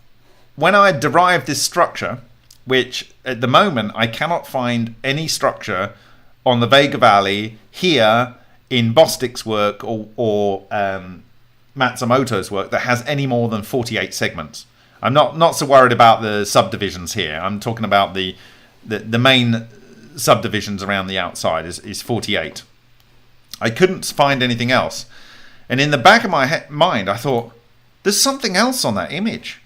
S1: when I derived this structure, which at the moment I cannot find any structure on the Vega Valley here in Bostic's work or Matsumoto's work that has any more than 48 segments. I'm not so worried about the subdivisions here. I'm talking about the main subdivisions around the outside is 48. I couldn't find anything else. And in the back of my mind, I thought, there's something else on that image.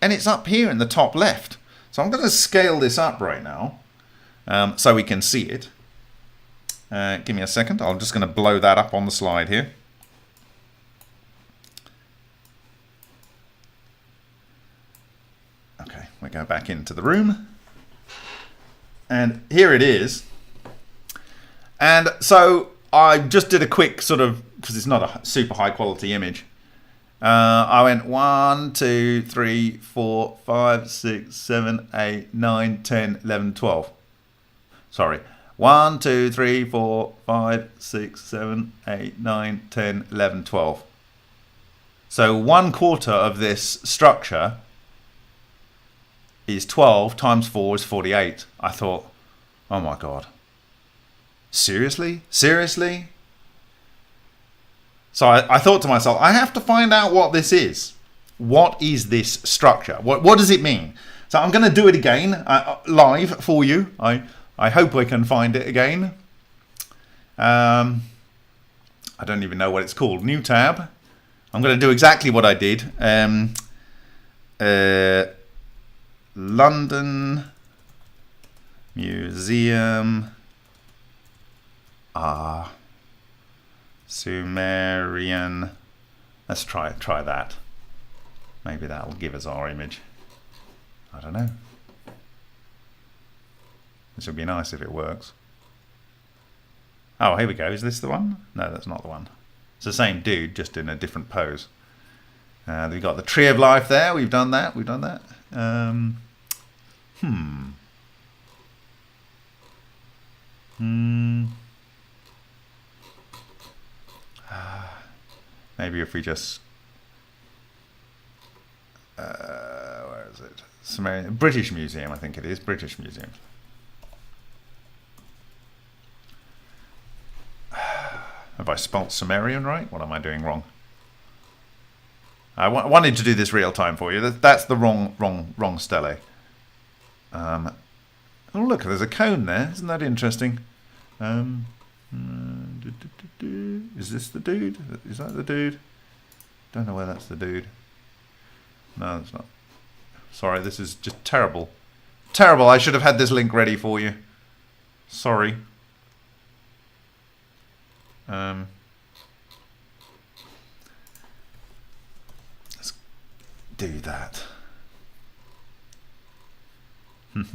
S1: And it's up here in the top left. So I'm going to scale this up right now so we can see it. Give me a second. I'm just going to blow that up on the slide here. Okay, we go back into the room. And here it is. And so I just did a quick sort of, because it's not a super high quality image. I went 1, 2, 3, 4, 5, 6, 7, 8, 9, 10, 11, 12. Sorry. 1, 2, 3, 4, 5, 6, 7, 8, 9, 10, 11, 12. So 1/4 of this structure is 12 times 4 is 48. I thought, oh my God. Seriously? Seriously? So I thought to myself, I have to find out what this is. What is this structure? What does it mean? So I'm going to do it again, live for you. I hope I can find it again. I don't even know what it's called. New tab. I'm going to do exactly what I did. London Museum Sumerian. Let's try that. Maybe that'll give us our image. I don't know. This would be nice if it works. Oh, here we go. Is this the one? No, that's not the one. It's the same dude, just in a different pose. We've got the Tree of Life there. We've done that. We've done that. Maybe if we just where is it? Sumerian, British Museum, I think it is. British Museum. Have I spelt Sumerian right? What am I doing wrong? I wanted to do this real time for you. That's the wrong stele. Oh look, there's a cone there. Isn't that interesting? Is this the dude? Is that the dude? Don't know where that's the dude. No, it's not. Sorry, this is just terrible. Terrible. I should have had this link ready for you. Sorry. Let's do that. Look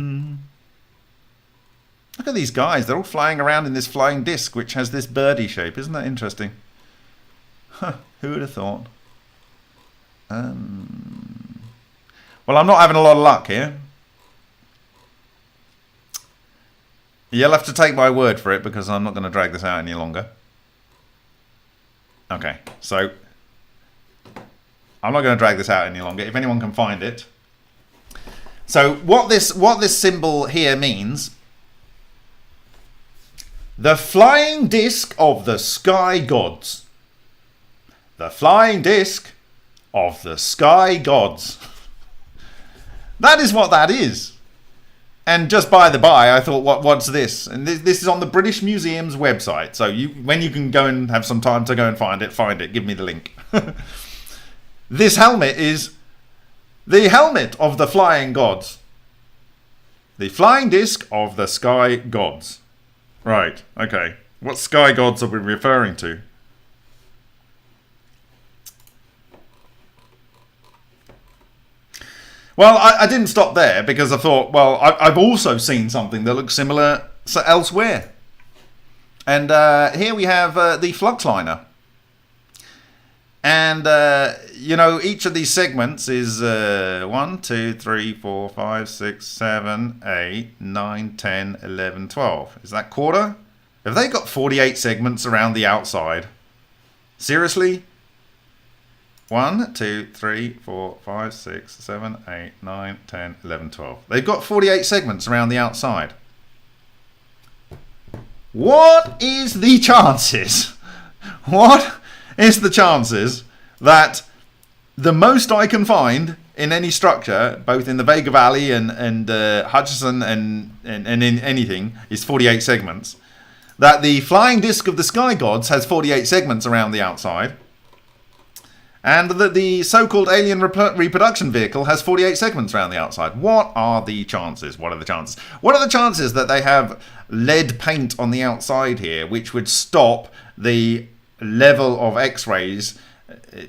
S1: at these guys. They're all flying around in this flying disc, which has this birdie shape. Isn't that interesting? Who would have thought? Well, I'm not having a lot of luck here. You'll have to take my word for it because I'm not going to drag this out any longer. Okay, so I'm not going to drag this out any longer. If anyone can find it. So what this symbol here means, the flying disc of the sky gods. The flying disc of the sky gods. That is what that is. And just by the by, I thought, what's this? And this is on the British Museum's website. So when you can go and have some time to go and find it. Give me the link. This helmet is the helmet of the flying gods. The flying disc of the sky gods. Right, okay. What sky gods are we referring to? Well, I didn't stop there because I thought, well, I've also seen something that looks similar elsewhere. And here we have the Flux liner. And, you know, each of these segments is 1, 2, 3, 4, 5, 6, 7, 8, 9, 10, 11, 12. Is that quarter? Have they got 48 segments around the outside? Seriously? 1, 2, 3, 4, 5, 6, 7, 8, 9, 10, 11, 12. They've got 48 segments around the outside. What is the chances? What is the chances that the most I can find in any structure, both in the Vega Valley and Hutchison and in anything, is 48 segments? That the flying disc of the sky gods has 48 segments around the outside, and that the so-called alien reproduction vehicle has 48 segments around the outside. What are the chances? What are the chances? What are the chances that they have lead paint on the outside here, which would stop the level of X-rays?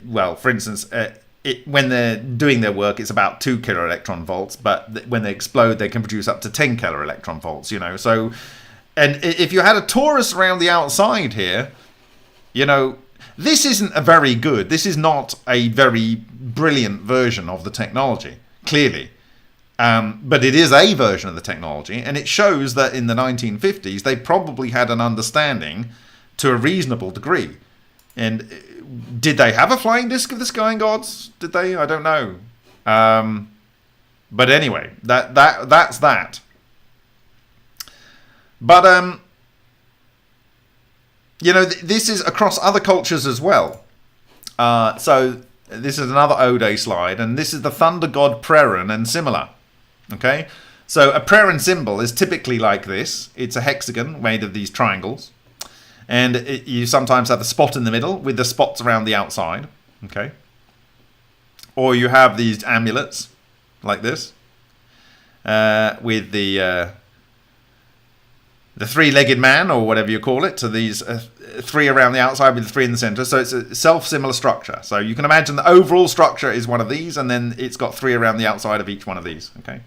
S1: Well, for instance, when they're doing their work, it's about 2 kilo electron volts, but when they explode, they can produce up to 10 kilo electron volts, you know. So, and if you had a torus around the outside here, you know, this isn't a very good, this is not a very brilliant version of the technology, clearly. But it is a version of the technology, and it shows that in the 1950s, they probably had an understanding to a reasonable degree. And did they have a flying disc of the sky gods? Did they? I don't know. But anyway, that's that. But you know, this is across other cultures as well. So this is another Ode slide, and this is the thunder god Preran and similar. Okay, so a Preran symbol is typically like this. It's a hexagon made of these triangles, and you sometimes have a spot in the middle with the spots around the outside. Okay, or you have these amulets like this with the three-legged man, or whatever you call it, to these 3 around the outside with the 3 in the center. So it's a self-similar structure. So you can imagine the overall structure is one of these, and then it's got 3 around the outside of each one of these. Okay.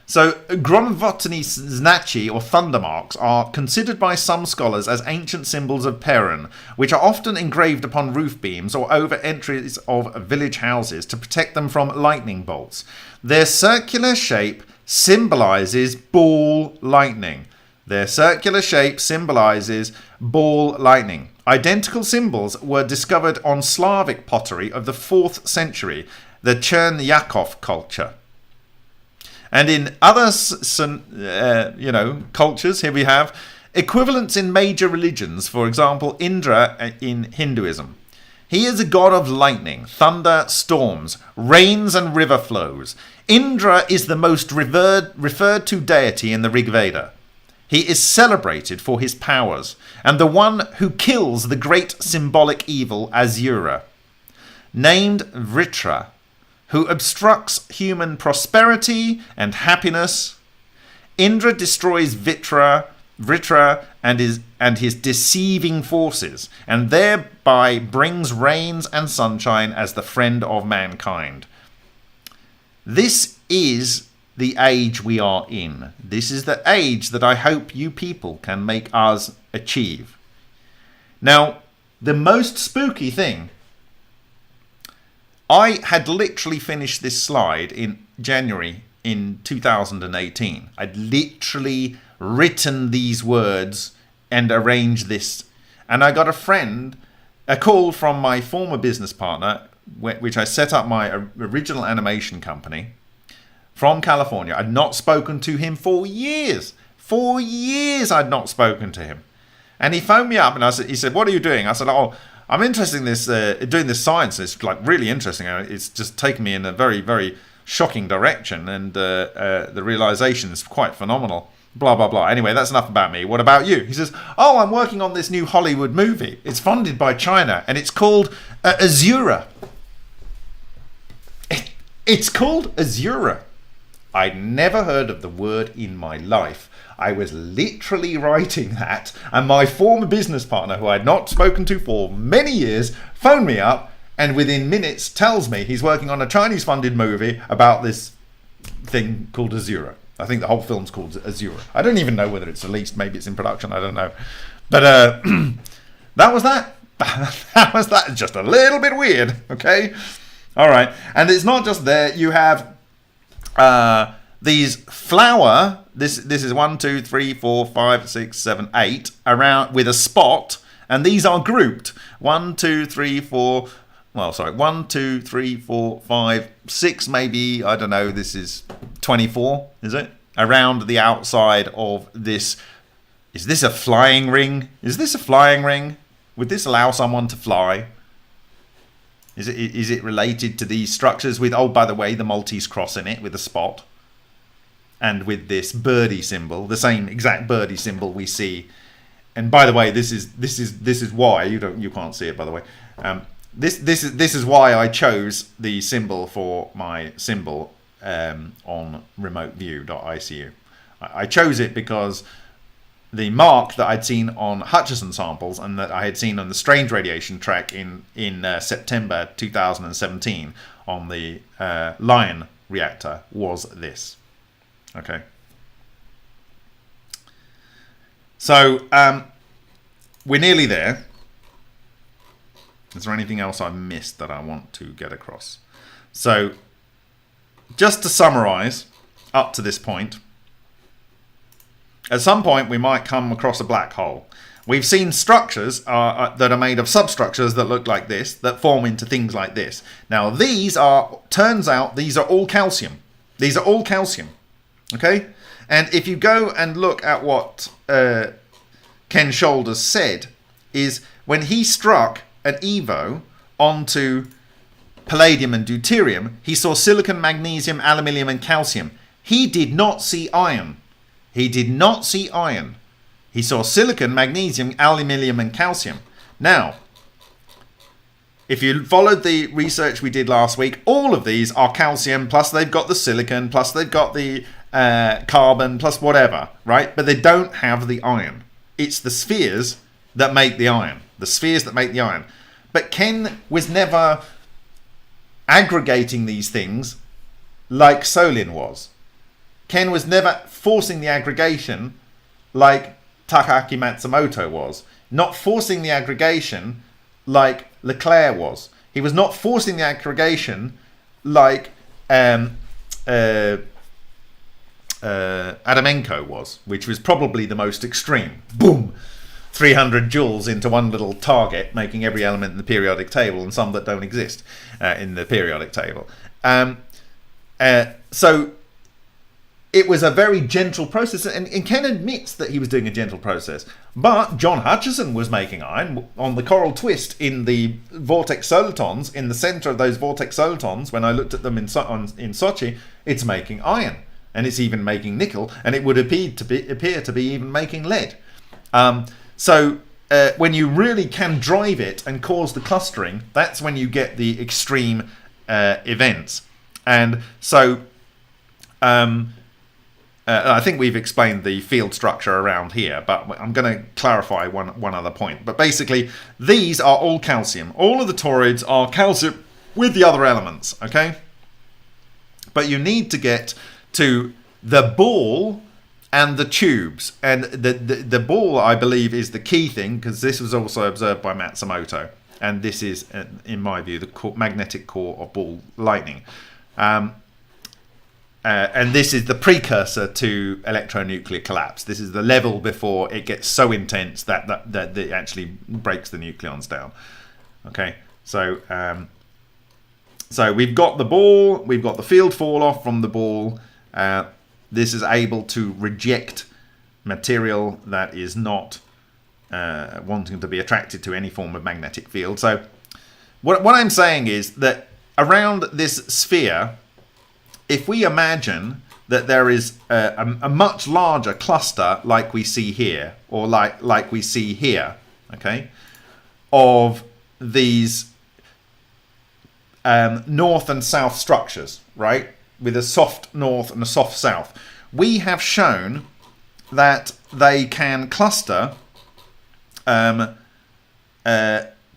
S1: So Gromvotny Znachi, or thunder marks, are considered by some scholars as ancient symbols of Perun, which are often engraved upon roof beams or over entries of village houses to protect them from lightning bolts. Their circular shape symbolizes ball lightning. Their circular shape symbolizes ball lightning. Identical symbols were discovered on Slavic pottery of the 4th century, the Chernyakov culture. And in other cultures, here we have equivalents in major religions. For example, Indra in Hinduism. He is a god of lightning, thunder, storms, rains and river flows. Indra is the most referred to deity in the Rig Veda. He is celebrated for his powers, and the one who kills the great symbolic evil Asura. Named Vritra, who obstructs human prosperity and happiness. Indra destroys Vritra and his deceiving forces, and thereby brings rains and sunshine as the friend of mankind. This is the age we are in. This is the age that I hope you people can make us achieve. Now,
S2: the most spooky thing, I had literally finished this slide in January in 2018. I'd literally written these words and arranged this. And I got a call from my former business partner, which I set up my original animation company, from California. I'd not spoken to him for years. For years I'd not spoken to him. And he phoned me up and he said, what are you doing? I said, oh, I'm interested in this, doing this science. It's like really interesting. It's just taken me in a very, very shocking direction. And the realization is quite phenomenal. Blah, blah, blah. Anyway, that's enough about me. What about you? He says, oh, I'm working on this new Hollywood movie. It's funded by China and it's called Azura. It's called Azura. I'd never heard of the word in my life. I was literally writing that, and my former business partner, who I'd not spoken to for many years, phoned me up and within minutes tells me he's working on a Chinese-funded movie about this thing called Azura. I think the whole film's called Azura. I don't even know whether it's released. Maybe it's in production. I don't know. But that was that. That was that. Just a little bit weird. Okay. All right. And it's not just there. You have these flower. This is 1, 2, 3, 4, 5, 6, 7, 8 around with a spot, and these are grouped 1, 2, 3, 4. Well, sorry, 1, 2, 3, 4, 5, 6, maybe. I don't know. This is 24, is it? Around the outside of this. Is this a flying ring? Is this a flying ring? Would this allow someone to fly? Is it related to these structures with, oh, by the way, the Maltese cross in it with a spot? And with this birdie symbol, the same exact birdie symbol we see. And by the way, this is why you can't see it. By the way, this is why I chose the symbol for my symbol on remoteview.icu. I chose it because the mark that I'd seen on Hutchison samples and that I had seen on the strange radiation track in September 2017 on the Lion reactor was this. Okay. So we're nearly there. Is there anything else I missed that I want to get across? So just to summarize up to this point, at some point we might come across a black hole. We've seen structures that are made of substructures that look like this, that form into things like this. Now turns out these are all calcium. These are all calcium. Okay, and if you go and look at what Ken Shoulders said, is when he struck an Evo onto palladium and deuterium, he saw silicon, magnesium, aluminium, and calcium. He did not see iron. He did not see iron. He saw silicon, magnesium, aluminium, and calcium. Now, if you followed the research we did last week, all of these are calcium, plus they've got the silicon, plus they've got the carbon, plus whatever, right? But they don't have the iron. It's the spheres that make the iron. The spheres that make the iron. But Ken was never aggregating these things like Solin was. Ken was never forcing the aggregation like Takaaki Matsumoto was. Not forcing the aggregation like Leclerc was. He was not forcing the aggregation like Adamenko was, which was probably the most extreme. Boom! 300 joules into one little target, making every element in the periodic table and some that don't exist in the periodic table. So it was a very gentle process, and Ken admits that he was doing a gentle process. But John Hutchison was making iron on the coral twist in the vortex solitons, in the center of those vortex solitons. When I looked at them in Sochi, it's making iron, and it's even making nickel, and it would appear to be even making lead. So when you really can drive it and cause the clustering, that's when you get the extreme events. And so I think we've explained the field structure around here, but I'm going to clarify one other point. But basically, these are all calcium. All of the torids are calcium with the other elements, okay? But you need to get to the ball and the tubes. And the ball, I believe, is the key thing, because this was also observed by Matsumoto. And this is, in my view, the magnetic core of ball lightning. And this is the precursor to electronuclear collapse. This is the level before it gets so intense that it actually breaks the nucleons down. Okay, so we've got the ball, we've got the field fall off from the ball. This is able to reject material that is not wanting to be attracted to any form of magnetic field. So what I'm saying is that around this sphere, if we imagine that there is a much larger cluster like we see here, or like we see here, okay, of these north and south structures, right, with a soft north and a soft south, we have shown that they can cluster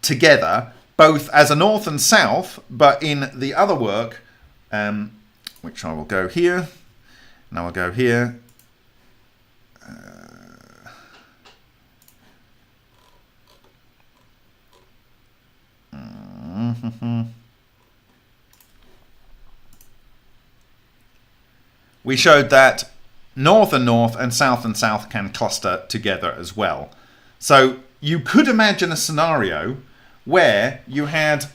S2: together both as a north and south, but in the other work, which I will go here, and I will go here. We showed that north and south can cluster together as well. So you could imagine a scenario where you had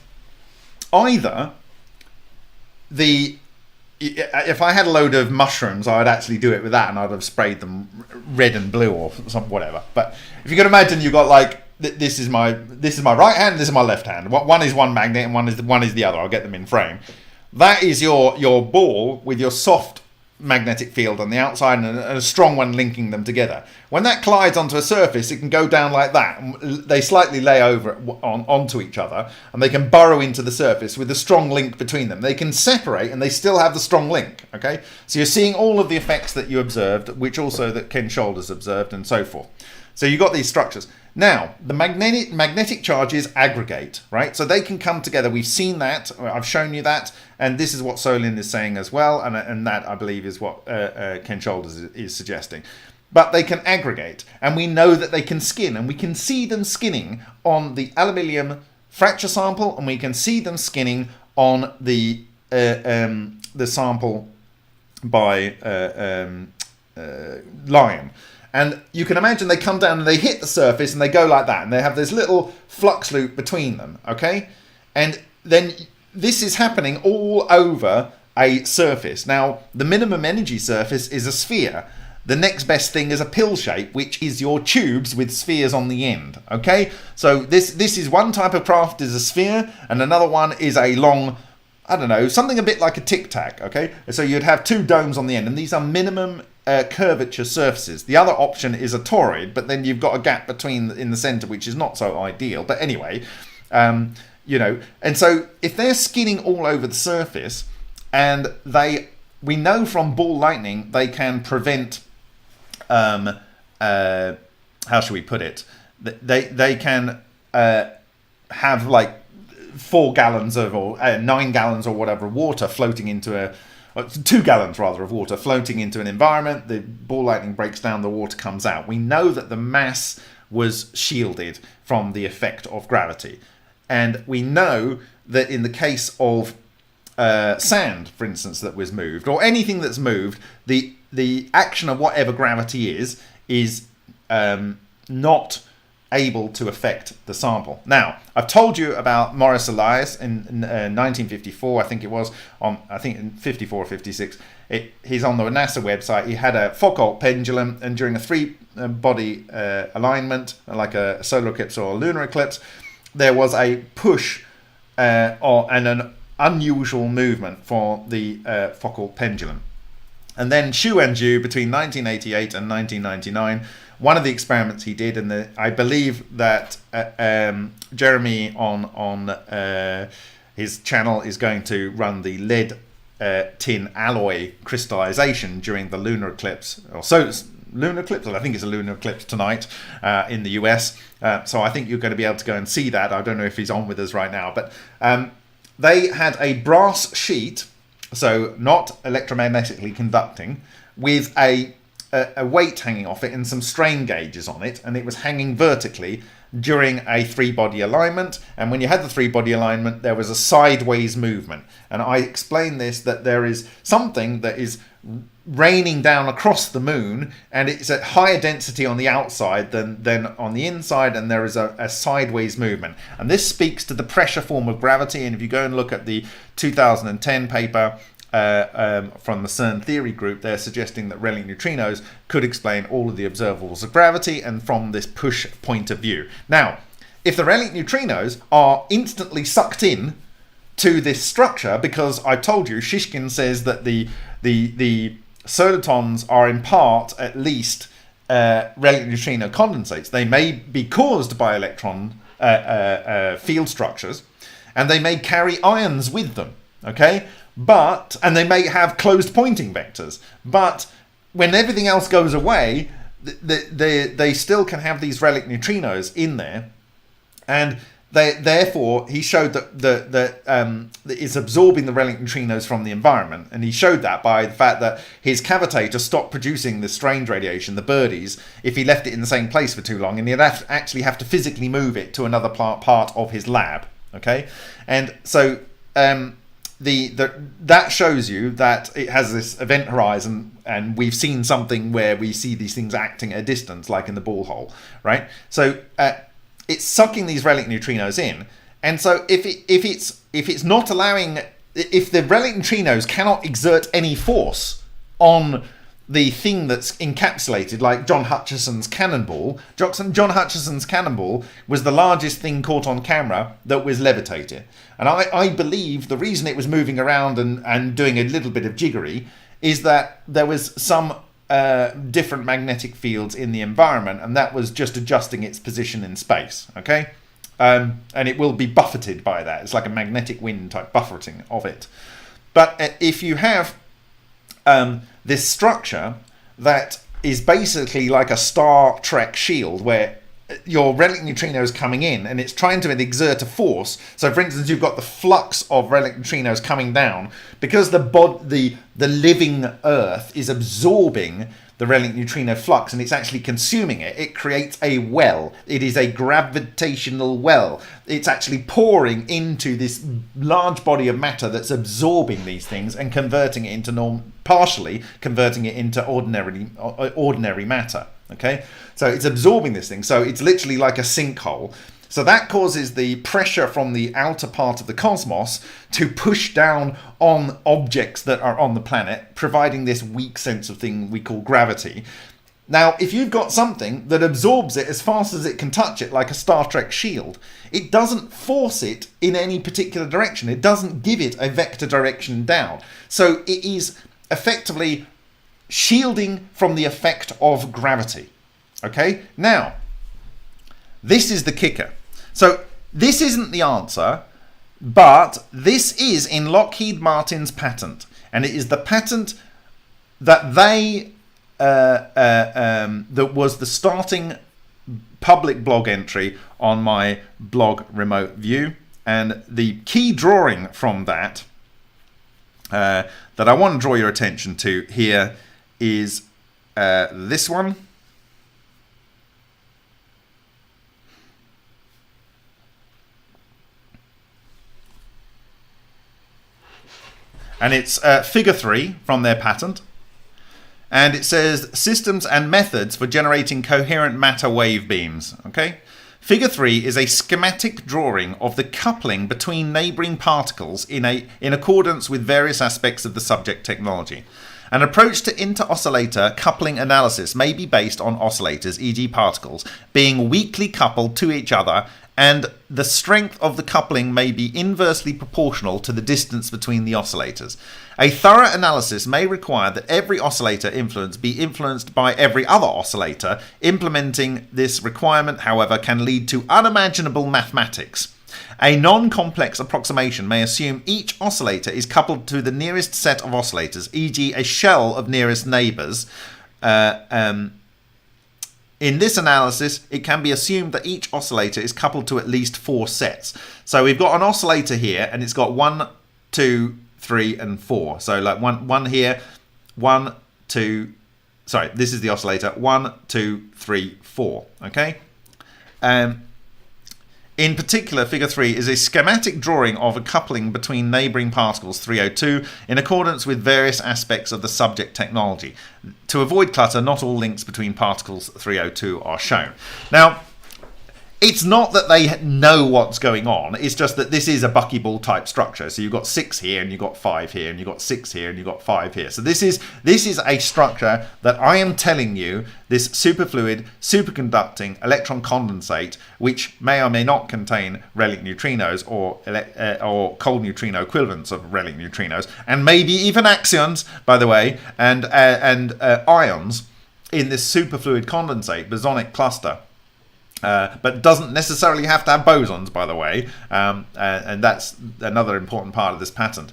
S2: either if I had a load of mushrooms, I would actually do it with that, and I'd have sprayed them red and blue or some whatever. But if you can imagine, you've got like this is my right hand, this is my left hand. One is one magnet, and one is the other. I'll get them in frame. That is your ball with your soft magnetic field on the outside and a strong one linking them together. When that collides onto a surface, it can go down like that. They slightly lay over onto each other, and they can burrow into the surface with a strong link between them. They can separate, and they still have the strong link. Okay, so you're seeing all of the effects that you observed, which also that Ken Shoulders observed, and so forth. So you got these structures. Now, the magnetic charges aggregate, right? So they can come together. We've seen that. I've shown you that. And this is what Solin is saying as well. And that, I believe, is what Ken Shoulders is suggesting. But they can aggregate. And we know that they can skin. And we can see them skinning on the aluminium fracture sample. And we can see them skinning on the sample by Lion. And you can imagine they come down and they hit the surface and they go like that. And they have this little flux loop between them, okay? And then this is happening all over a surface. Now, the minimum energy surface is a sphere. The next best thing is a pill shape, which is your tubes with spheres on the end, okay? So this is one type of craft is a sphere, and another one is a long, I don't know, something a bit like a tic-tac, okay? So you'd have two domes on the end, and these are minimum curvature surfaces. The other option is a toroid, but then you've got a gap between in the center, which is not so ideal. But anyway, you know, and so if they're skinning all over the surface, and we know from ball lightning they can prevent, how should we put it? They can have like 4 gallons or 9 gallons or whatever of water floating into 2 gallons rather of water floating into an environment. The ball lightning breaks down, the water comes out. We know that the mass was shielded from the effect of gravity. And we know that in the case of sand, for instance, that was moved, or anything that's moved, the action of whatever gravity is not able to affect the sample. Now, I've told you about Maurice Elias in 1954, I think it was, I think in 54 or 56. He's on the NASA website. He had a Foucault pendulum, and during a 3-body alignment, like a solar eclipse or a lunar eclipse, there was a push and an unusual movement for the Foucault pendulum. And then Xu Anju, between 1988 and 1999, one of the experiments he did, and I believe that Jeremy on his channel is going to run the lead tin alloy crystallization during the lunar eclipse, lunar eclipse. I think it's a lunar eclipse tonight in the US. So I think you're going to be able to go and see that. I don't know if he's on with us right now, but they had a brass sheet, so not electromagnetically conducting, with a a weight hanging off it and some strain gauges on it, and it was hanging vertically during a 3-body alignment. And when you had the 3-body alignment, there was a sideways movement. And I explained this, that there is something that is raining down across the moon, and it's at higher density on the outside than on the inside, and there is a sideways movement. And this speaks to the pressure form of gravity. And if you go and look at the 2010 paper from the CERN theory group, they're suggesting that relic neutrinos could explain all of the observables of gravity, and from this push point of view. Now, if the relic neutrinos are instantly sucked in to this structure, because I told you, Shishkin says that the solitons are in part, at least, relic neutrino condensates. They may be caused by electron field structures, and they may carry ions with them, okay? And they may have closed pointing vectors. But when everything else goes away, they still can have these relic neutrinos in there. And therefore, he showed that it's absorbing the relic neutrinos from the environment. And he showed that by the fact that his cavitator stopped producing the strange radiation, the birdies, if he left it in the same place for too long. And he'd actually have to physically move it to another part of his lab. Okay? And so that shows you that it has this event horizon, and we've seen something where we see these things acting at a distance, like in the ball hole, right? So it's sucking these relic neutrinos in, and so if it's not allowing, if the relic neutrinos cannot exert any force on the thing that's encapsulated, like John Hutchison's cannonball. John Hutchison's cannonball was the largest thing caught on camera that was levitated. And I believe the reason it was moving around and doing a little bit of jiggery is that there was some different magnetic fields in the environment, and that was just adjusting its position in space, okay? And it will be buffeted by that. It's like a magnetic wind type buffeting of it. But if you have this structure that is basically like a Star Trek shield, where your relic neutrino is coming in and it's trying to exert a force. So, for instance, you've got the flux of relic neutrinos coming down because the living Earth is absorbing the relic neutrino flux and it's actually consuming it. It creates a well. It is a gravitational well. It's actually pouring into this large body of matter that's absorbing these things and converting it into partially converting it into ordinary matter. Okay, so it's absorbing this thing. So it's literally like a sinkhole. So that causes the pressure from the outer part of the cosmos to push down on objects that are on the planet, providing this weak sense of thing we call gravity. Now, if you've got something that absorbs it as fast as it can touch it, like a Star Trek shield, it doesn't force it in any particular direction. It doesn't give it a vector direction down. So it is effectively shielding from the effect of gravity. Okay? Now, this is the kicker. So this isn't the answer, but this is in Lockheed Martin's patent, and it is the patent that they that was the starting public blog entry on my blog Remote View, and the key drawing from that that I want to draw your attention to here is this one. And it's figure 3 from their patent. And it says systems and methods for generating coherent matter wave beams. Okay? Figure 3 is a schematic drawing of the coupling between neighboring particles in accordance with various aspects of the subject technology. An approach to inter-oscillator coupling analysis may be based on oscillators, e.g. particles, being weakly coupled to each other, and the strength of the coupling may be inversely proportional to the distance between the oscillators. A thorough analysis may require that every oscillator influence be influenced by every other oscillator. Implementing this requirement, however, can lead to unimaginable mathematics. A non-complex approximation may assume each oscillator is coupled to the nearest set of oscillators, e.g. a shell of nearest neighbors. In this analysis, it can be assumed that each oscillator is coupled to at least 4 sets. So we've got an oscillator here, and it's got 1, 2, 3, and 4. So like one here, 1, 2, sorry, this is the oscillator 1, 2, 3, 4. Okay. In particular, figure 3 is a schematic drawing of a coupling between neighbouring particles 302 in accordance with various aspects of the subject technology. To avoid clutter, not all links between particles 302 are shown. Now, it's not that they know what's going on, it's just that this is a buckyball type structure. So you've got 6 here, and you've got 5 here, and you've got 6 here, and you've got 5 here. So this is a structure that I am telling you, this superfluid, superconducting electron condensate, which may or may not contain relic neutrinos or cold neutrino equivalents of relic neutrinos, and maybe even axions, by the way, and ions in this superfluid condensate bosonic cluster. But doesn't necessarily have to have bosons, by the way, and that's another important part of this patent,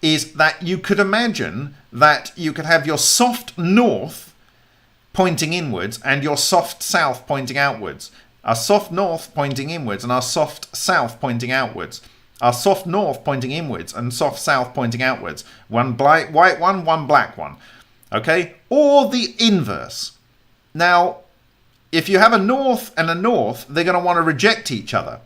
S2: is that you could imagine that you could have your soft north pointing inwards and your soft south pointing outwards. Our soft north pointing inwards and our soft south pointing outwards. Our soft north pointing inwards and soft south pointing outwards. One white one, one black one. Okay? Or the inverse. Now, if you have a north and a north, they're going to want to reject each other.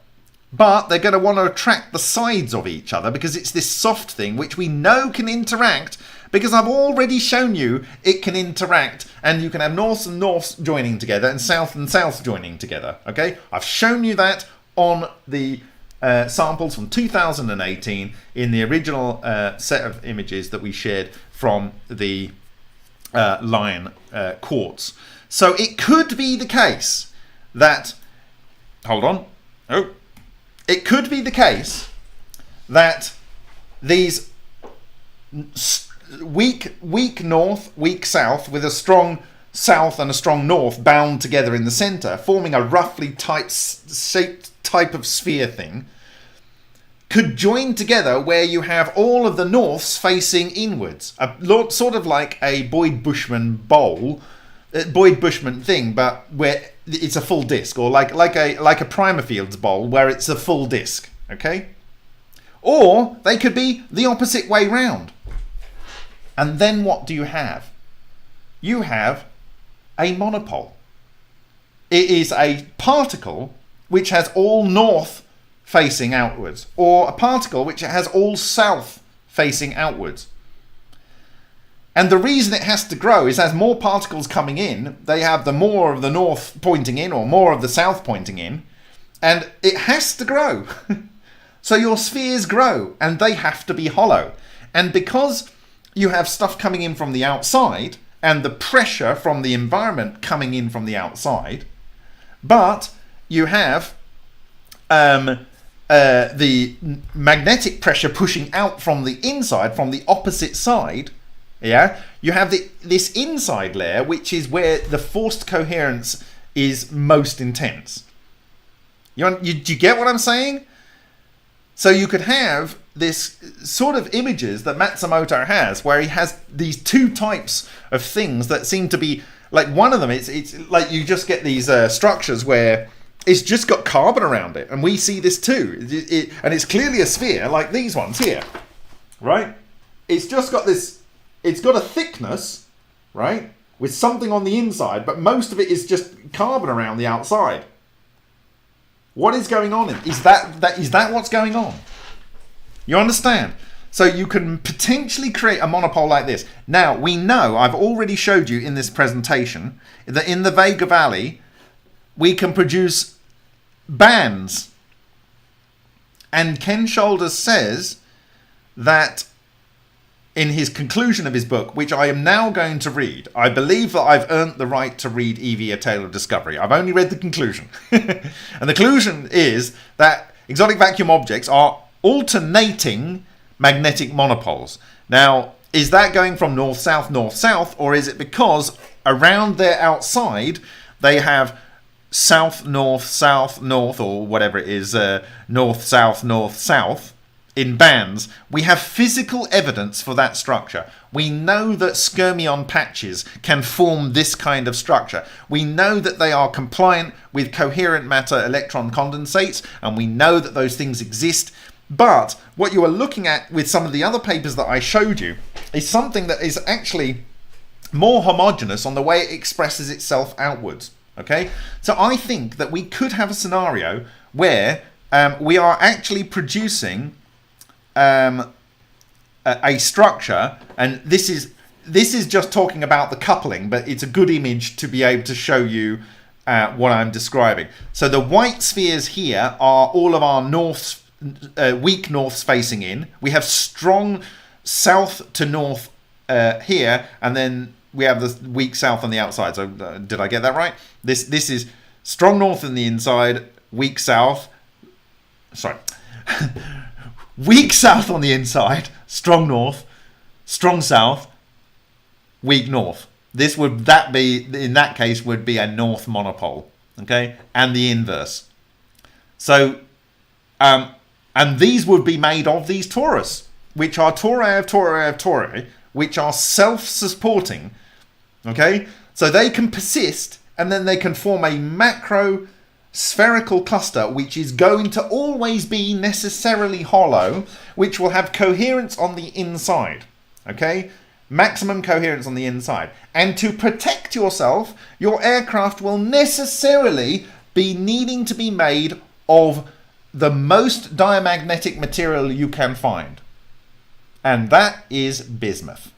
S2: But they're going to want to attract the sides of each other because it's this soft thing which we know can interact, because I've already shown you it can interact, and you can have norths and norths joining together and souths joining together. Okay? I've shown you that on the samples from 2018 in the original set of images that we shared from the Lion quartz. So it could be the case that, it could be the case that these weak north, weak south, with a strong south and a strong north bound together in the center, forming a roughly shaped type of sphere thing, could join together where you have all of the norths facing inwards, sort of like a Boyd-Bushman thing, but where it's a full disc, or like a Primer Fields bowl where it's a full disc. Okay, or they could be the opposite way round. And then what do you have? You have a monopole. It is a particle which has all north facing outwards, or a particle which has all south facing outwards. And the reason it has to grow is as more particles coming in, they have the more of the north pointing in or more of the south pointing in, and it has to grow. So your spheres grow and they have to be hollow. And because you have stuff coming in from the outside and the pressure from the environment coming in from the outside, but you have the magnetic pressure pushing out from the inside, from the opposite side, yeah, you have this inside layer, which is where the forced coherence is most intense. Do you get what I'm saying? So you could have this sort of images that Matsumoto has, where he has these two types of things that seem to be like, one of them, it's like you just get these structures where it's just got carbon around it, and we see this too. And it's clearly a sphere, like these ones here, right? It's just got this. It's got a thickness, right, with something on the inside, but most of it is just carbon around the outside. What is going on? Is that what's going on? You understand? So you can potentially create a monopole like this. Now, we know, I've already showed you in this presentation, that in the Vega Valley, we can produce bands. And Ken Shoulders says that in his conclusion of his book, which I am now going to read, I believe that I've earned the right to read E.V. A Tale of Discovery. I've only read the conclusion. And the conclusion is that exotic vacuum objects are alternating magnetic monopoles. Now, is that going from north-south, or is it because around their outside they have south-north, or whatever it is, north-south, in bands? We have physical evidence for that structure. We know that skyrmion patches can form this kind of structure. We know that they are compliant with coherent matter electron condensates, and we know that those things exist. But what you are looking at with some of the other papers that I showed you is something that is actually more homogeneous on the way it expresses itself outwards. Okay, so I think that we could have a scenario where we are actually producing a structure, and this is just talking about the coupling, but it's a good image to be able to show you what I'm describing. So the white spheres here are all of our weak norths facing in. We have strong south to north here, and then we have the weak south on the outside. So did I get that right? This is strong north on the inside, weak south. Sorry. Weak south on the inside, strong north, strong south, weak north. In that case, would be a north monopole. Okay? And the inverse. So, and these would be made of these torus, which are tori of tori of tori, which are self-supporting. Okay? So they can persist, and then they can form a macro spherical cluster, which is going to always be necessarily hollow, which will have coherence on the inside. Okay? Maximum coherence on the inside. And to protect yourself, your aircraft will necessarily be needing to be made of the most diamagnetic material you can find. And that is bismuth.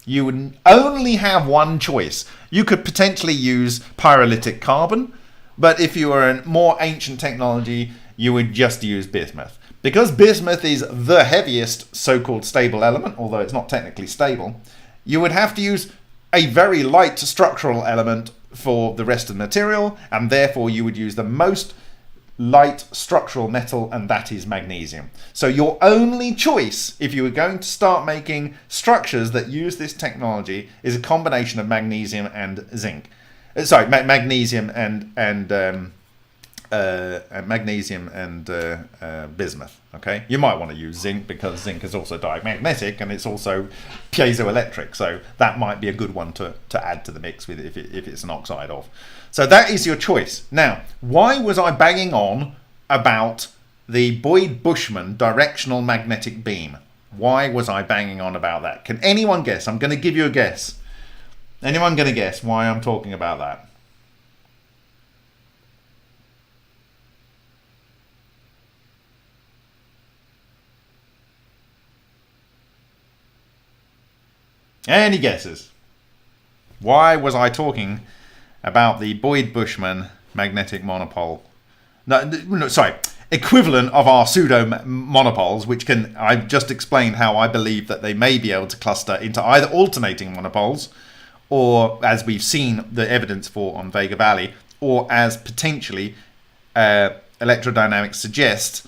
S2: You would only have one choice. You could potentially use pyrolytic carbon, but if you are a more ancient technology, you would just use bismuth. Because bismuth is the heaviest so-called stable element, although it's not technically stable, you would have to use a very light structural element for the rest of the material, and therefore you would use the most light structural metal, and that is magnesium. So your only choice, if you were going to start making structures that use this technology, is a combination of magnesium and zinc. Magnesium and bismuth. Okay, you might want to use zinc because zinc is also diamagnetic and it's also piezoelectric, so that might be a good one to add to the mix with if it's an oxide of. So that is your choice. Now, why was I banging on about the Boyd-Bushman directional magnetic beam? Why was I banging on about that? Can anyone guess? I'm going to give you a guess. Anyone going to guess why I'm talking about that? Any guesses? Why was I talking about the Boyd-Bushman magnetic monopole? Equivalent of our pseudo monopoles, which I've just explained how I believe that they may be able to cluster into either alternating monopoles, or as we've seen the evidence for on Vega Valley, or as potentially electrodynamics suggests,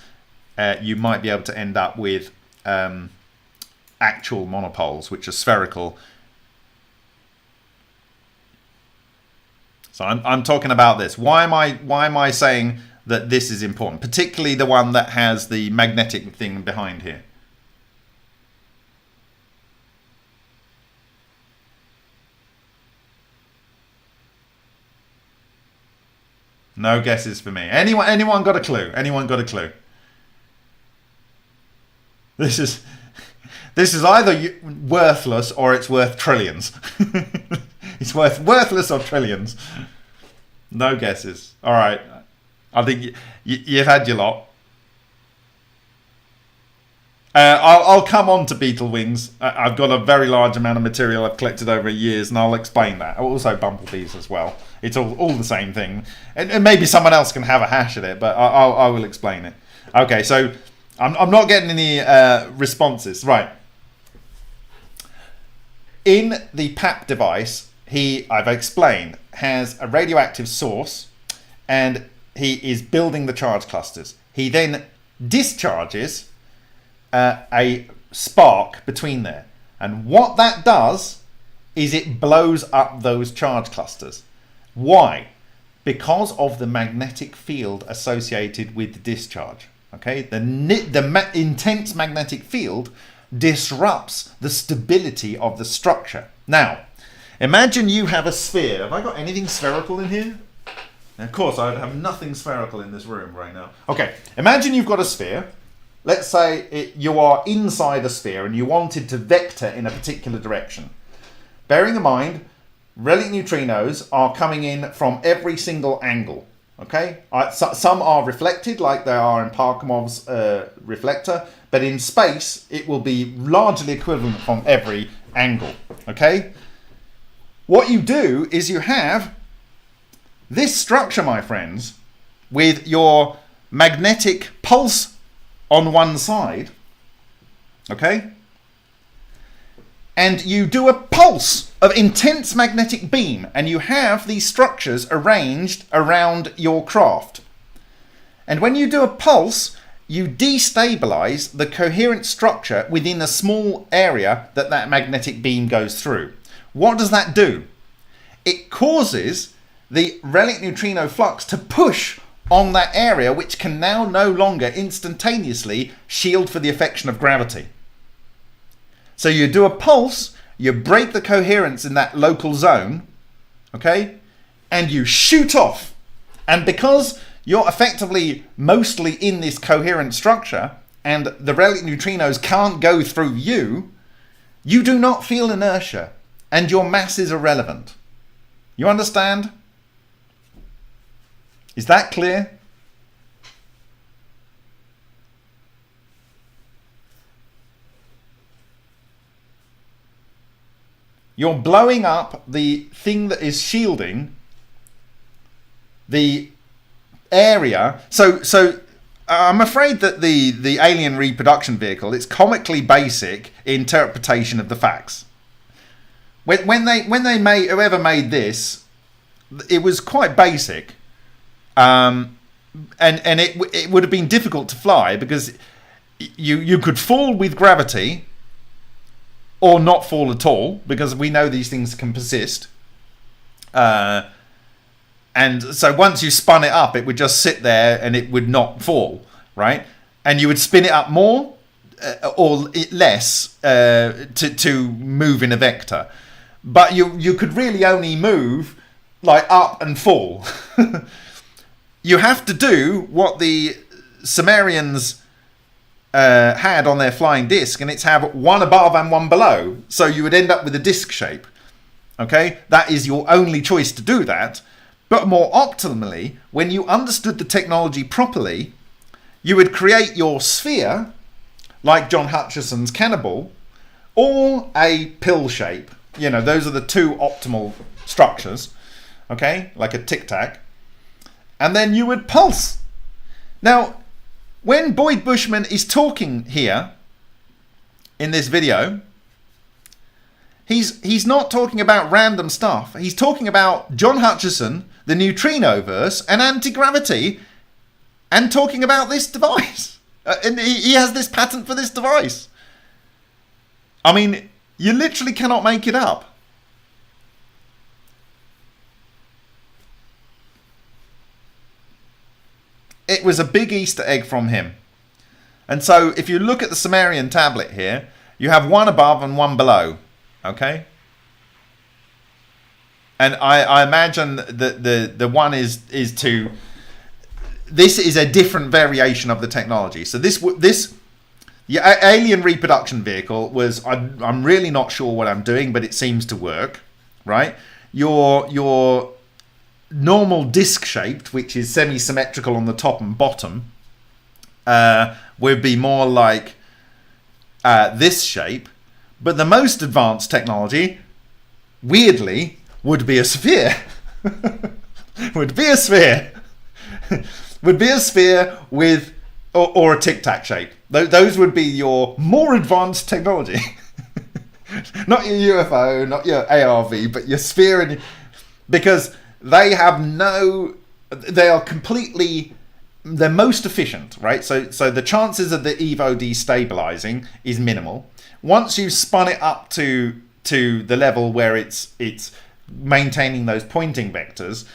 S2: you might be able to end up with actual monopoles, which are spherical. So I'm talking about this. Why am I saying that this is important, particularly the one that has the magnetic thing behind here? No guesses for me. Anyone got a clue? Anyone got a clue? This is either worthless or it's worth trillions. It's worthless or trillions. No guesses. All right. I think you've had your lot. I'll come on to beetle wings. I've got a very large amount of material I've collected over years, and I'll explain that. Also bumblebees as well. It's all the same thing. And maybe someone else can have a hash at it, but I will explain it. Okay, so I'm not getting any responses. Right. In the PAP device, I've explained, has a radioactive source, and he is building the charge clusters. He then discharges a spark between there. And what that does is it blows up those charge clusters. Why? Because of the magnetic field associated with the discharge. Okay, the intense magnetic field disrupts the stability of the structure. Now, imagine you have a sphere. Have I got anything spherical in here? Of course, I have nothing spherical in this room right now. Okay, imagine you've got a sphere. Let's say you are inside a sphere and you wanted to vector in a particular direction.
S1: bearing in mind, relic neutrinos are coming in from every single angle. Okay, some are reflected like they are in Parkhomov's reflector, but in space it will be largely equivalent from every angle. Okay, what you do is you have this structure, my friends, with your magnetic pulse on one side. Okay, and you do a pulse of intense magnetic beam, and you have these structures arranged around your craft. And when you do a pulse, you destabilize the coherent structure within a small area that magnetic beam goes through. What does that do? It causes the relic neutrino flux to push on that area, which can now no longer instantaneously shield for the affection of gravity. So you do a pulse, you break the coherence in that local zone, okay, and you shoot off. And because you're effectively mostly in this coherent structure and the relic neutrinos can't go through you, you do not feel inertia and your mass is irrelevant. You understand? Is that clear? You're blowing up the thing that is shielding the area. So I'm afraid that the alien reproduction vehicle, it's comically basic interpretation of the facts. When they made, whoever made this, it was quite basic, and it would have been difficult to fly because you could fall with gravity or not fall at all, because we know these things can persist. And so once you spun it up, it would just sit there and it would not fall, right? And you would spin it up more or less to move in a vector. But you could really only move like up and fall. You have to do what the Sumerians had on their flying disc, and it's have one above and one below, so you would end up with a disc shape. Okay, that is your only choice to do that. But more optimally, when you understood the technology properly, you would create your sphere like John Hutchison's cannonball, or a pill shape. You know, those are the two optimal structures, okay, like a tic-tac, and then you would pulse. Now, when Boyd Bushman is talking here in this video, he's not talking about random stuff. He's talking about John Hutchison, the neutrino verse, and anti-gravity, and talking about this device. And he has this patent for this device. I mean, you literally cannot make it up. It was a big Easter egg from him. And so if you look at the Sumerian tablet here, you have one above and one below. Okay? And I imagine that the one is to... This is a different variation of the technology. So this alien reproduction vehicle was... I'm really not sure what I'm doing, but it seems to work. Right? Your normal disc shaped, which is semi-symmetrical on the top and bottom, would be more like this shape. But the most advanced technology, weirdly, would be a sphere. Would be a sphere. Would be a sphere with or a tic-tac shape. Those would be your more advanced technology. Not your UFO, not your ARV, but your sphere. And because they have they are completely, they're most efficient, right? So the chances of the Evo destabilizing is minimal. Once you've spun it up to the level where it's maintaining those pointing vectors,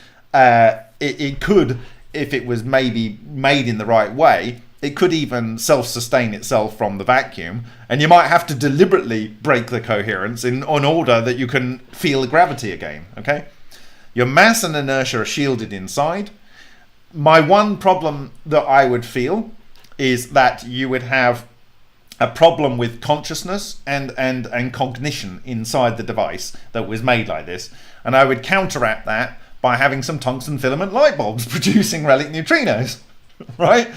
S1: it could, if it was maybe made in the right way, it could even self-sustain itself from the vacuum, and you might have to deliberately break the coherence in order that you can feel the gravity again, okay? Your mass and inertia are shielded inside. My one problem that I would feel is that you would have
S2: a problem with consciousness and cognition inside the device that was made like this. And I would counteract that by having some tungsten filament light bulbs producing relic neutrinos, right?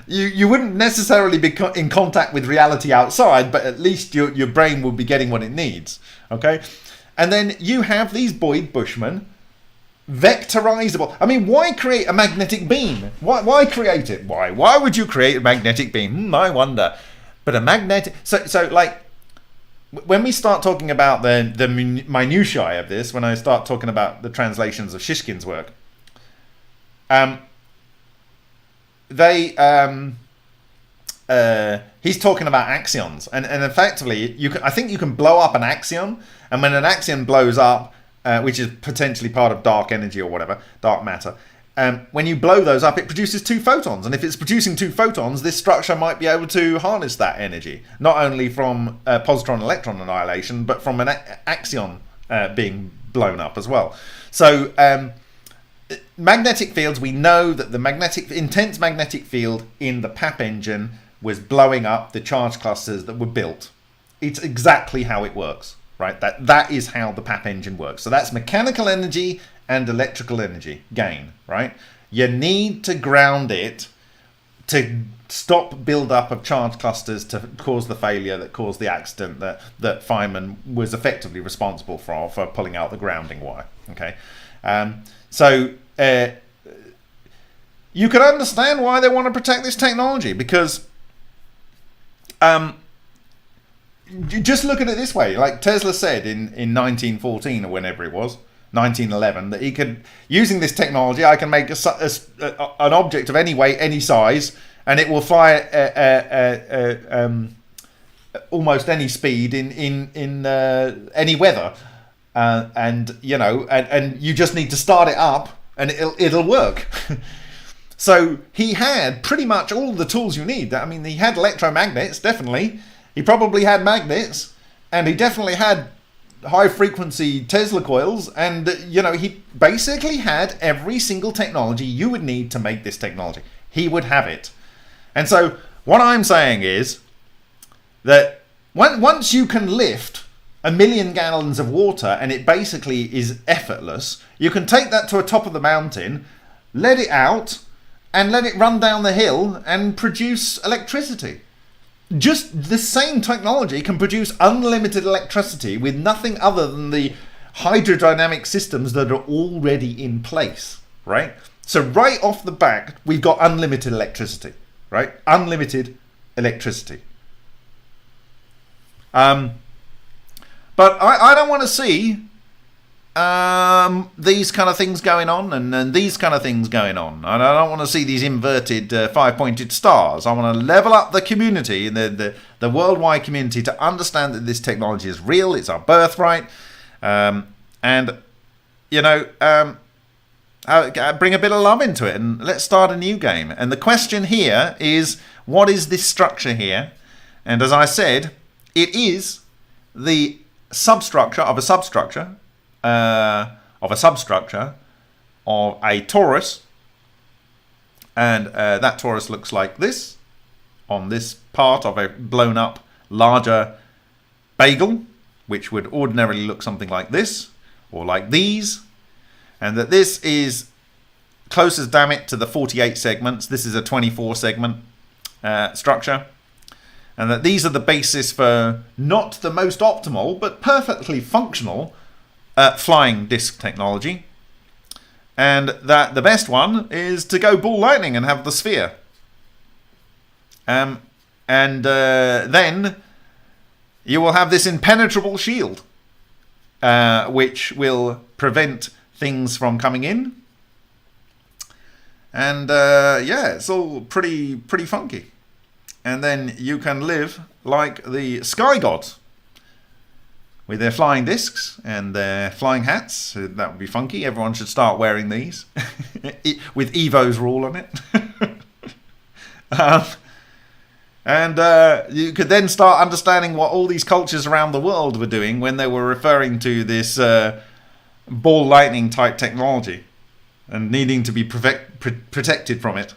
S2: You wouldn't necessarily be in contact with reality outside, but at least your brain would be getting what it needs, okay? And then you have these Boyd Bushmen, vectorizable. I mean, why create a magnetic beam? Why create it? Why would you create a magnetic beam? I wonder. But a magnetic... So like, when we start talking about the minutiae of this, when I start talking about the translations of Shishkin's work, he's talking about axions, and effectively, I think you can blow up an axion, and when an axion blows up, which is potentially part of dark energy or whatever, dark matter, when you blow those up, it produces 2 photons. And if it's producing 2 photons, this structure might be able to harness that energy, not only from positron-electron annihilation, but from an axion being blown up as well. So magnetic fields, we know that the intense magnetic field in the PAP engine was blowing up the charge clusters that were built. It's exactly how it works, right? That is how the PAP engine works. So that's mechanical energy and electrical energy gain, right? You need to ground it to stop build-up of charge clusters to cause the failure that caused the accident that Feynman was effectively responsible for pulling out the grounding wire, okay? So you can understand why they want to protect this technology, because just look at it this way. Like Tesla said in 1914 or whenever it was, 1911, that he could, using this technology, I can make an object of any weight, any size, and it will fly almost any speed in any weather. And you know, and you just need to start it up, and it'll work. So he had pretty much all the tools you need. I mean, he had electromagnets, definitely. He probably had magnets, and he definitely had high frequency Tesla coils, and you know, he basically had every single technology you would need to make this technology. He would have it. And so what I'm saying is that once you can lift 1 million gallons of water and it basically is effortless, you can take that to the top of the mountain, let it out, and let it run down the hill and produce electricity. Just the same technology can produce unlimited electricity with nothing other than the hydrodynamic systems that are already in place, right? So right off the bat, we've got unlimited electricity, right? Unlimited electricity. But I don't want to see these kind of things going on and these kind of things going on. I don't want to see these inverted 5-pointed stars. I want to level up the community, the worldwide community, to understand that this technology is real. It's our birthright. And, you know, bring a bit of love into it, and let's start a new game. And the question here is, what is this structure here? And as I said, it is the substructure of a substructure of a torus, and that torus looks like this on this part of a blown up larger bagel, which would ordinarily look something like this or like these, and that this is closest, damn it, to the 48 segments. This is a 24 segment structure. And that these are the basis for not the most optimal, but perfectly functional flying disk technology. And that the best one is to go ball lightning and have the sphere. Then you will have this impenetrable shield, which will prevent things from coming in. And yeah, it's all pretty funky. And then you can live like the sky gods with their flying discs and their flying hats. So that would be funky. Everyone should start wearing these with Evo's rule on it. You could then start understanding what all these cultures around the world were doing when they were referring to this ball lightning type technology and needing to be protected from it.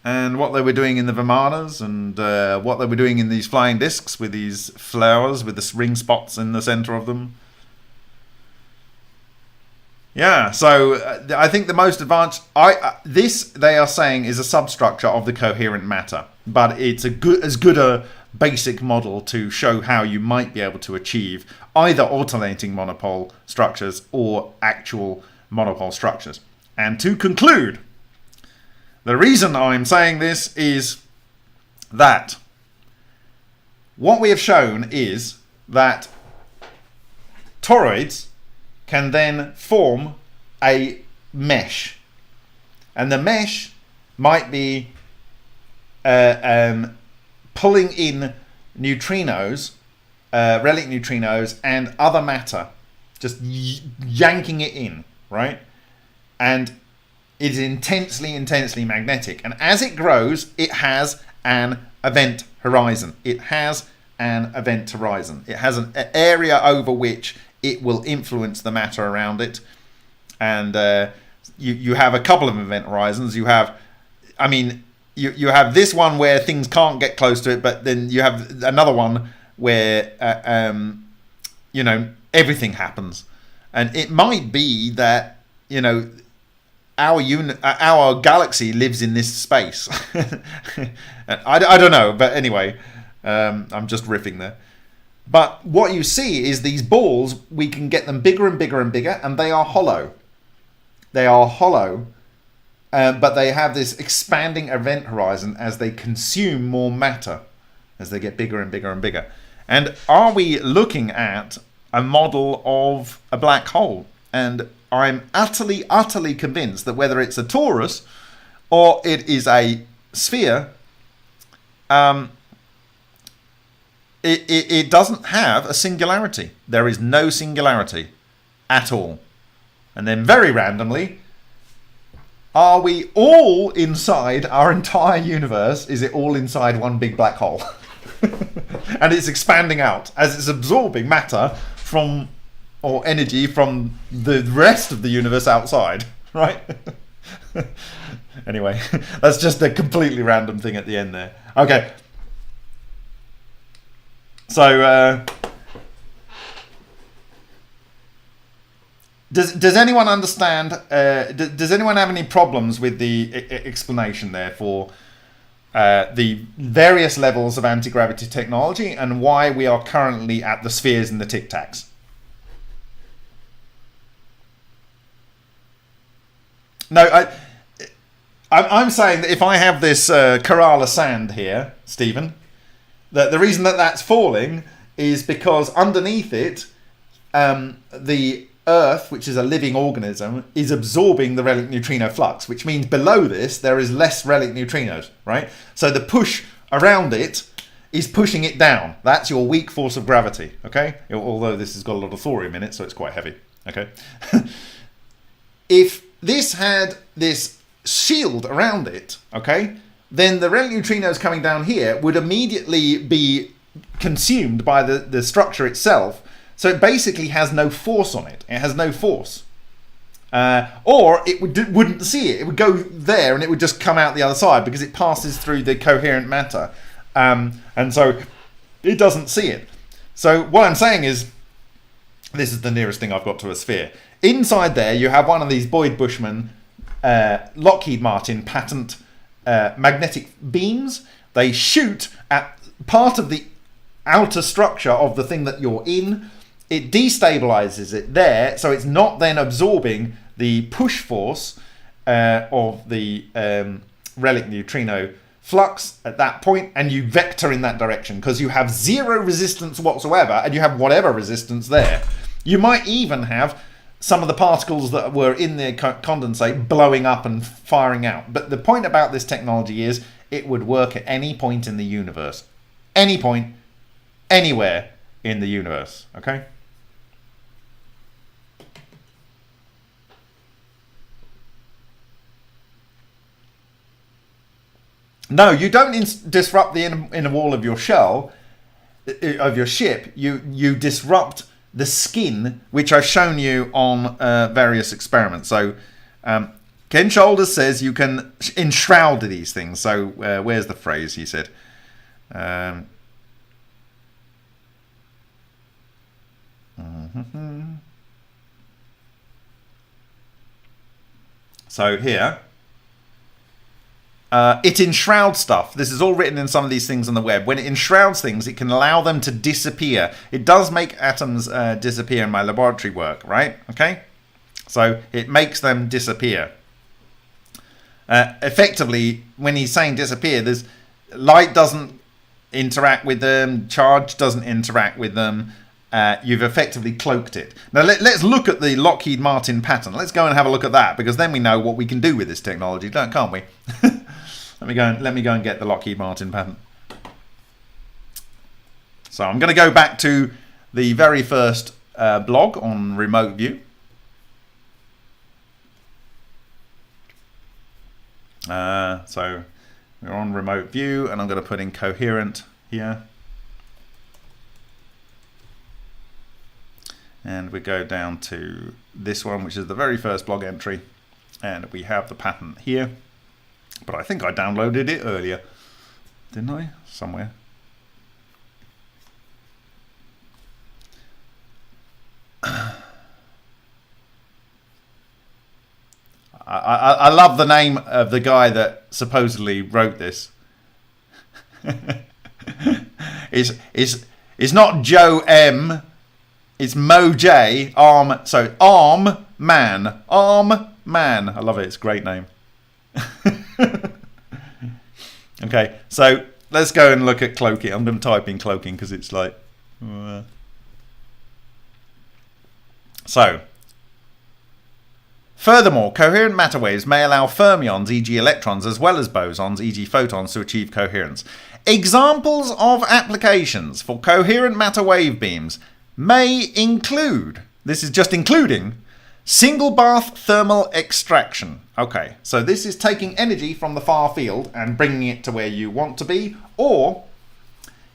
S2: and what they were doing in the Vimanas, and what they were doing in these flying discs with these flowers with the ring spots in the center of them. Yeah, so I think the most advanced... this, they are saying, is a substructure of the coherent matter. But it's as good a basic model to show how you might be able to achieve either alternating monopole structures or actual monopole structures. And to conclude, the reason I'm saying this is that what we have shown is that toroids can then form a mesh. And the mesh might be pulling in neutrinos, relic neutrinos, and other matter, just yanking it in, right? And it is intensely magnetic. And as it grows, it has an event horizon. It has an event horizon. It has an area over which it will influence the matter around it. And you have a couple of event horizons. You have, I mean, you have this one where things can't get close to it, but then you have another one where, you know, everything happens. And it might be that, you know, our galaxy lives in this space. I don't know, but anyway, I'm just riffing there. But what you see is these balls, we can get them bigger and bigger and bigger, and they are hollow. They are hollow, but they have this expanding event horizon as they consume more matter, as they get bigger and bigger and bigger. And are we looking at a model of a black hole? And I'm utterly convinced that whether it's a torus or it is a sphere, it doesn't have a singularity. There is no singularity at all. And then very randomly, are we all inside our entire universe? Is it all inside one big black hole? And it's expanding out as it's absorbing matter from, or energy from the rest of the universe outside, right? Anyway, that's just a completely random thing at the end there. Okay. So, does anyone understand? Does anyone have any problems with the explanation there for the various levels of anti-gravity technology and why we are currently at the spheres and the tic tacs? No, I'm saying that if I have this Kerala sand here, Stephen, that the reason that that's falling is because underneath it, the Earth, which is a living organism, is absorbing the relic neutrino flux, which means below this there is less relic neutrinos, right? So the push around it is pushing it down. That's your weak force of gravity, okay? Although this has got a lot of thorium in it, so it's quite heavy, okay? If this had this shield around it, okay, then the relic neutrinos coming down here would immediately be consumed by the structure itself. So it basically has no force on it. It has no force. Or it wouldn't see it. It would go there and it would just come out the other side because it passes through the coherent matter. And so it doesn't see it. So what I'm saying is, this is the nearest thing I've got to a sphere. Inside there you have one of these Boyd Bushman, Lockheed Martin patent magnetic beams. They shoot at part of the outer structure of the thing that you're in. It destabilizes it there, so it's not then absorbing the push force of the relic neutrino flux at that point, and you vector in that direction because you have zero resistance whatsoever, and you have whatever resistance there. You might even have some of the particles that were in the condensate blowing up and firing out. But the point about this technology is it would work at any point in the universe. Any point, anywhere in the universe, okay? No, you don't disrupt the inner wall of your shell, of your ship. You disrupt the skin, which I've shown you on various experiments. So Ken Shoulders says you can enshroud these things. So where's the phrase he said? So here, it enshrouds stuff. This is all written in some of these things on the web. When it enshrouds things, it can allow them to disappear. It does make atoms disappear in my laboratory work, right? Okay, so it makes them disappear. Effectively, when he's saying disappear, there's light doesn't interact with them, charge doesn't interact with them. You've effectively cloaked it. Now let's look at the Lockheed Martin pattern. Let's go and have a look at that, because then we know what we can do with this technology, can't we? Let me go and get the Lockheed Martin pattern. So I'm going to go back to the very first blog on remote view. So we're on remote view, and I'm going to put in coherent here. And we go down to this one, which is the very first blog entry. And we have the pattern here. But I think I downloaded it earlier. Didn't I? Somewhere. I love the name of the guy that supposedly wrote this. It's not Joe M. It's Mo J. Arm. So Arm Man. Arm Man. I love it. It's a great name. Okay, so let's go and look at cloaking. I'm going to type in cloaking because it's like. So. Furthermore, coherent matter waves may allow fermions, e.g. electrons, as well as bosons, e.g. photons, to achieve coherence. Examples of applications for coherent matter wave beams may include, this is just including, single bath thermal extraction. Okay, so this is taking energy from the far field and bringing it to where you want to be, or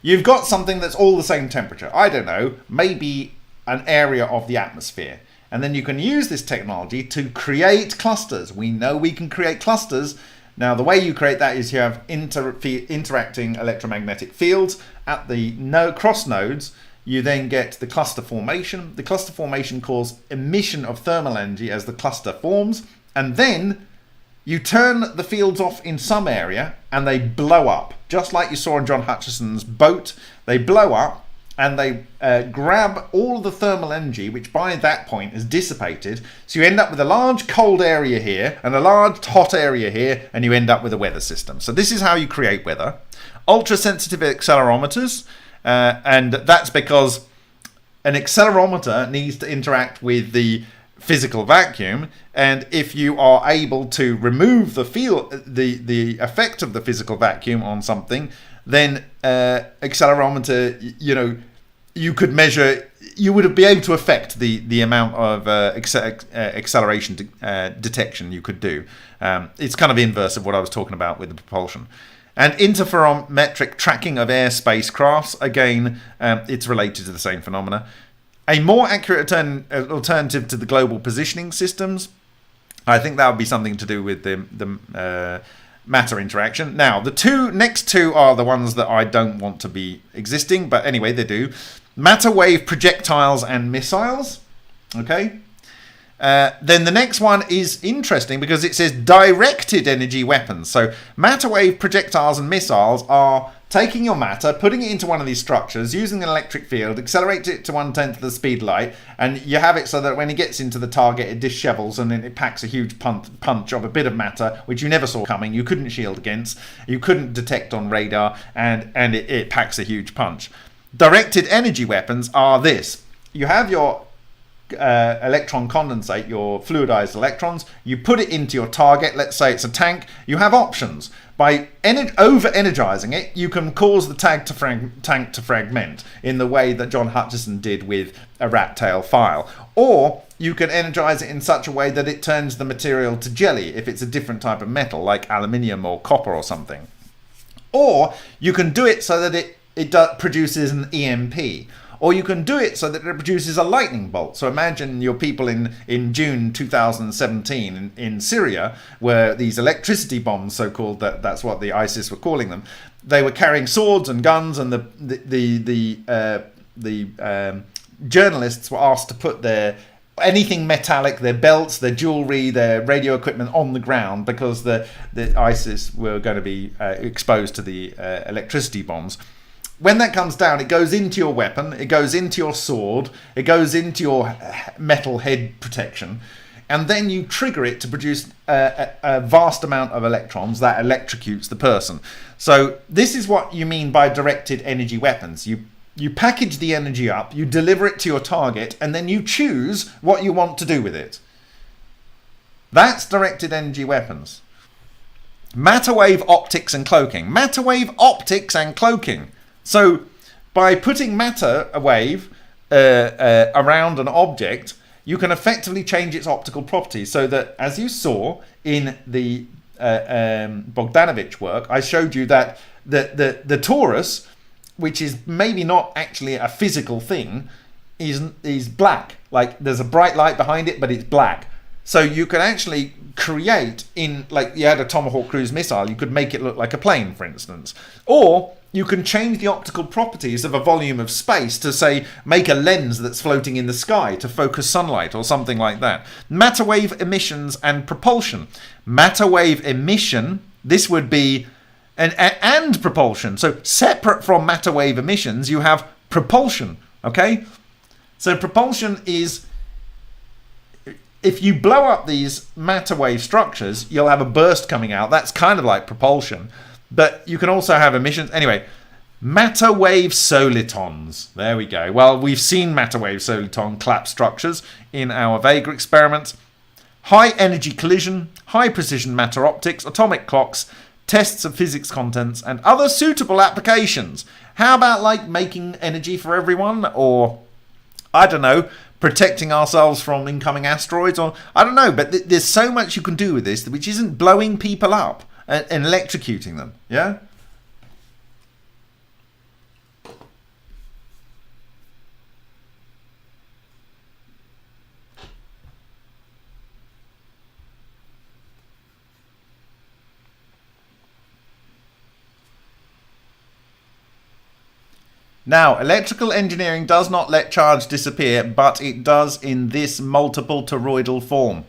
S2: you've got something that's all the same temperature. I don't know, maybe an area of the atmosphere. And then you can use this technology to create clusters. We know we can create clusters. Now, the way you create that is you have interacting electromagnetic fields at the cross nodes. You then get the cluster formation. The cluster formation causes emission of thermal energy as the cluster forms. And then you turn the fields off in some area and they blow up. Just like you saw in John Hutchison's boat, they blow up. And they grab all the thermal energy, which by that point is dissipated. So you end up with a large cold area here and a large hot area here, and you end up with a weather system. So this is how you create weather. Ultra-sensitive accelerometers, and that's because an accelerometer needs to interact with the physical vacuum, and if you are able to remove the effect of the physical vacuum on something, then accelerometer, you could measure, you would be able to affect the amount of acceleration detection you could do. It's kind of inverse of what I was talking about with the propulsion. And interferometric tracking of airspace crafts, again, it's related to the same phenomena. A more accurate alternative to the global positioning systems, I think that would be something to do with the matter interaction. Now, the next two are the ones that I don't want to be existing, but anyway, they do. Matter wave projectiles and missiles. Okay. Then the next one is interesting because it says directed energy weapons. So matter wave projectiles and missiles are taking your matter, putting it into one of these structures, using an electric field, accelerate it to 1/10 of the speed of light, and you have it so that when it gets into the target, it dishevels and then it packs a huge punch of a bit of matter, which you never saw coming, you couldn't shield against, you couldn't detect on radar, and it packs a huge punch. Directed energy weapons are this. You have your electron condensate, your fluidized electrons, you put it into your target, let's say it's a tank, you have options. By over-energizing it, you can cause the tank to fragment in the way that John Hutchison did with a rat tail file. Or you can energize it in such a way that it turns the material to jelly if it's a different type of metal, like aluminium or copper or something. Or you can do it so that it produces an EMP. or you can do it so that it produces a lightning bolt. So imagine your people in June 2017 in Syria, where these electricity bombs, so-called, that's what the ISIS were calling them, they were carrying swords and guns, and the journalists were asked to put anything metallic, their belts, their jewelry, their radio equipment on the ground, because the ISIS were going to be exposed to the electricity bombs. When that comes down, it goes into your weapon, it goes into your sword, it goes into your metal head protection, and then you trigger it to produce a vast amount of electrons that electrocutes the person. So this is what you mean by directed energy weapons. You package the energy up, you deliver it to your target, and then you choose what you want to do with it. That's directed energy weapons. Matter wave optics and cloaking. Matter wave optics and cloaking. So by putting matter wave around an object, you can effectively change its optical properties, so that, as you saw in the Bogdanovich work, I showed you that the torus, which is maybe not actually a physical thing, is black. Like, there's a bright light behind it, but it's black. So you can actually create, like you had a Tomahawk cruise missile, you could make it look like a plane, for instance. Or you can change the optical properties of a volume of space to, say, make a lens that's floating in the sky to focus sunlight or something like that. Matter wave emissions and propulsion. Matter wave emission, this would be and propulsion. So separate from matter wave emissions, you have propulsion, okay? So propulsion is, if you blow up these matter wave structures, you'll have a burst coming out. That's kind of like propulsion. But you can also have emissions. Anyway, matter wave solitons. There we go. Well, we've seen matter wave soliton clap structures in our Vega experiments. High energy collision, high precision matter optics, atomic clocks, tests of physics contents, and other suitable applications. How about, like, making energy for everyone? Or, I don't know, protecting ourselves from incoming asteroids? Or, I don't know, but there's so much you can do with this which isn't blowing people up and electrocuting them, yeah? Now, electrical engineering does not let charge disappear, but it does in this multiple toroidal form.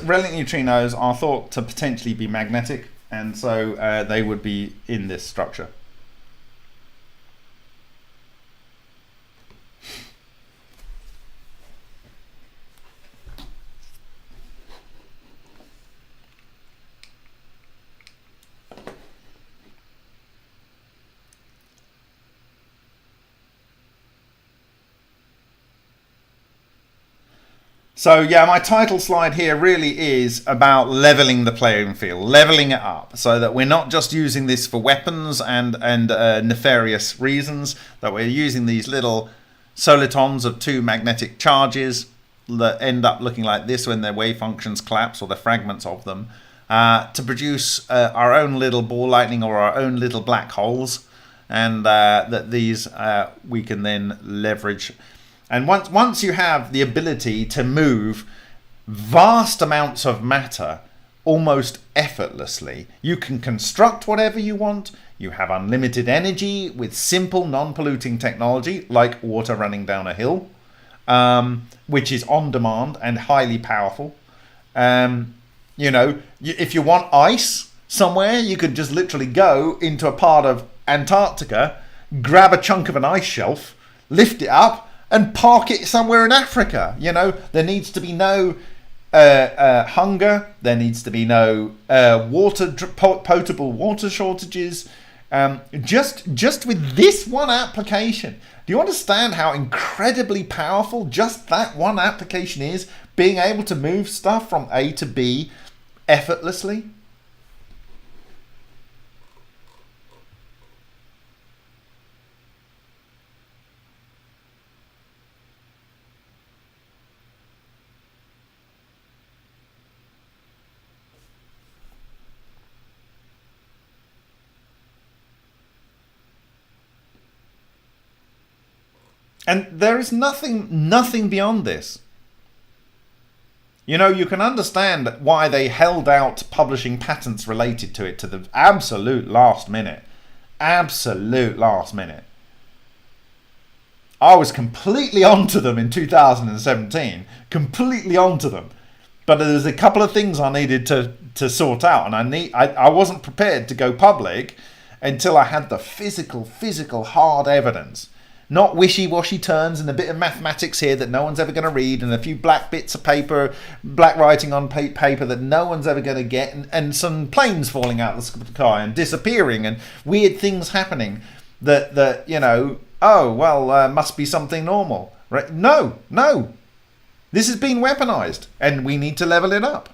S2: Relic neutrinos are thought to potentially be magnetic, and so they would be in this structure. So yeah, my title slide here really is about leveling the playing field, leveling it up, so that we're not just using this for weapons and nefarious reasons, that we're using these little solitons of two magnetic charges that end up looking like this when their wave functions collapse, or the fragments of them, to produce our own little ball lightning or our own little black holes, and that these we can then leverage. And once you have the ability to move vast amounts of matter almost effortlessly, you can construct whatever you want. You have unlimited energy with simple non-polluting technology like water running down a hill, which is on demand and highly powerful. You know, if you want ice somewhere, you could just literally go into a part of Antarctica, grab a chunk of an ice shelf, lift it up, and park it somewhere in Africa. You know, there needs to be no hunger. There needs to be no potable water shortages. Just with this one application, do you understand how incredibly powerful just that one application is? Being able to move stuff from A to B effortlessly. And there is nothing beyond this. You know, you can understand why they held out publishing patents related to it to the absolute last minute. Absolute last minute. I was completely onto them in 2017. Completely onto them. But there's a couple of things I needed to sort out. And I wasn't prepared to go public until I had the physical hard evidence. Not wishy-washy turns and a bit of mathematics here that no one's ever going to read, and a few black bits of paper, black writing on paper that no one's ever going to get, and some planes falling out of the sky and disappearing and weird things happening that you know, oh, well, must be something normal. Right? No. This has been weaponized, and we need to level it up.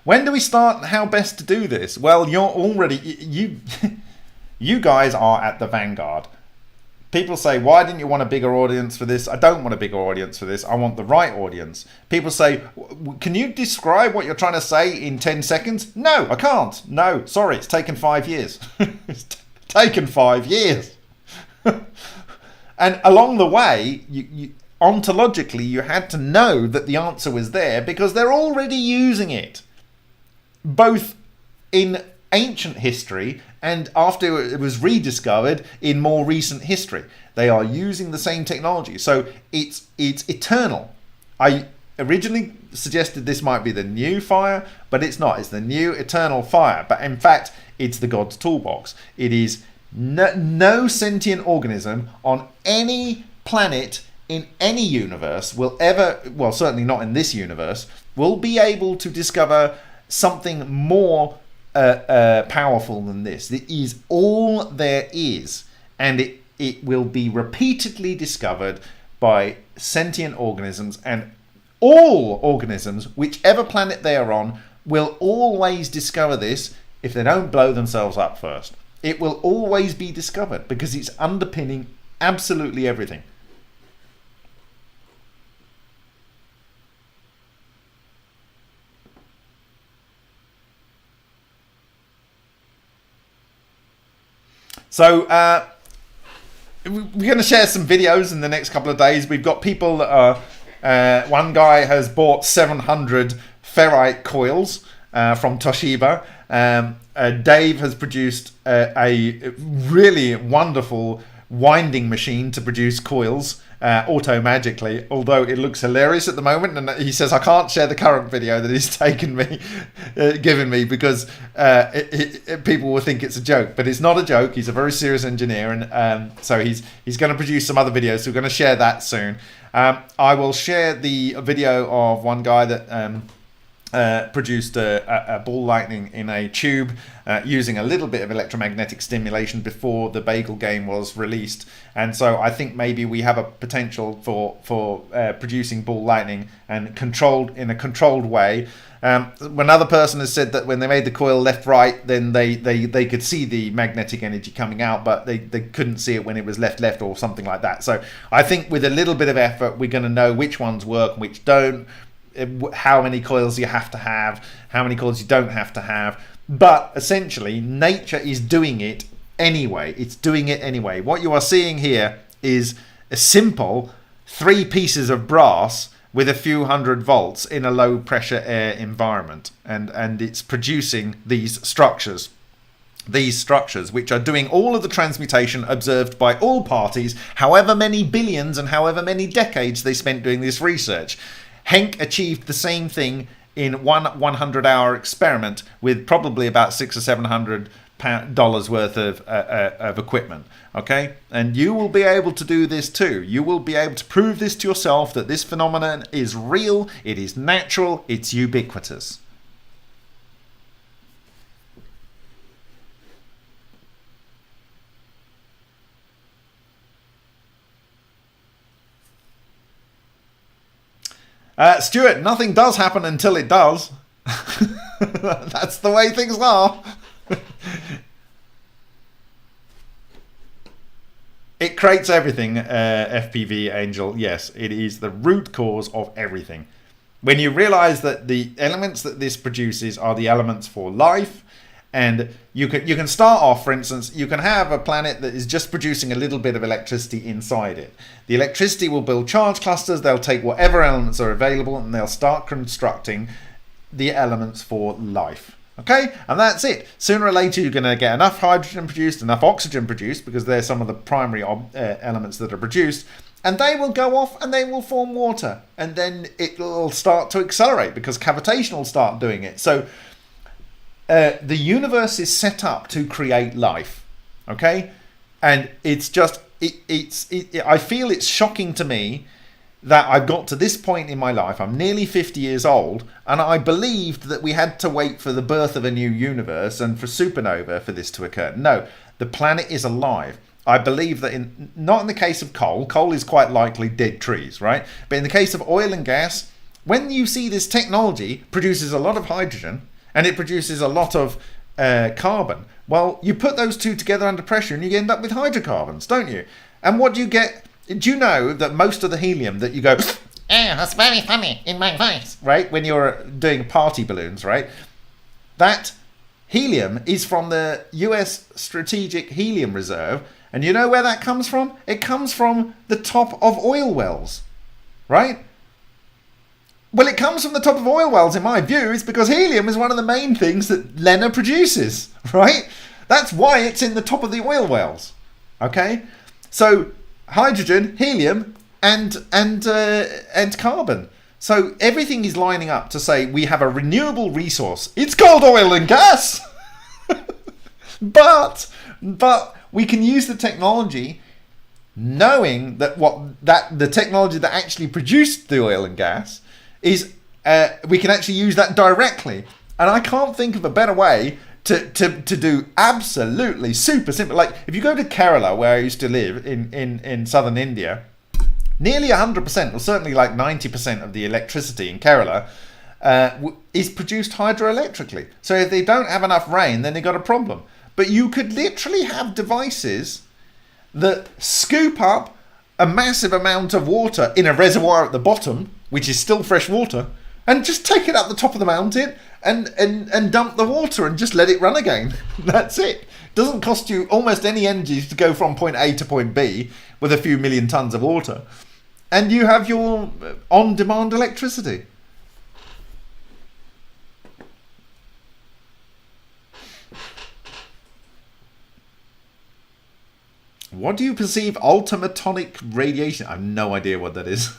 S2: When do we start and how best to do this? Well, you're already... You guys are at the vanguard. People say, why didn't you want a bigger audience for this? I don't want a bigger audience for this. I want the right audience. People say, can you describe what you're trying to say in 10 seconds? No, I can't. No, sorry, it's taken 5 years. It's taken 5 years. And along the way, ontologically, you had to know that the answer was there because they're already using it. Both in ancient history and after it was rediscovered in more recent history. They are using the same technology. So it's eternal. I originally suggested this might be the new fire, but it's not. It's the new eternal fire. But in fact, it's the God's toolbox. It is no sentient organism on any planet in any universe will ever, well, certainly not in this universe, will be able to discover something more powerful than this. It is all there is, and it will be repeatedly discovered by sentient organisms, and all organisms, whichever planet they are on, will always discover this if they don't blow themselves up first. It will always be discovered because it's underpinning absolutely everything. So we're going to share some videos in the next couple of days. We've got people that are, one guy has bought 700 ferrite coils from Toshiba. Dave has produced a really wonderful winding machine to produce coils auto-magically, although it looks hilarious at the moment, and he says I can't share the current video that he's given me because people will think it's a joke, but it's not a joke. He's a very serious engineer, and so he's going to produce some other videos, so we're going to share that soon. I will share the video of one guy that produced a ball lightning in a tube using a little bit of electromagnetic stimulation before the Bagel game was released, and so I think maybe we have a potential for producing ball lightning and in a controlled way. Another person has said that when they made the coil left-right, then they could see the magnetic energy coming out, but they couldn't see it when it was left-left or something like that. So I think with a little bit of effort, we're going to know which ones work and which don't, how many coils you have to have, how many coils you don't have to have. But essentially, nature is doing it anyway. It's doing it anyway. What you are seeing here is a simple 3 pieces of brass with a few hundred volts in a low pressure air environment, and it's producing these structures which are doing all of the transmutation observed by all parties, however many billions and however many decades they spent doing this research. Henk achieved the same thing in one 100-hour experiment with probably about $600 or $700 worth of equipment. Okay, and you will be able to do this too. You will be able to prove this to yourself that this phenomenon is real, it is natural, it's ubiquitous. Stuart, nothing does happen until it does. That's the way things are. It creates everything, FPV Angel. Yes, it is the root cause of everything. When you realize that the elements that this produces are the elements for life, And you can start off, for instance, you can have a planet that is just producing a little bit of electricity inside it. The electricity will build charge clusters. They'll take whatever elements are available and they'll start constructing the elements for life. Okay, and that's it. Sooner or later, you're going to get enough hydrogen produced, enough oxygen produced, because they're some of the primary elements that are produced, and they will go off and they will form water, and then it will start to accelerate because cavitation will start doing it. So the universe is set up to create life. Okay, and it's just I feel it's shocking to me that I've got to this point in my life. I'm nearly 50 years old, and I believed that we had to wait for the birth of a new universe and for supernova for this to occur. No, the planet is alive. I believe that not in the case of coal is quite likely dead trees, right? But in the case of oil and gas, when you see this technology produces a lot of hydrogen and it produces a lot of carbon, well, you put those two together under pressure and you end up with hydrocarbons, don't you? And what do you get? Do you know that most of the helium that you go, that's very funny in my voice, right? When you're doing party balloons, right? That helium is from the US Strategic Helium Reserve. And you know where that comes from? It comes from the top of oil wells, right? Well, it comes from the top of oil wells, in my view. It's because helium is one of the main things that Lena produces, right? That's why it's in the top of the oil wells, okay? So hydrogen, helium, and carbon. So everything is lining up to say we have a renewable resource. It's called oil and gas, but we can use the technology, knowing that the technology that actually produced the oil and gas is we can actually use that directly. And I can't think of a better way to do absolutely super simple. Like if you go to Kerala, where I used to live in southern India, nearly 100%, or certainly like 90% of the electricity in Kerala is produced hydroelectrically. So if they don't have enough rain, then they got a problem. But you could literally have devices that scoop up a massive amount of water in a reservoir at the bottom, which is still fresh water, and just take it up the top of the mountain and dump the water and just let it run again. That's it. Doesn't cost you almost any energy to go from point A to point B with a few million tons of water. And you have your on-demand electricity. What do you perceive ultramatonic radiation? I have no idea what that is.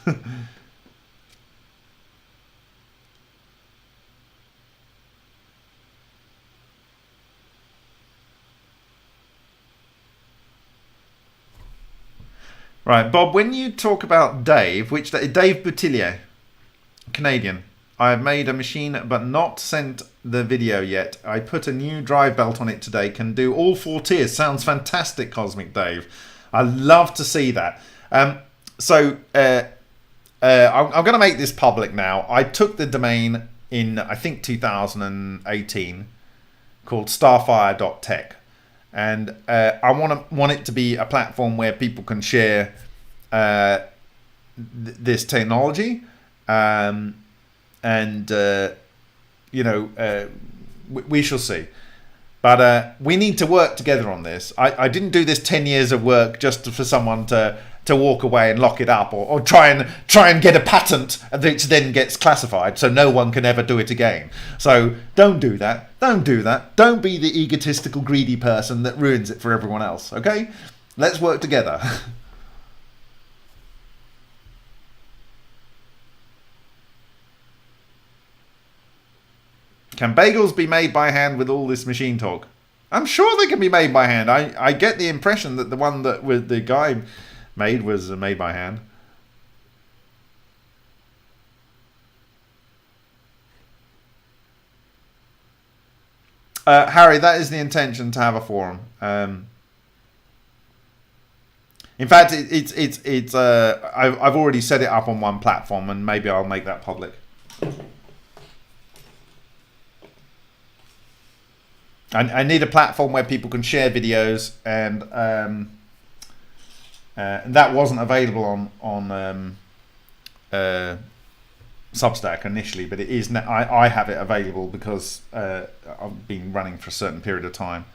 S2: Right, Bob, when you talk about Dave Boutillier, Canadian, I have made a machine but not sent the video yet. I put a new drive belt on it today. Can do all 4 tiers. Sounds fantastic, Cosmic Dave. I love to see that. I'm going to make this public now. I took the domain in, I think, 2018 called starfire.tech. And I want it to be a platform where people can share this technology. We shall see. But we need to work together on this. I didn't do this 10 years of work just for someone to walk away and lock it up, or try and get a patent which then gets classified so no one can ever do it again. So don't do that. Don't do that. Don't be the egotistical, greedy person that ruins it for everyone else. Okay? Let's work together. Can bagels be made by hand with all this machine talk? I'm sure they can be made by hand. I get the impression that the one that the guy made was made by hand. Harry, that is the intention, to have a forum. In fact, I've already set it up on one platform, and maybe I'll make that public. I need a platform where people can share videos, and that wasn't available on Substack initially, but it is now, I have it available because I've been running for a certain period of time.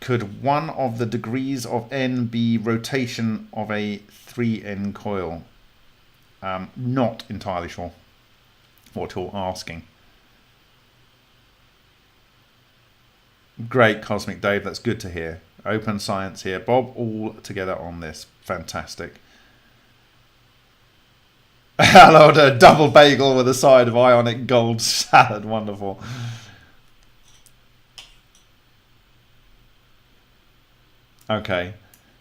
S2: Could one of the degrees of n be rotation of a 3n coil? Not entirely sure what you're asking. Great, Cosmic Dave, that's good to hear. Open science here. Bob, all together on this. Fantastic. Hello, a double bagel with a side of ionic gold salad. Wonderful. Okay,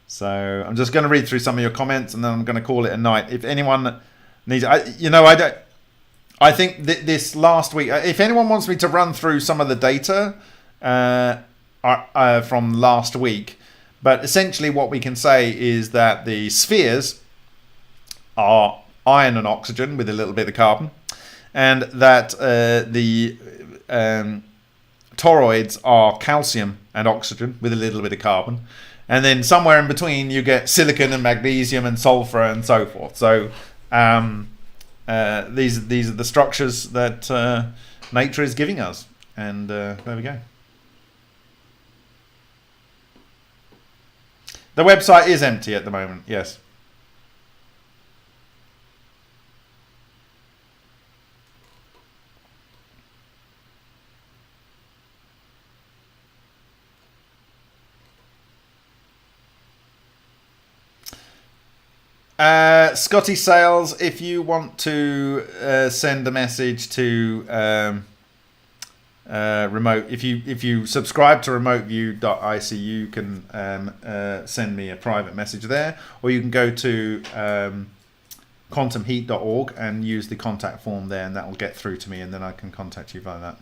S2: so I'm just going to read through some of your comments and then I'm going to call it a night. If anyone needs, I think this last week, if anyone wants me to run through some of the data from last week, but essentially what we can say is that the spheres are iron and oxygen with a little bit of carbon, and that the toroids are calcium and oxygen with a little bit of carbon, and then somewhere in between you get silicon and magnesium and sulfur and so forth. So these are the structures that nature is giving us, and there we go. The website is empty at the moment, yes. Scotty Sales, if you want to send a message to remote, if you subscribe to remoteview.ic, you can send me a private message there, or you can go to quantumheat.org and use the contact form there, and that will get through to me, and then I can contact you via that.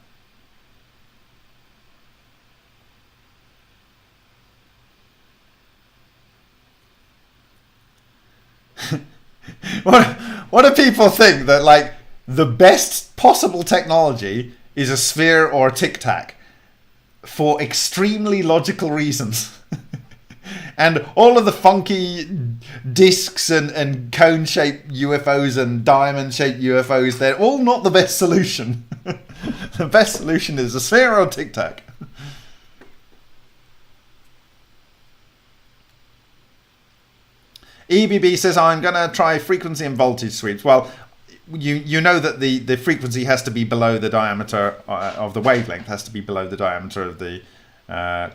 S2: What do people think, that like the best possible technology is a sphere or a tic tac for extremely logical reasons? And all of the funky discs and cone shaped UFOs and diamond shaped UFOs, they're all not the best solution. The best solution is a sphere or a tic tac. EBB says, I'm going to try frequency and voltage sweeps. Well, you know that the frequency has to be below the diameter of the wavelength, has to be below the diameter of the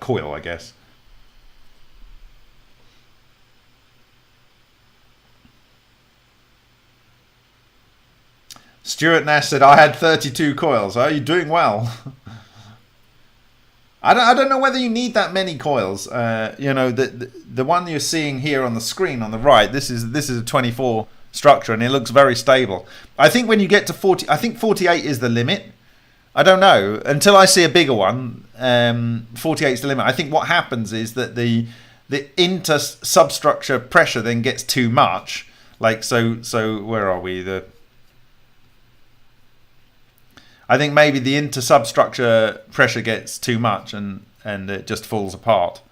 S2: coil, I guess. Stuart Nash said, I had 32 coils. Oh, you're doing well. I don't know whether you need that many coils. The one you're seeing here on the screen on the right, this is a 24 structure, and it looks very stable. I think when you get to 40, I think 48 is the limit. I don't know until I see a bigger one. 48 is the limit. I think what happens is that the inter-substructure pressure then gets too much. Like so where are we? I think maybe the inter-substructure pressure gets too much and it just falls apart.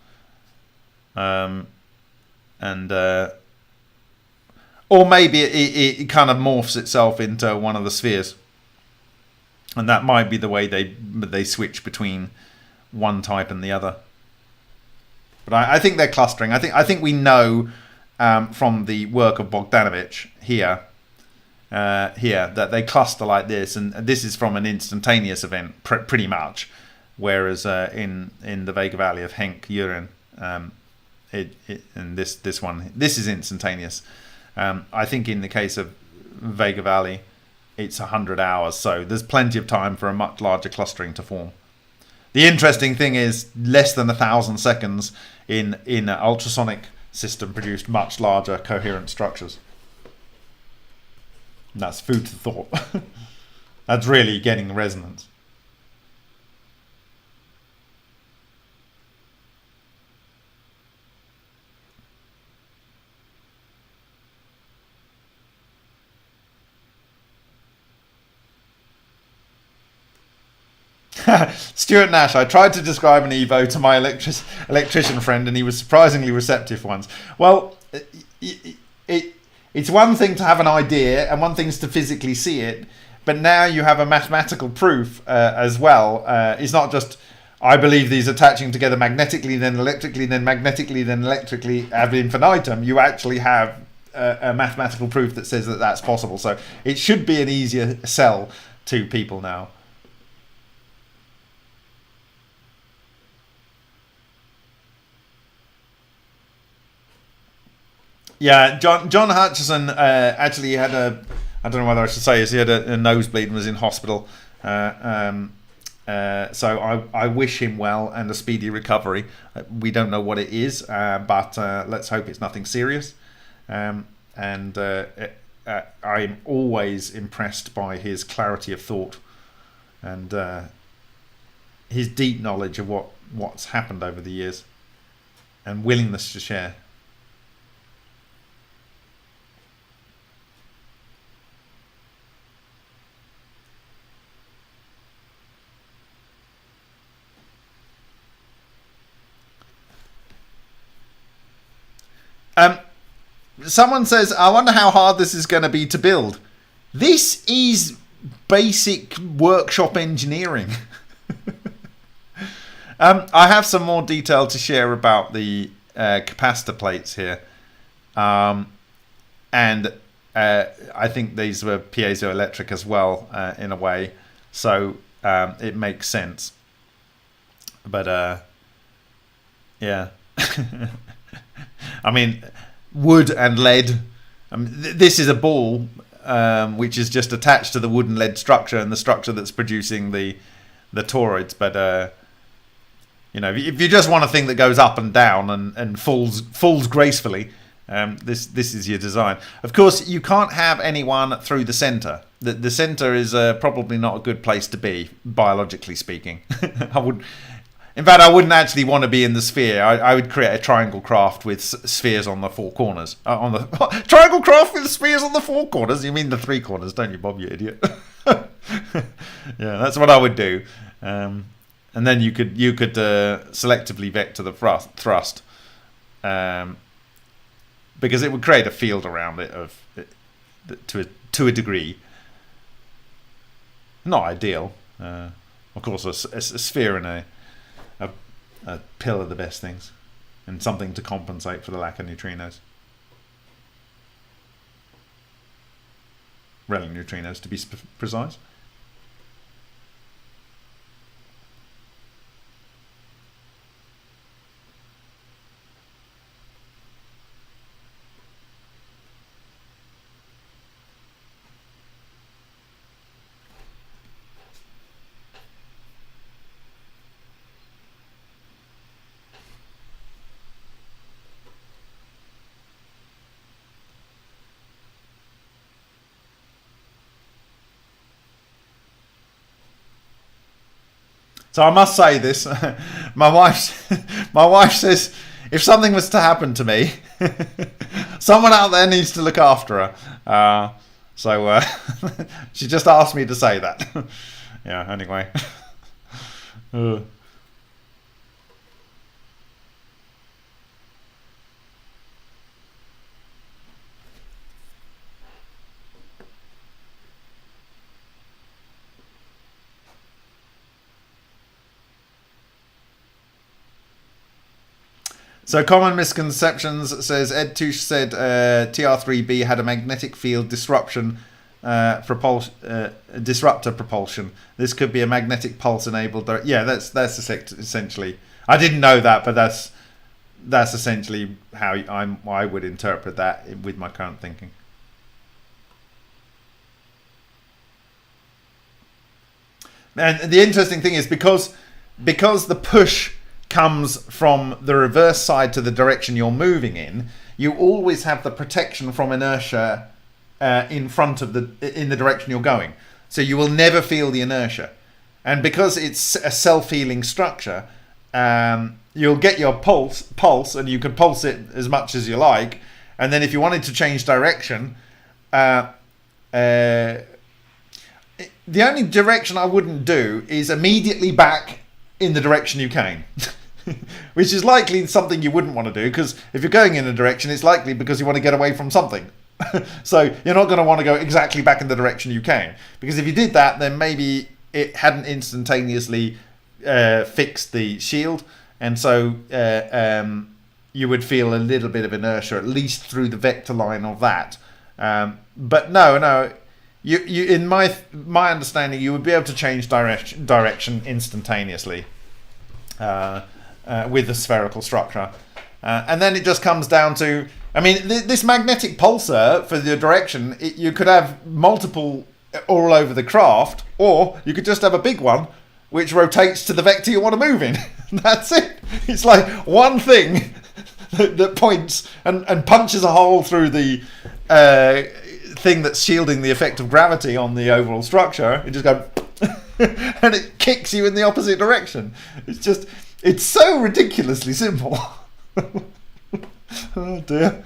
S2: Or maybe it kind of morphs itself into one of the spheres. And that might be the way they switch between one type and the other. But I think they're clustering. I think we know from the work of Bogdanovich here that they cluster like this, and this is from an instantaneous event pretty much, whereas in the Vega Valley of Henk Uren, and this one is instantaneous. I think in the case of Vega Valley it's 100 hours, so there's plenty of time for a much larger clustering to form. The interesting thing is less than 1,000 seconds in an ultrasonic system produced much larger coherent structures. And that's food for thought. That's really getting resonance. Stuart Nash, I tried to describe an Evo to my electrician friend and he was surprisingly receptive once. Well, it's one thing to have an idea and one thing is to physically see it, but now you have a mathematical proof as well. It's not just, I believe these attaching together magnetically, then electrically, then magnetically, then electrically ad infinitum. You actually have a mathematical proof that says that that's possible. So it should be an easier sell to people now. Yeah, John Hutchison actually had I don't know whether I should say this, he had a nosebleed and was in hospital. So I wish him well and a speedy recovery. We don't know what it is, but let's hope it's nothing serious. I'm always impressed by his clarity of thought and his deep knowledge of what's happened over the years and willingness to share. Someone says, I wonder how hard this is going to be to build. This is basic workshop engineering. I have some more detail to share about the capacitor plates here. And I think these were piezoelectric as well, in a way. So it makes sense. But, yeah. I mean, wood and lead. This is a ball which is just attached to the wood and lead structure and the structure that's producing the toroids. But you know, if you just want a thing that goes up and down and falls gracefully, this is your design. Of course, you can't have anyone through the center. The center is probably not a good place to be, biologically speaking. In fact, I wouldn't actually want to be in the sphere. I would create a triangle craft with spheres on the four corners. Triangle craft with spheres on the four corners? You mean the three corners, don't you, Bob, you idiot? Yeah, that's what I would do. And then you could selectively vector the thrust, because it would create a field around it to a degree. Not ideal. Of course, a sphere and a pill are the best things, and something to compensate for the lack of neutrinos. Relic neutrinos, to be precise. So I must say this: my wife says if something was to happen to me, someone out there needs to look after her. So she just asked me to say that. Yeah. Anyway. So common misconceptions, says Ed Touche said TR3B had a magnetic field disruptor propulsion. This could be a magnetic pulse enabled. Yeah, that's essentially. I didn't know that, but that's essentially how I would interpret that with my current thinking. And the interesting thing is because the push comes from the reverse side to the direction you're moving in, you always have the protection from inertia in the direction you're going. So you will never feel the inertia. And because it's a self-healing structure, you'll get your pulse, and you can pulse it as much as you like. And then if you wanted to change direction, the only direction I wouldn't do is immediately back in the direction you came. Which is likely something you wouldn't want to do, because if you're going in a direction, it's likely because you want to get away from something. So you're not going to want to go exactly back in the direction you came, because if you did that, then maybe it hadn't instantaneously fixed the shield, and so you would feel a little bit of inertia, at least through the vector line of that. But no, you in my understanding, you would be able to change direction instantaneously with the spherical structure, and then it just comes down to, I mean, this magnetic pulsar for the direction, you could have multiple all over the craft, or you could just have a big one which rotates to the vector you want to move in. That's it. It's like one thing that points and punches a hole through the thing that's shielding the effect of gravity on the overall structure. It just goes and it kicks you in the opposite direction. It's so ridiculously simple. Oh dear.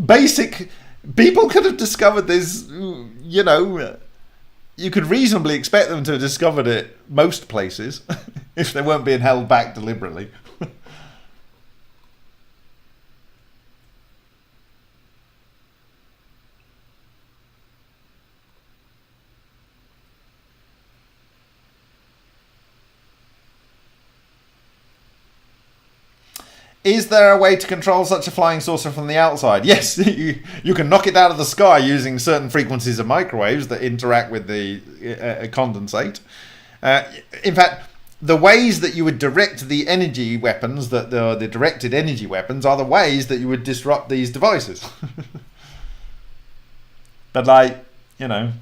S2: Basic people could have discovered this, you know. You could reasonably expect them to have discovered it most places if they weren't being held back deliberately. Is there a way to control such a flying saucer from the outside? Yes, you can knock it out of the sky using certain frequencies of microwaves that interact with the condensate. In fact, the ways that you would direct the energy weapons, the directed energy weapons, are the ways that you would disrupt these devices. But like, you know...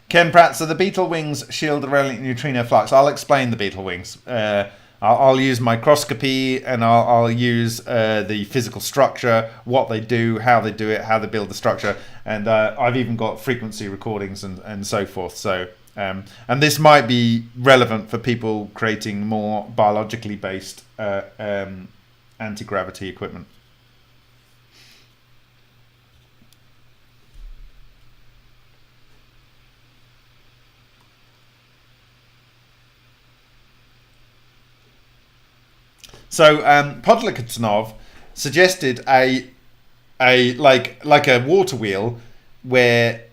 S2: Ken Pratt, so the beetle wings shield the relic neutrino flux. I'll explain the beetle wings. I'll use microscopy, and I'll use the physical structure, what they do, how they do it, how they build the structure, and I've even got frequency recordings and so forth. So, and this might be relevant for people creating more biologically based anti-gravity equipment. So Podlikatnov suggested a like a water wheel where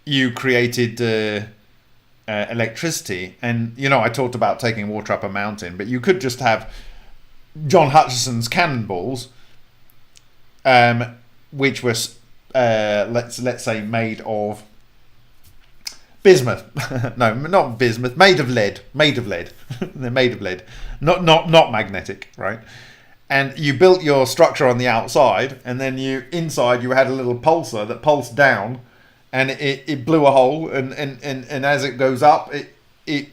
S2: you created electricity, and you know I talked about taking water up a mountain, but you could just have John Hutchison's cannonballs, which was let's say made of bismuth. No, not bismuth. Made of lead. They're made of lead. Not magnetic, right? And you built your structure on the outside, and then inside you had a little pulsar that pulsed down, and it blew a hole, and as it goes up, it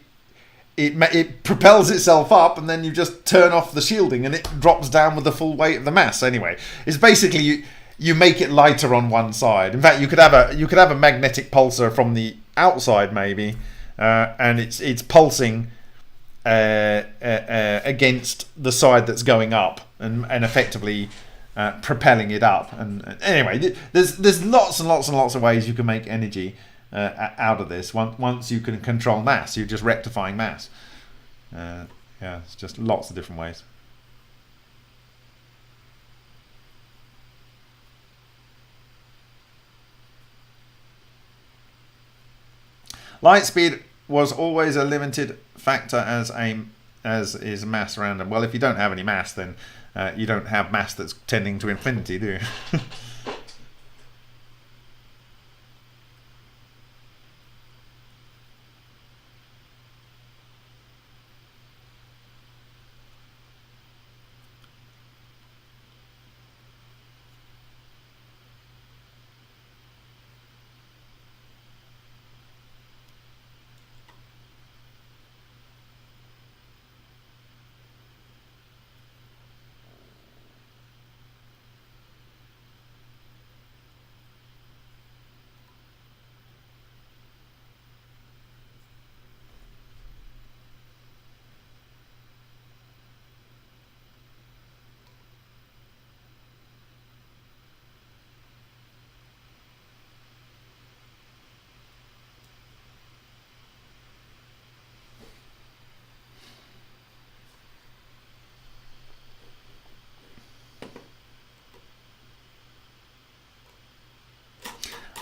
S2: propels itself up, and then you just turn off the shielding, and it drops down with the full weight of the mass. Anyway, it's basically you make it lighter on one side. In fact, you could have a magnetic pulsar from the outside maybe, and it's pulsing against the side that's going up, and effectively propelling it up. And anyway, there's lots and lots and lots of ways you can make energy out of this. Once you can control mass, you're just rectifying mass. Yeah, it's just lots of different ways. Light speed was always a limited factor as is mass random. Well, if you don't have any mass, then you don't have mass that's tending to infinity, do you?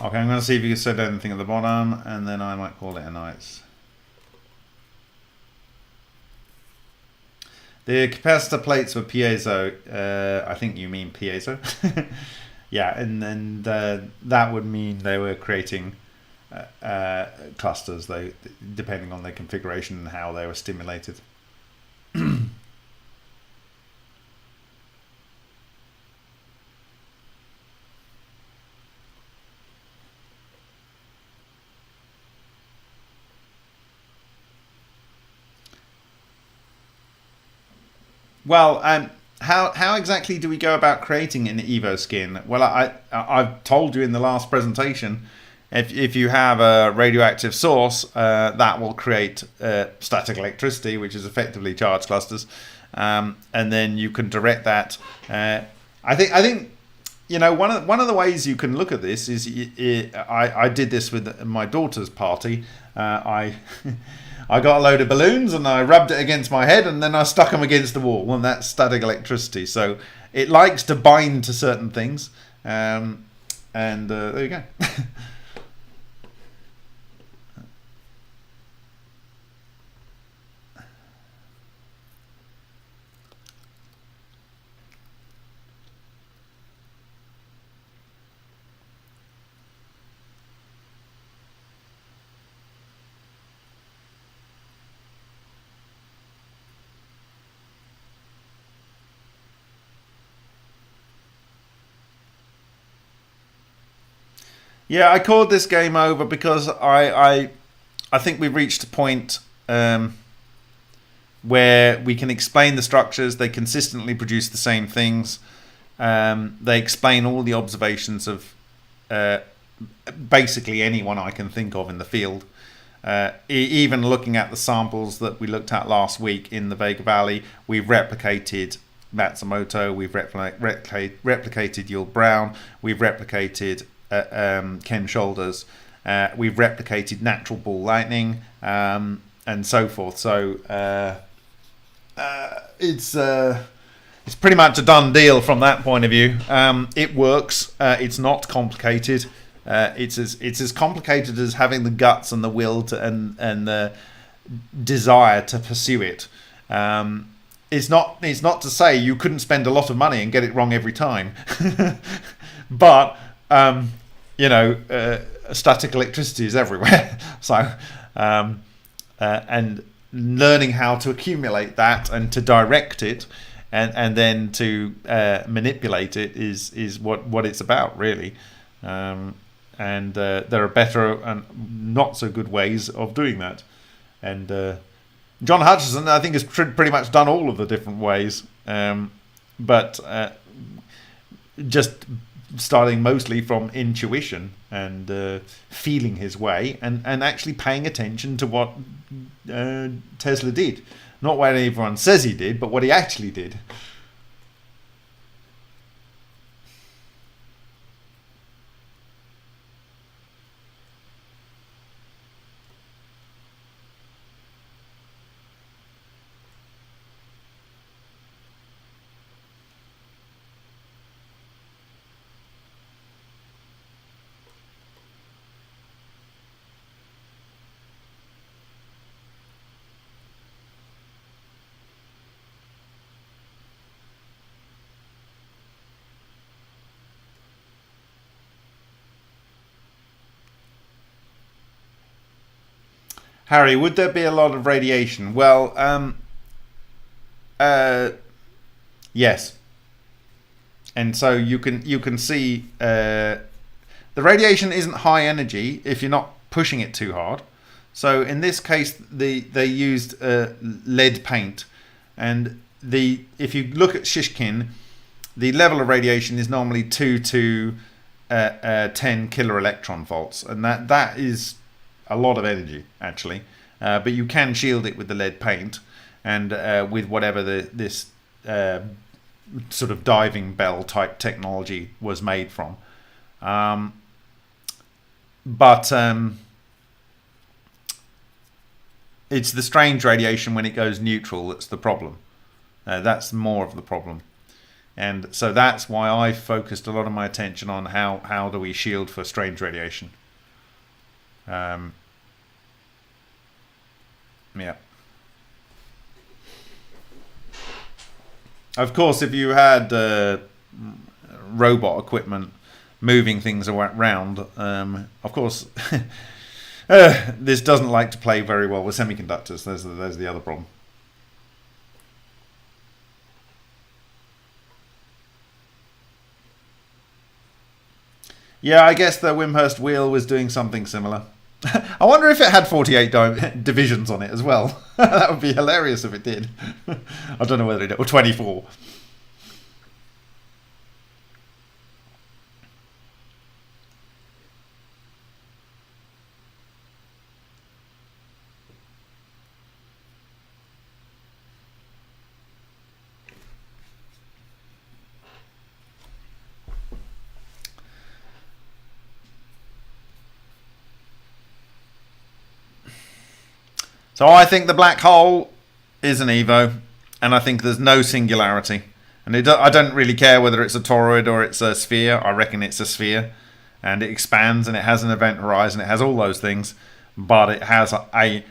S1: Okay, I'm going to see if you can set anything at the bottom, and then I might call it a night. The capacitor plates were piezo. I think you mean piezo. Yeah, and that would mean they were creating clusters, though, depending on their configuration and how they were stimulated. Well, how exactly do we go about creating an Evo skin? Well, I've told you in the last presentation, if you have a radioactive source, that will create static electricity, which is effectively charge clusters, and then you can direct that. I think you know, one of the ways you can look at this is I did this with my daughter's party. I got a load of balloons and I rubbed it against my head, and then I stuck them against the wall, and that's static electricity. So it likes to bind to certain things, and there you go. Yeah, I called this game over because I think we've reached a point where we can explain the structures. They consistently produce the same things. They explain all the observations of basically anyone I can think of in the field. Even looking at the samples that we looked at last week in the Vega Valley, we've replicated Matsumoto, we've replicated Yul Brown, we've replicated Ken Shoulders, we've replicated natural ball lightning, and so forth. So it's pretty much a done deal from that point of view. It works. It's not complicated. It's as complicated as having the guts and the will to, and the desire to pursue it. It's not to say you couldn't spend a lot of money and get it wrong every time, but you know, static electricity is everywhere. So, and learning how to accumulate that and to direct it, and then to manipulate it is what it's about, really. And there are better and not so good ways of doing that. And John Hutchison, I think, has pretty much done all of the different ways, but just starting mostly from intuition and feeling his way, and actually paying attention to what Tesla did. Not what everyone says he did, but what he actually did. Harry, would there be a lot of radiation? Well, yes. And so you can see the radiation isn't high energy if you're not pushing it too hard. So in this case, they used lead paint, and if you look at Shishkin, the level of radiation is normally 2 to 10 kilo electron volts, and that is a lot of energy, actually, but you can shield it with the lead paint and with whatever this sort of diving bell type technology was made from. But it's the strange radiation when it goes neutral that's the problem. That's more of the problem.
S2: And so that's why I focused a lot of my attention on how do we shield for strange radiation. Yeah. Of course, if you had robot equipment moving things around, of course, this doesn't like to play very well with semiconductors. There's the other problem. Yeah, I guess the Wimhurst wheel was doing something similar. I wonder if it had 48 divisions on it as well. That would be hilarious if it did. I don't know whether it did. Or 24. So I think the black hole is an Evo, and I think there's no singularity. And I don't really care whether it's a toroid or it's a sphere. I reckon it's a sphere, and it expands, and it has an event horizon. It has all those things, but it has a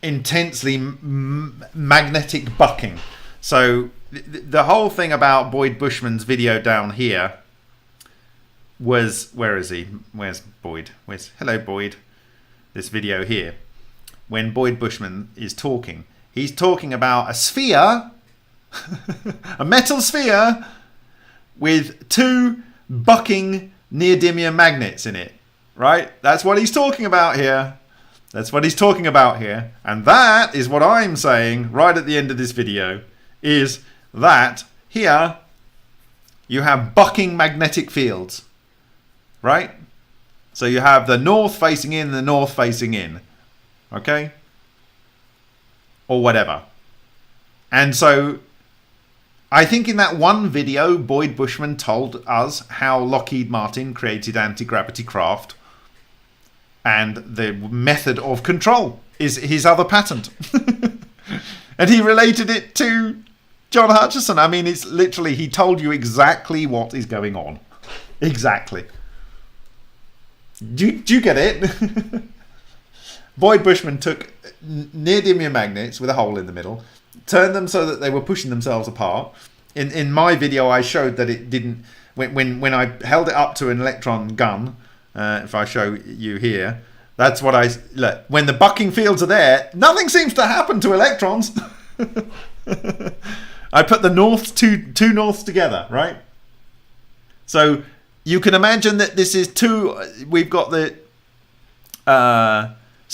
S2: intensely magnetic bucking. So the whole thing about Boyd Bushman's video down here was, where is he? Where's Boyd? Hello Boyd. This video here. When Boyd Bushman is talking, he's talking about a sphere, a metal sphere with two bucking neodymium magnets in it, right? That's what he's talking about here. That's what he's talking about here. And that is what I'm saying right at the end of this video, is that here you have bucking magnetic fields, right? So you have the north facing in, the north facing in. Okay? Or whatever. And so I think in that one video, Boyd Bushman told us how Lockheed Martin created anti-gravity craft, and the method of control is his other patent. And he related it to John Hutchison. I mean, it's literally, he told you exactly what is going on. Exactly. Do you get it? Boyd Bushman took neodymium magnets with a hole in the middle, turned them so that they were pushing themselves apart. In my video, I showed that it didn't. When I held it up to an electron gun, if I show you here, that's what I look. When the bucking fields are there, nothing seems to happen to electrons. I put the norths two norths together, right? So you can imagine that this is two. We've got the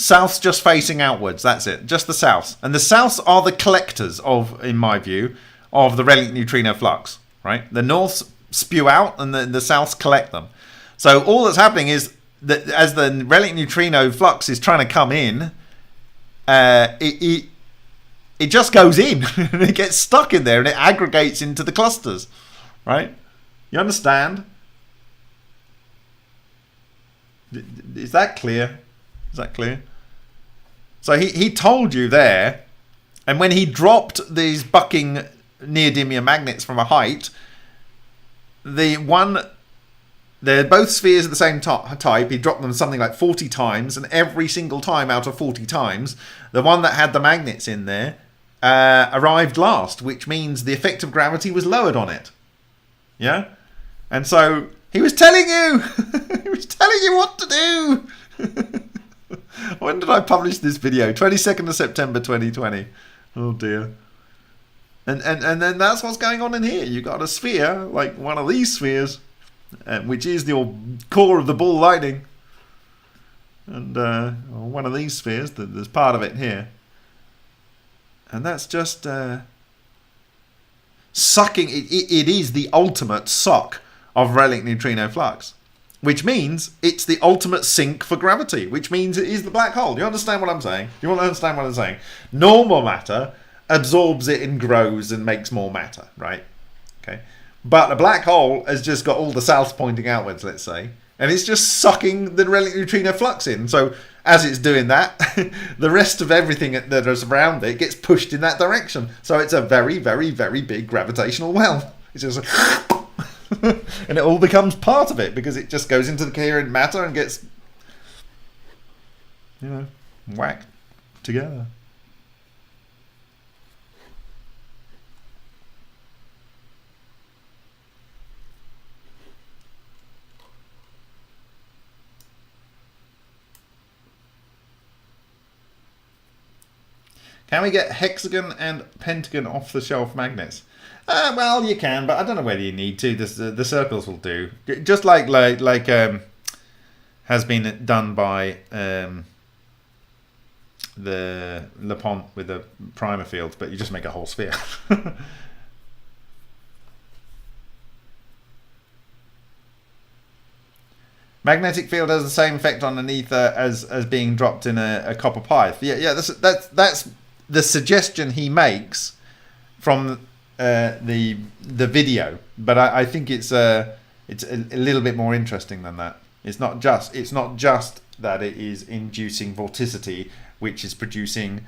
S2: south's just facing outwards. That's it, just the south. And the souths are the collectors of, in my view, of the relic neutrino flux, right? The norths spew out and the souths collect them. So all that's happening is that as the relic neutrino flux is trying to come in, it just goes in and it gets stuck in there and it aggregates into the clusters, right? You understand? Is that clear? Is that clear? So he told you there, and when he dropped these bucking neodymium magnets from a height, they're both spheres of the same type. He dropped them something like 40 times, and every single time out of 40 times, the one that had the magnets in there arrived last, which means the effect of gravity was lowered on it. Yeah? And so he was telling you, he was telling you what to do. When did I publish this video? 22nd of September 2020. Oh dear. And then that's what's going on in here. You got a sphere, like one of these spheres, which is the core of the ball lightning. And one of these spheres, there's part of it here. And that's just sucking. It is the ultimate suck of relic neutrino flux. Which means it's the ultimate sink for gravity, which means it is the black hole. Do you understand what I'm saying? Do you want to understand what I'm saying? Normal matter absorbs it and grows and makes more matter, right? Okay. But a black hole has just got all the south pointing outwards, let's say, and it's just sucking the relic neutrino flux in. So as it's doing that, the rest of everything that is around it gets pushed in that direction. So it's a very, very, very big gravitational well. It's just and it all becomes part of it because it just goes into the coherent matter and gets, you know, whacked together. Can we get hexagon and pentagon off-the-shelf magnets? Well, you can, but I don't know whether you need to. The circles will do. Just like has been done by the Le Pont with the primer fields, but you just make a whole sphere. Magnetic field has the same effect on an ether as being dropped in a copper pipe. Yeah. That's the suggestion he makes from the video, but I think it's a little bit more interesting than that. It's not just that it is inducing vorticity, which is producing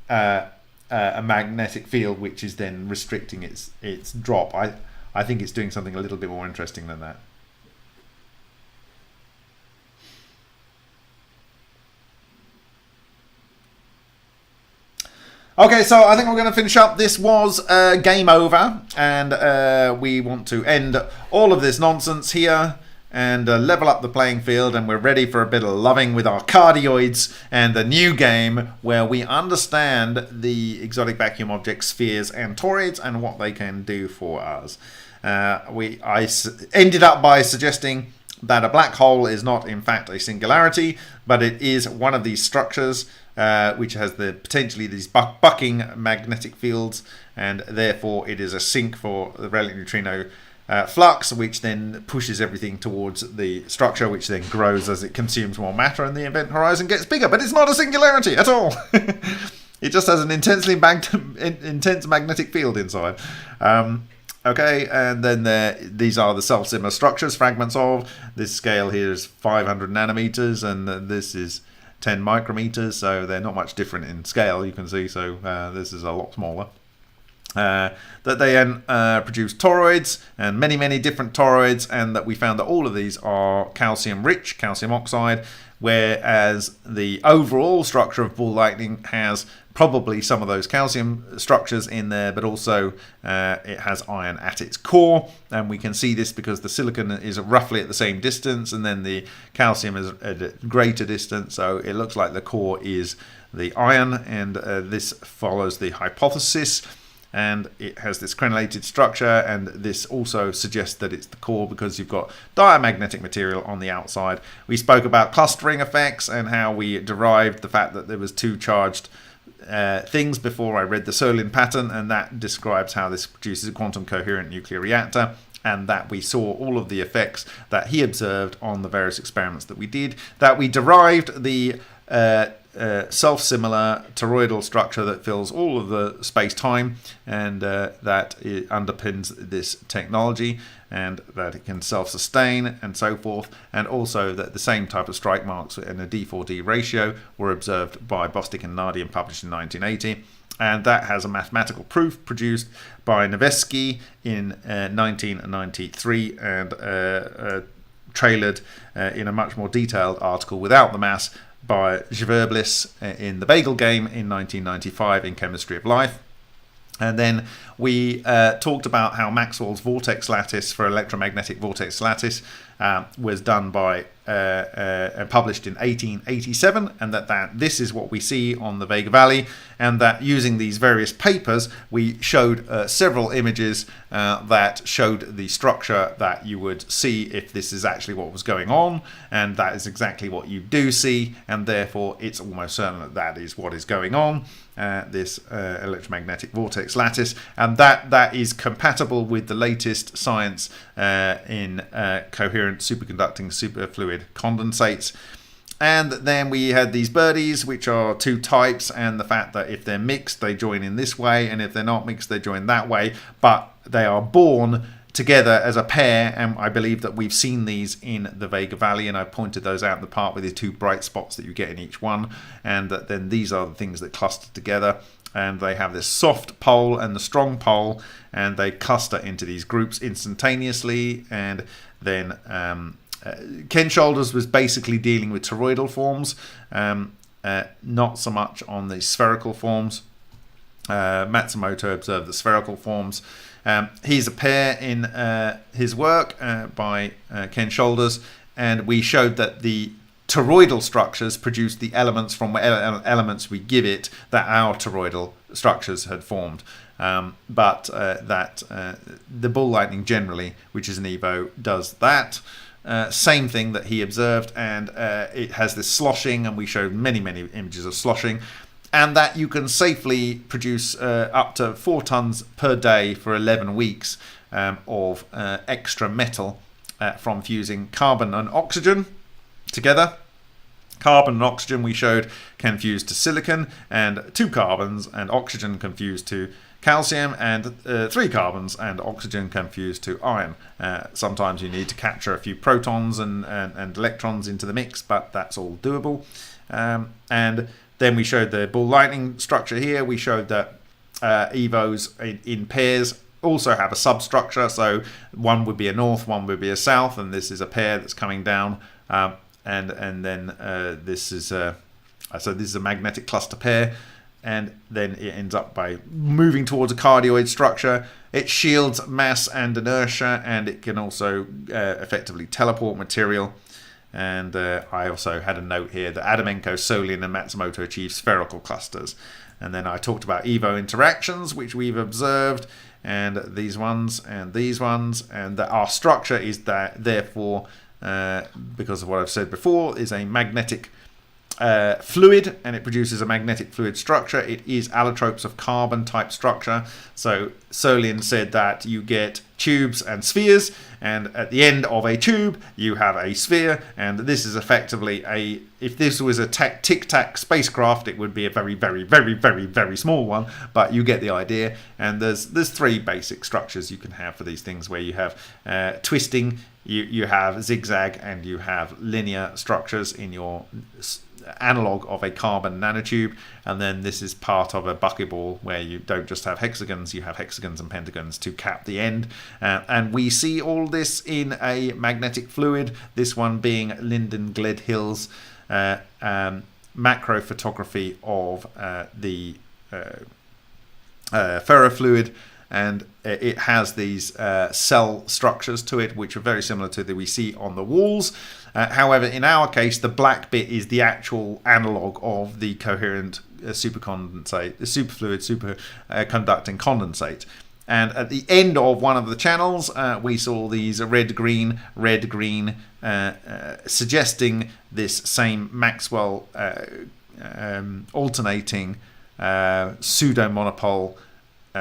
S2: a magnetic field, which is then restricting its drop. I think it's doing something a little bit more interesting than that. Okay, so I think we're going to finish up. This was game over, and we want to end all of this nonsense here and level up the playing field, and we're ready for a bit of loving with our cardioids and a new game where we understand the exotic vacuum objects, spheres and toroids, and what they can do for us. I ended up by suggesting that a black hole is not in fact a singularity, but it is one of these structures which has potentially these bucking magnetic fields, and therefore it is a sink for the relic neutrino flux, which then pushes everything towards the structure, which then grows as it consumes more matter and the event horizon gets bigger. But it's not a singularity at all. It just has an intense magnetic field inside. Okay, and then these are the self-similar structures, fragments of. This scale here is 500 nanometers, and this is 10 micrometers, so they're not much different in scale, you can see. So this is a lot smaller. That they then produce toroids, and many different toroids, and that we found that all of these are calcium rich, calcium oxide, whereas the overall structure of ball lightning has probably some of those calcium structures in there, but also it has iron at its core, and we can see this because the silicon is roughly at the same distance, and then the calcium is at a greater distance, so it looks like the core is the iron, and this follows the hypothesis. And it has this crenellated structure, and this also suggests that it's the core because you've got diamagnetic material on the outside. We spoke about clustering effects and how we derived the fact that there was two charged things before I read the Solin pattern, and that describes how this produces a quantum coherent nuclear reactor, and that we saw all of the effects that he observed on the various experiments that we did, that we derived the self-similar toroidal structure that fills all of the space-time, and that it underpins this technology, and that it can self-sustain and so forth, and also that the same type of strike marks in a D4D ratio were observed by Bostic and Nardi and published in 1980. And that has a mathematical proof produced by Nevesky in 1993 and trailered in a much more detailed article without the mass by Zverblis in The Bagel Game in 1995 in Chemistry of Life. And then we talked about how Maxwell's vortex lattice for electromagnetic vortex lattice was done by published in 1887, and that this is what we see on the Vega Valley, and that using these various papers we showed several images that showed the structure that you would see if this is actually what was going on, and that is exactly what you do see, and therefore it's almost certain that that is what is going on. This electromagnetic vortex lattice, and that is compatible with the latest science in coherent superconducting superfluid condensates. And then we had these birdies, which are two types, and the fact that if they're mixed they join in this way, and if they're not mixed they join that way, but they are born together as a pair, and I believe that we've seen these in the Vega Valley, and I pointed those out in the part with the two bright spots that you get in each one, and that then these are the things that cluster together. and they have this soft pole and the strong pole, and they cluster into these groups instantaneously. And then Ken Shoulders was basically dealing with toroidal forms, not so much on the spherical forms. Matsumoto observed the spherical forms. He's a pair in his work by Ken Shoulders, and we showed that the toroidal structures produce the elements from whatever elements we give it that our toroidal structures had formed. But the ball lightning generally, which is an Evo, does that. Same thing that he observed, and it has this sloshing, and we showed many images of sloshing, and that you can safely produce up to 4 tons per day for 11 weeks of extra metal from fusing carbon and oxygen together. Carbon and oxygen we showed can fuse to silicon, and 2 carbons and oxygen can fuse to calcium, and 3 carbons and oxygen can fuse to iron. Sometimes you need to capture a few protons and electrons into the mix, but that's all doable. And then we showed the ball lightning structure here. We showed that EVOs in pairs also have a substructure, so one would be a north, one would be a south, and this is a pair that's coming down, and then this is a magnetic cluster pair, and then it ends up by moving towards a cardioid structure. It shields mass and inertia, and it can also effectively teleport material. And I also had a note here that Adamenko, Solian, and Matsumoto achieve spherical clusters. And then I talked about EVO interactions, which we've observed, and these ones, and that our structure is that, therefore, because of what I've said before, is a magnetic fluid, and it produces a magnetic fluid structure. It is allotropes of carbon type structure. So Solian said that you get tubes and spheres, and at the end of a tube you have a sphere, and this is effectively if this was a tic-tac spacecraft, it would be a very small one, but you get the idea. And there's 3 basic structures you can have for these things, where you have twisting, you have zigzag, and you have linear structures in your analog of a carbon nanotube. And then this is part of a bucketball, where you don't just have hexagons, you have hexagons and pentagons to cap the end. And we see all this in a magnetic fluid, this one being Lyndon Gledhill's macro photography of the ferrofluid, and it has these cell structures to it, which are very similar to that we see on the walls. However, in our case, the black bit is the actual analog of the coherent superconducting condensate. And at the end of one of the channels, we saw these red-green, suggesting this same Maxwell alternating pseudo-monopole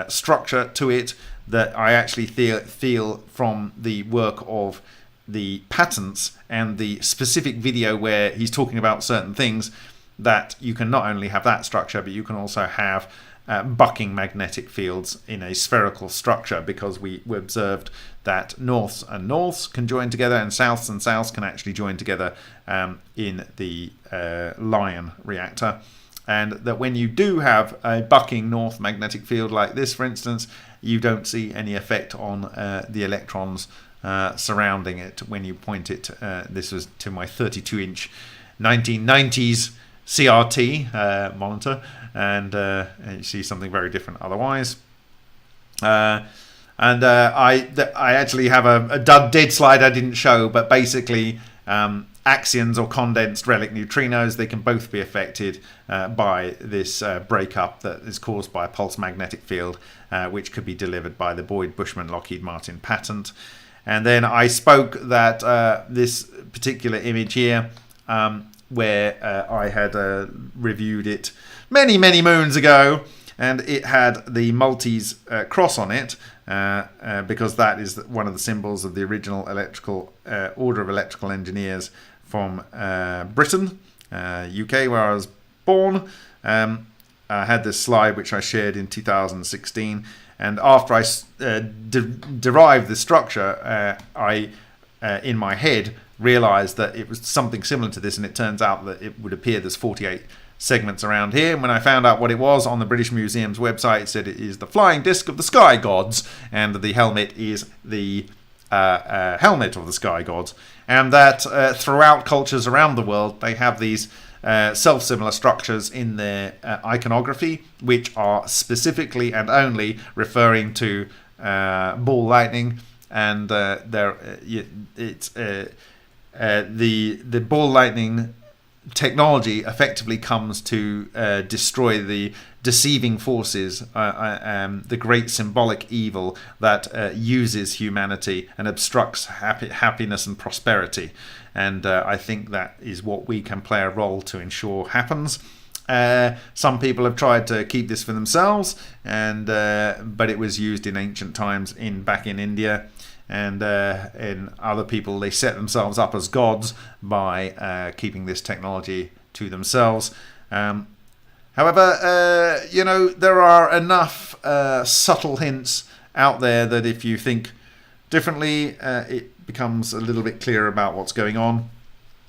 S2: structure to it, that I actually feel from the work of the patents and the specific video where he's talking about certain things, that you can not only have that structure, but you can also have bucking magnetic fields in a spherical structure, because we observed that norths and norths can join together, and souths and souths can actually join together in the Lion reactor. And that when you do have a bucking north magnetic field like this, for instance, you don't see any effect on the electrons surrounding it when you point it. This was to my 32-inch 1990s CRT monitor, and you see something very different otherwise. I actually have a dead slide I didn't show, but basically axions or condensed relic neutrinos, they can both be affected by this breakup that is caused by a pulse magnetic field, which could be delivered by the Boyd-Bushman-Lockheed Martin patent. And then I spoke that this particular image here, where I had reviewed it many moons ago, and it had the Maltese cross on it, because that is one of the symbols of the original electrical order of electrical engineers from Britain, UK, where I was born. I had this slide which I shared in 2016, and after I derived the structure, I in my head realized that it was something similar to this, and it turns out that it would appear there's 48 segments around here. And when I found out what it was on the British Museum's website, it said it is the flying disc of the sky gods, and the helmet is the helmet of the sky gods. And that throughout cultures around the world, they have these self-similar structures in their iconography, which are specifically and only referring to ball lightning. And the ball lightning technology effectively comes to destroy the deceiving forces, the great symbolic evil that uses humanity and obstructs happiness and prosperity. And I think that is what we can play a role to ensure happens. Some people have tried to keep this for themselves, but it was used in ancient times back in India. And in other people, they set themselves up as gods by keeping this technology to themselves. However, there are enough subtle hints out there that if you think differently, it becomes a little bit clearer about what's going on.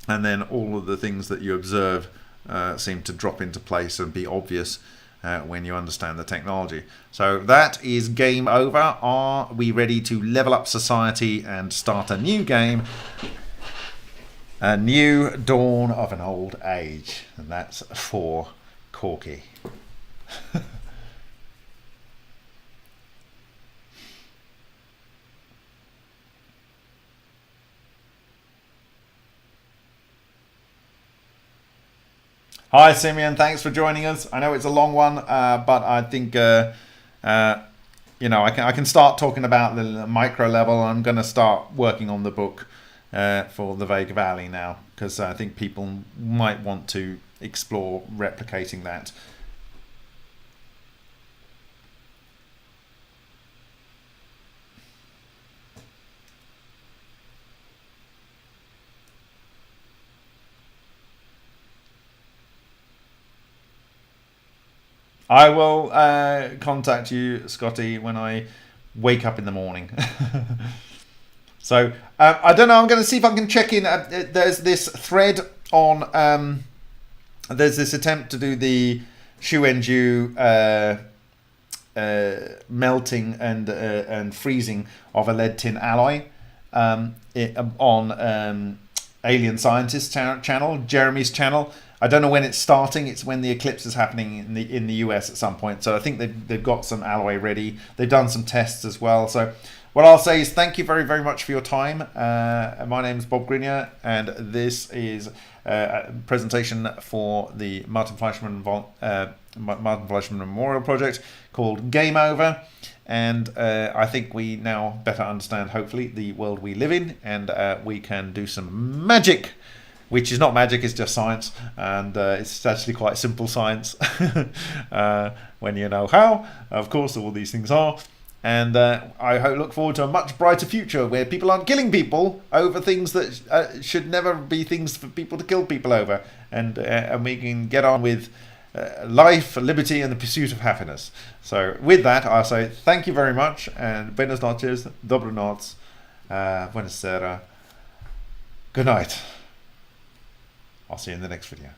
S2: And then all of the things that you observe seem to drop into place and be obvious when you understand the technology. So that is game over. Are we ready to level up society and start a new game? A new dawn of an old age. And that's for Corky. Hi Simeon, thanks for joining us. I know it's a long one, but I think I can start talking about the micro level. I'm going to start working on the book for the Vega Valley now, because I think people might want to explore replicating that. I will contact you, Scotty, when I wake up in the morning. So, I don't know, I'm going to see if I can check in. There's this thread on... there's this attempt to do the Shuenju melting and freezing of a lead tin alloy on Alien Scientist channel, Jeremy's channel. I don't know when it's starting. It's when the eclipse is happening in the US at some point. So I think they've got some alloy ready. They've done some tests as well. So what I'll say is thank you very, very much for your time. My name is Bob Grinier, and this is a presentation for the Martin Fleischmann Memorial Project called Game Over. And I think we now better understand, hopefully, the world we live in, and we can do some magic, which is not magic, it's just science, and it's actually quite simple science when you know how. Of course, all these things are. And I look forward to a much brighter future where people aren't killing people over things that should never be things for people to kill people over. And we can get on with life, liberty, and the pursuit of happiness. So with that, I'll say thank you very much, and buenas noches, dobro noc, buonasera, good night. I'll see you in the next video.